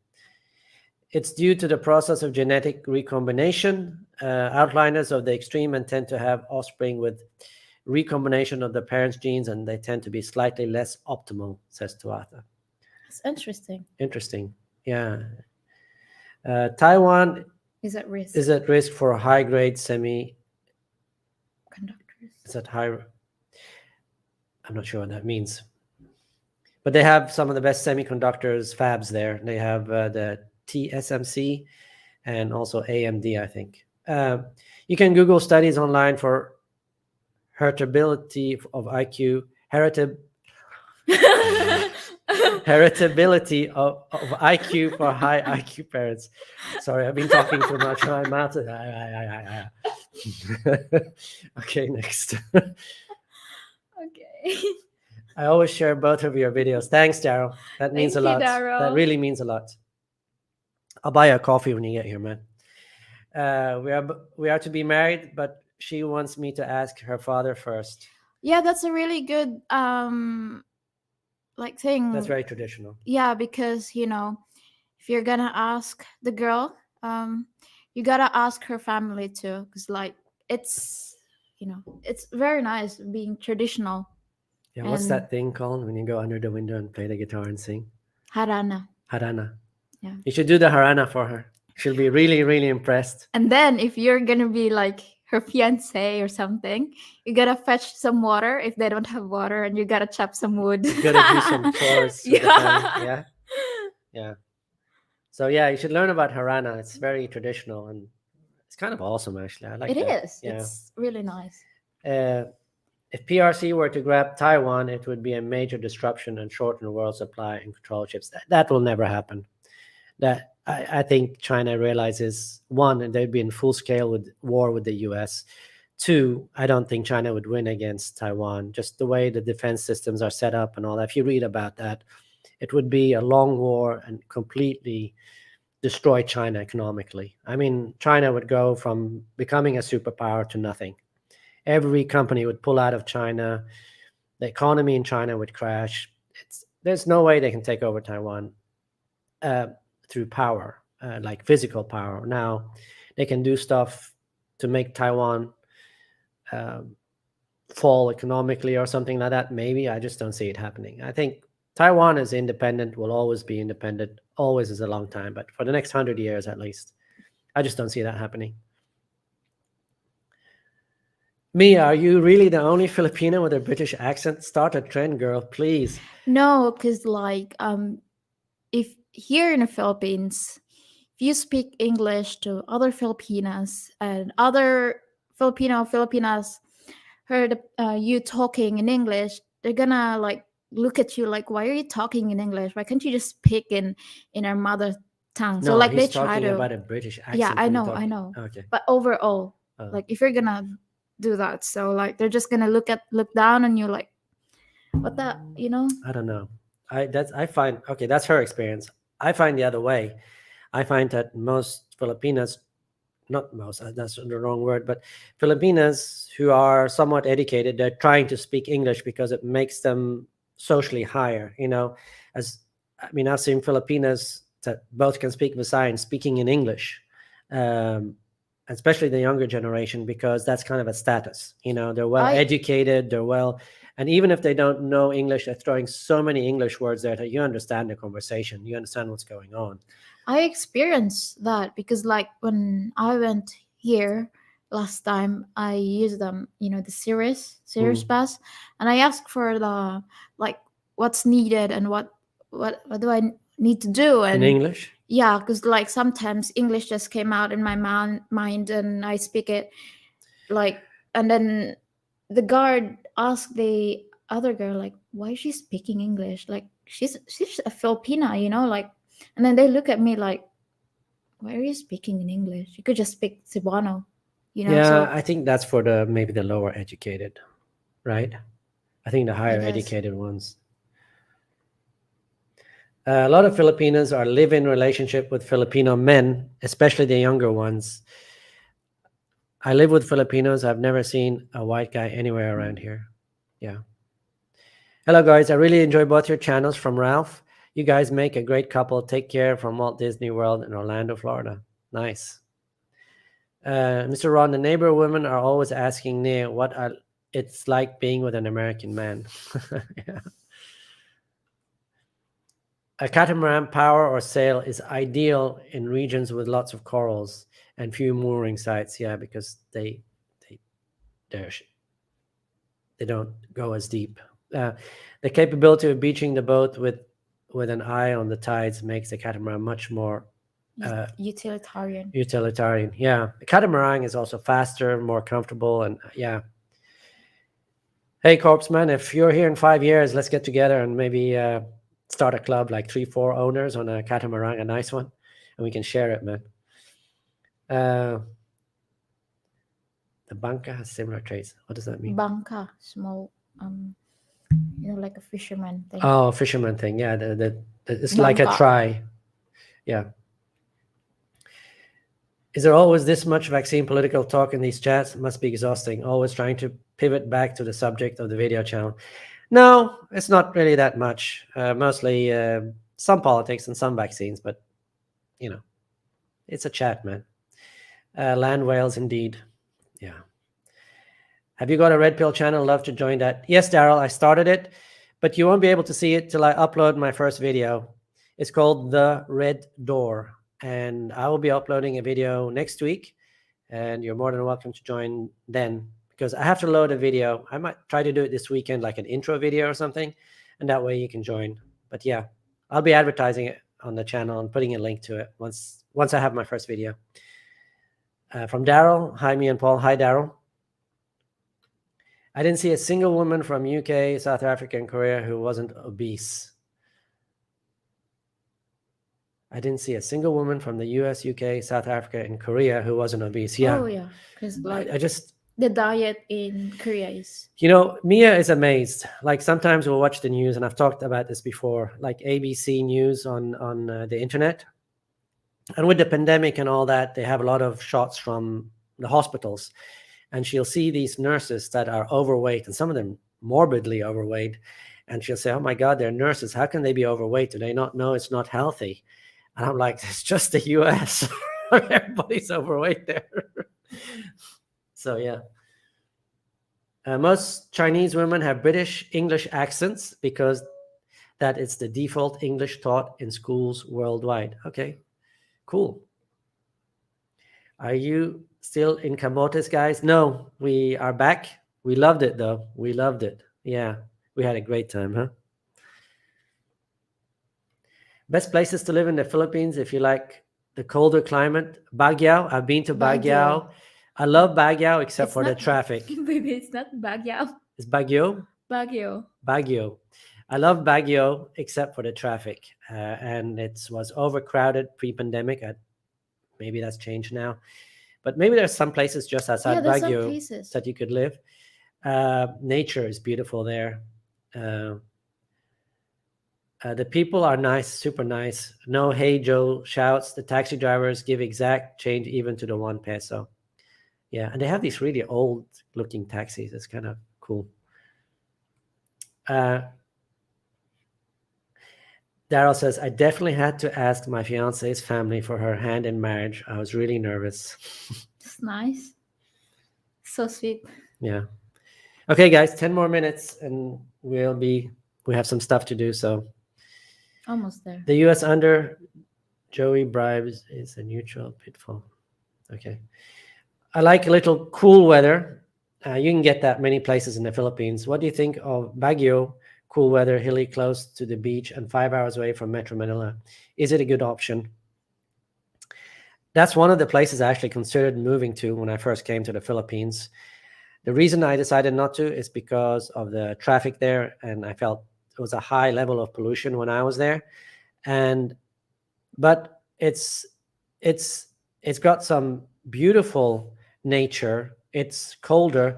It's due to the process of genetic recombination. Outliners of the extreme and tend to have offspring with recombination of the parents' genes, and they tend to be slightly less optimal, says Tuatha. It's interesting. Interesting. Yeah. Taiwan Is at risk. is at risk for high-grade semiconductors. Conductors. Is that high? I'm not sure what that means. But they have some of the best semiconductors fabs there. They have the TSMC and also AMD, I think. You can Google studies online for heritability of IQ, heritability of IQ for high IQ parents. Sorry, I've been talking too much. My mouth. Okay, next. Okay. I always share both of your videos. Thanks, Daryl. That means Thank a you, lot. That Daryl. really means a lot. I'll buy you a coffee when you get here, man. We are to be married, but she wants me to ask her father first. Yeah, that's a really good like That's thing. very traditional. Yeah, because if you're gonna ask the girl, you gotta ask her family too, because like it's it's very nice being traditional. Yeah, what's And that thing called when you go under the window and play the guitar and sing? harana. Harana. Yeah. You should do the harana for her. She'll be really, really impressed. And then if you're gonna be like her fiance or something, you gotta fetch some water if they don't have water, and you gotta chop some wood. You gotta do some chores with the family. Yeah. Yeah, yeah. So yeah, you should learn about harana. It's very traditional and it's kind of awesome actually. I like It that. is. Yeah. It's really nice. Uh, if PRC were to grab Taiwan, it would be a major disruption and shorten world supply and control chips. That will never happen. That I think China realizes, one, they'd be in full scale with war with the US. Two, I don't think China would win against Taiwan. Just the way the defense systems are set up and all that. If you read about that, it would be a long war and completely destroy China economically. I mean, China would go from becoming a superpower to nothing. Every company would pull out of China. The economy in China would crash. There's no way they can take over Taiwan through power, like physical power. Now, they can do stuff to make Taiwan fall economically or something like that. Maybe I just don't see it happening. I think Taiwan is independent, will always be independent. Always is a long time, but for the next 100 years at least, I just don't see that happening. Mia, are you really the only Filipino with a British accent? Start a trend, girl, please. No, because like if here in the Philippines, if you speak English to other Filipinas and other Filipinas heard you talking in English, they're gonna like look at you like, why are you talking in English? Why can't you just speak in our mother tongue? So No, like they he's try talking to. about a British accent. Yeah, I when you know, talk- I know. Okay. But overall, like if you're gonna do that, so like they're just gonna look down on you like, what that, I don't know. I find okay, that's her experience. I find the other way. I find that most Filipinas, not most, that's the wrong word, but Filipinas who are somewhat educated, they're trying to speak English because it makes them socially higher. As I mean, I've seen Filipinas that both can speak Visay and speaking in English, especially the younger generation, because that's kind of a status. They're well educated, they're well, and even if they don't know English, they're throwing so many English words there that you understand the conversation, you understand what's going on. I experienced that because like when I went here last time, I used the Sirius pass, and I asked for the like what's needed and what do I need to do, and in English. Yeah, because like sometimes English just came out in my mind and I speak it like, and then the guard asked the other girl like, why is she speaking English? Like she's a Filipina, like, and then they look at me like, why are you speaking in English? You could just speak Cebuano, Yeah, So I think that's for maybe the lower educated, right? I think the higher educated ones. A lot of Filipinos are live-in relationship with Filipino men, especially the younger ones. I live with Filipinos. I've never seen a white guy anywhere around here. Yeah. Hello, guys. I really enjoy both your channels from Ralph. You guys make a great couple. Take care from Walt Disney World in Orlando, Florida. Nice. Mr. Ron, the neighbor women are always asking Nia what it's like being with an American man. Yeah. A catamaran power or sail is ideal in regions with lots of corals and few mooring sites. Yeah, because they don't go as deep. The capability of beaching the boat with an eye on the tides makes the catamaran much more utilitarian. Yeah, the catamaran is also faster, more comfortable, and yeah. Hey, Corpsman, if you're here in 5 years, let's get together and maybe start a club, like 3-4 owners on a catamaran, a nice one, and we can share it, man. The banca has similar traits. What does that mean? Banca, small, like a fisherman thing. Oh, fisherman thing. Yeah, it's banca. Like a try. Yeah. Is there always this much vaccine political talk in these chats? Must be exhausting. Always trying to pivot back to the subject of the video channel. No, it's not really that much. Mostly some politics and some vaccines, but you know, it's a chat, man. Land whales, indeed. Yeah. Have you got a Red Pill channel? Love to join that. Yes, Daryl, I started it, but you won't be able to see it till I upload my first video. It's called The Red Door, and I will be uploading a video next week, and you're more than welcome to join then, because I have to load a video. I might try to do it this weekend, like an intro video or something, and that way you can join. But yeah, I'll be advertising it on the channel and putting a link to it once I have my first video. From Daryl, hi, me and Paul. Hi, Daryl. I didn't see a single woman from UK, South Africa, and Korea who wasn't obese. I didn't see a single woman from the US, UK, South Africa, and Korea who wasn't obese. Yeah. Oh yeah, because like I just, the diet in Korea is. you know, Mia is amazed. Like sometimes we'll watch the news, and I've talked about this before, like ABC News on the internet. And with the pandemic and all that, they have a lot of shots from the hospitals. And she'll see these nurses that are overweight, and some of them morbidly overweight. And she'll say, oh my God, they're nurses. How can they be overweight? Do they not know it's not healthy? And I'm like, it's just the US. Everybody's overweight there. So, yeah. Most Chinese women have British English accents because that is the default English taught in schools worldwide. Okay, cool. Are you still in Cambotes, guys? No, we are back. We loved it, though. We loved it. Yeah, we had a great time, huh? Best places to live in the Philippines if you like the colder climate. Baguio. I've been to Baguio. I love Baguio except It's for the not- traffic. Baby, it's not Baguio. It's Baguio? Baguio. Baguio. I love Baguio except for the traffic. And it was overcrowded pre-pandemic. Maybe that's changed now. But maybe there's some places just outside Yeah, there's some Baguio places. that you could live. Nature is beautiful there. The people are nice, super nice. No hey Joe shouts. The taxi drivers give exact change even to the 1 peso. Yeah, and they have these really old looking taxis. It's kind of cool. Daryl says, I definitely had to ask my fiance's family for her hand in marriage. I was really nervous. It's nice. So sweet. Yeah. Okay, guys, 10 more minutes and we have some stuff to do. So Almost there. the US under Joey bribes is a neutral pitfall. Okay. I like a little cool weather. You can get that many places in the Philippines. What do you think of Baguio? Cool weather, hilly, close to the beach, and 5 hours away from Metro Manila. Is it a good option? That's one of the places I actually considered moving to when I first came to the Philippines. The reason I decided not to is because of the traffic there, and I felt it was a high level of pollution when I was there. But it's got some beautiful nature. It's colder.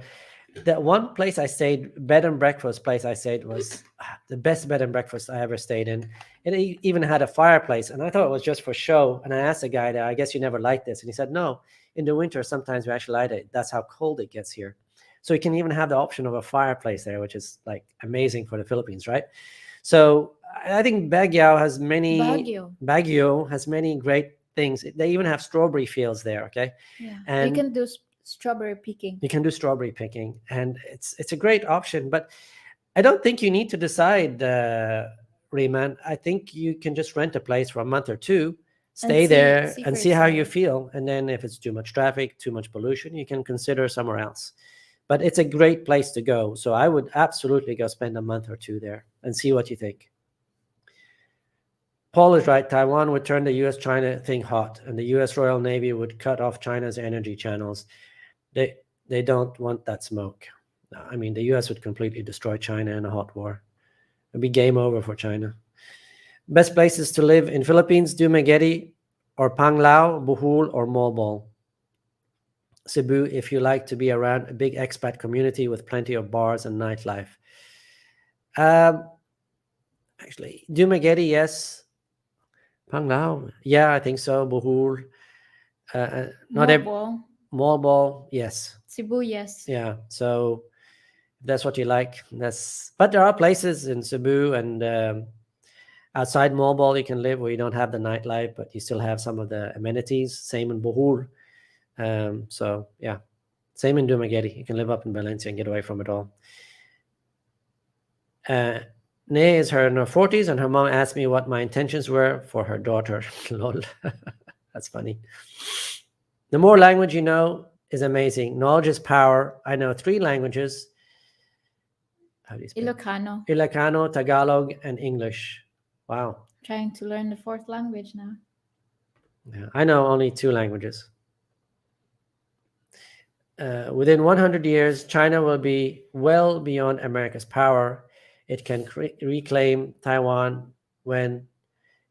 That one place I stayed, bed and breakfast place I stayed, was the best bed and breakfast I ever stayed in. It even had a fireplace, and I thought it was just for show. And I asked the guy there, I guess you never liked this. And he said, no, in the winter, sometimes we actually light it. That's how cold it gets here. So you can even have the option of a fireplace there, which is like amazing for the Philippines, right? So I think Baguio has many great things. They even have strawberry fields there, okay? Yeah. And you can do strawberry picking. You can do strawberry picking, and it's a great option. But I don't think you need to decide, Riemann. I think you can just rent a place for a month or two, stay there, and see how you feel. And then if it's too much traffic, too much pollution, you can consider somewhere else. But it's a great place to go. So I would absolutely go spend a month or two there and see what you think. Paul is right. Taiwan would turn the US-China thing hot, and the US Royal Navy would cut off China's energy channels. They don't want that smoke. I mean, the US would completely destroy China in a hot war. It'd be game over for China. Best places to live in Philippines: Dumaguete or Panglao, Bohol or Mobile. Cebu, if you like to be around a big expat community with plenty of bars and nightlife. Actually, Dumaguete, yes. Panglao, yeah, I think so. Bohol. Not every Mobile, mobile, yes, Cebu, yes. yeah. So if that's what you like, but there are places in Cebu and outside mobile you can live where you don't have the nightlife, but you still have some of the amenities. Same in Bohol. So yeah, same in Dumaguete. You can live up in Valencia and get away from it all. Nay is her in her 40s, and her mom asked me what my intentions were for her daughter. Lol. That's funny. The more language you know is amazing. Knowledge is power. I know 3 languages. How do you spell? Ilocano. Ilocano, Tagalog, and English. Wow. Trying to learn the 4th language now. Yeah, I know only 2 languages. Within 100 years, China will be well beyond America's power. It can reclaim Taiwan when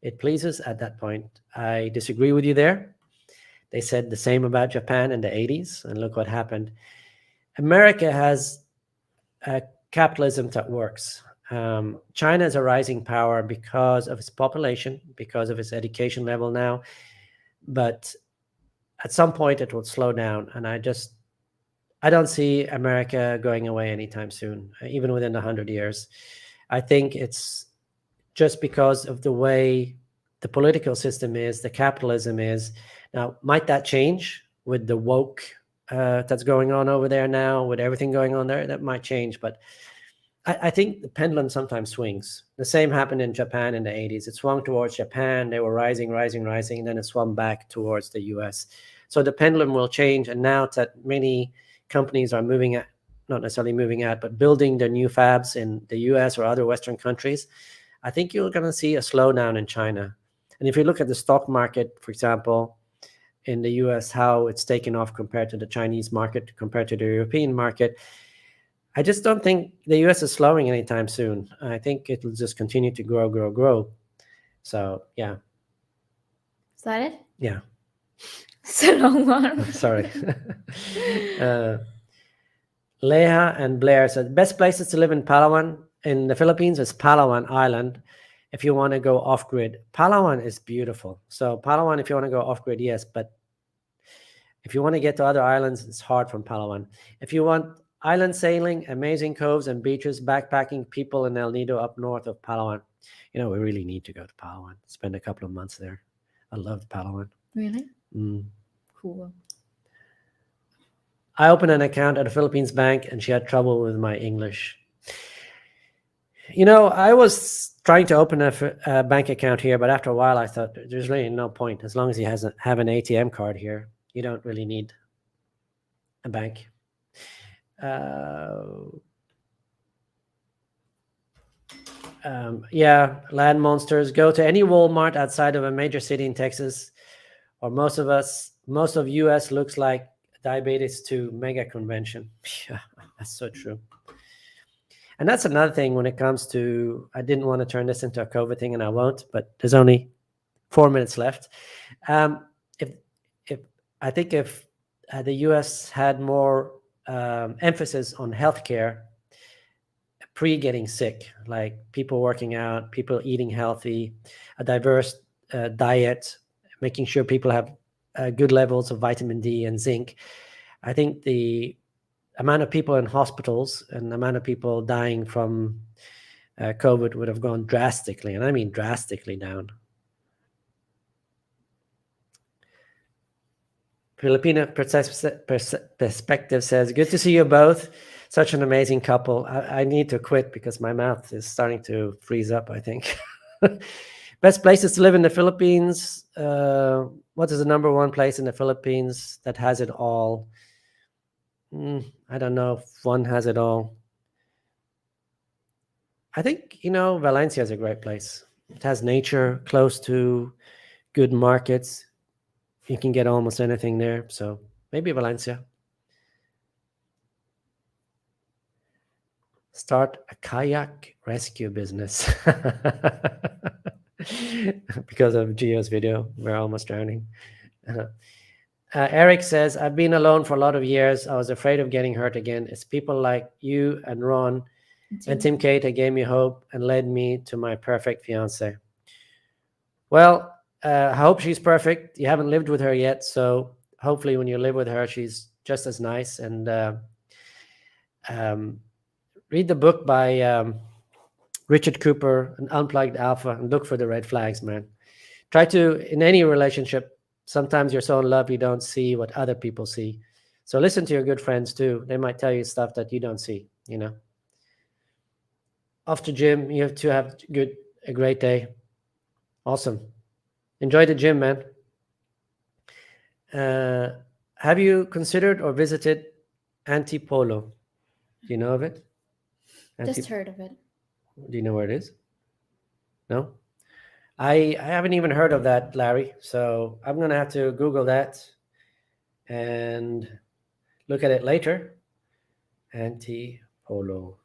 it pleases at that point. I disagree with you there. They said the same about Japan in the 80s, and look what happened. America has capitalism that works. China is a rising power because of its population, because of its education level now, but at some point it will slow down, and I don't see America going away anytime soon, even within 100 years. I think it's just because of the way the political system is, the capitalism is. Now, might that change with the woke that's going on over there now, with everything going on there? That might change, but I think the pendulum sometimes swings. The same happened in Japan in the 80s. It swung towards Japan. They were rising, and then it swung back towards the US. So the pendulum will change, and now that many companies are moving at, not necessarily moving at, but building their new fabs in the US or other Western countries, I think you're going to see a slowdown in China. And if you look at the stock market, for example, in the US, how it's taken off compared to the Chinese market, compared to the European market, I just don't think the US is slowing anytime soon. I think it'll just continue to grow. So, yeah. Is that it? Yeah. It's a long one. Sorry. Leah and Blair said, best places to live in Palawan in the Philippines is Palawan Island if you want to go off-grid. Palawan is beautiful. So Palawan, if you want to go off-grid, yes. But if you want to get to other islands, it's hard from Palawan. If you want island sailing, amazing coves and beaches, backpacking, people in El Nido up north of Palawan. We really need to go to Palawan. Spend a couple of months there. I loved Palawan. Really? Mm. Cool. I opened an account at a Philippines bank and she had trouble with my English. I was trying to open a bank account here, but after a while I thought there's really no point. As long as he have an ATM card here, you don't really need a bank. Land monsters. Go to any Walmart outside of a major city in Texas, or most of US looks like diabetes 2 mega convention. Yeah, that's so true. And that's another thing when it comes to, I didn't want to turn this into a COVID thing, and I won't, but there's only 4 minutes left. If the US had more emphasis on healthcare pre-getting sick, like people working out, people eating healthy, a diverse diet, making sure people have good levels of vitamin D and zinc, I think the amount of people in hospitals and the amount of people dying from COVID would have gone drastically, and I mean drastically down. Filipino perspective says, good to see you both. Such an amazing couple. I need to quit because my mouth is starting to freeze up, I think. Best places to live in the Philippines. What is the number one place in the Philippines that has it all? I don't know if one has it all. I think, Valencia is a great place. It has nature, close to good markets. You can get almost anything there. So maybe Valencia. Start a kayak rescue business. Because of Gio's video, we're almost drowning. Eric says, I've been alone for a lot of years. I was afraid of getting hurt again. It's people like you and Ron and Tim Kate that gave me hope and led me to my perfect fiance. Well, I hope she's perfect. You haven't lived with her yet, so hopefully when you live with her, she's just as nice. And um, read the book by Richard Cooper, An Unplugged Alpha, and look for the red flags, man. Try to, in any relationship, sometimes you're so in love you don't see what other people see. So listen to your good friends too. They might tell you stuff that you don't see, you know. Off to gym. You have to have a great day. Awesome. Enjoy the gym, man. Have you considered or visited Antipolo? Do you know of it? Just heard of it. Do you know where it is? No? I haven't even heard of that, Larry. So I'm going to have to Google that and look at it later. Antipolo.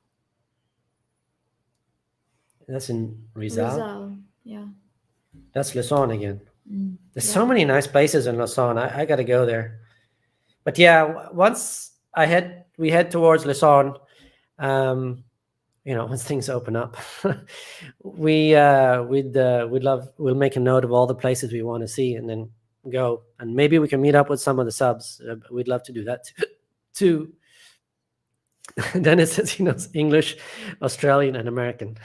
That's in Rizal. Yeah. That's Luzon again. There's Yeah. so many nice places in Luzon. I got to go there. But yeah, once we head towards Luzon, once things open up, we'll make a note of all the places we want to see and then go. And maybe we can meet up with some of the subs. We'd love to do that too. Dennis says he knows English, Australian, and American.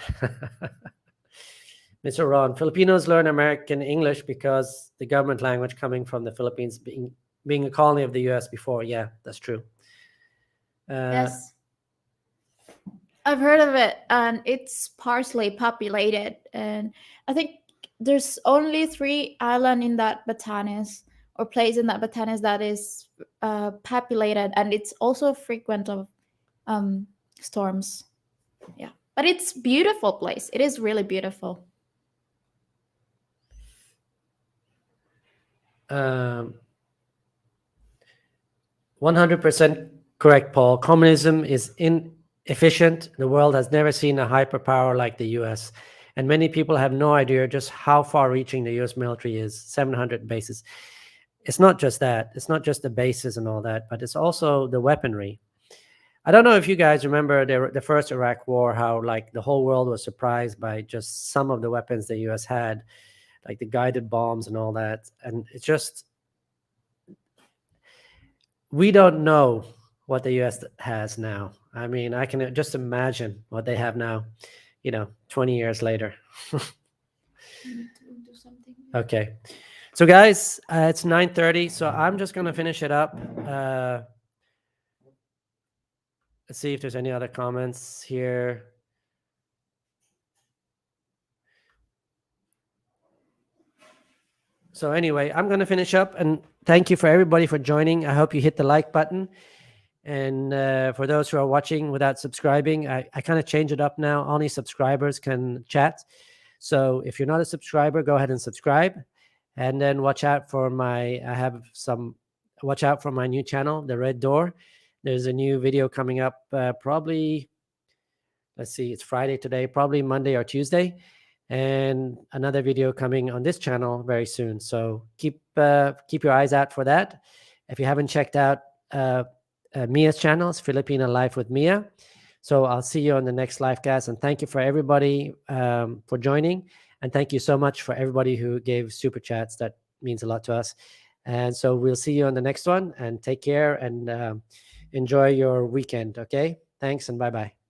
Mr. Ron, Filipinos learn American English because the government language coming from the Philippines being a colony of the US before. Yeah, that's true. Yes. I've heard of it, and it's sparsely populated. And I think there's only 3 islands in that Batanes, or place in that Batanes, that is populated, and it's also frequent of storms. Yeah, but it's beautiful place. It is really beautiful. 100% correct, Paul. Communism is inefficient. The world has never seen a hyperpower like the US. And many people have no idea just how far-reaching the US military is. 700 bases. It's not just that. It's not just the bases and all that, but it's also the weaponry. I don't know if you guys remember the first Iraq war, how like the whole world was surprised by just some of the weapons the US had, like the guided bombs and all that. And it's just, we don't know what the US has now. I mean, I can just imagine what they have now, 20 years later. Okay. So guys, it's 9:30, so I'm just going to finish it up. Let's see if there's any other comments here. So anyway, I'm going to finish up, and thank you for everybody for joining. I hope you hit the like button. And for those who are watching without subscribing, I kind of change it up now. Only subscribers can chat. So if you're not a subscriber, go ahead and subscribe. And then watch out for my new channel, The Red Door. There's a new video coming up probably, let's see, it's Friday today, probably Monday or Tuesday. And another video coming on this channel very soon. So keep your eyes out for that. If you haven't checked out Mia's channel, it's Filipina Life with Mia. So I'll see you on the next live cast. And thank you for everybody for joining. And thank you so much for everybody who gave super chats. That means a lot to us. And so we'll see you on the next one. And take care and enjoy your weekend. Okay? Thanks and bye-bye.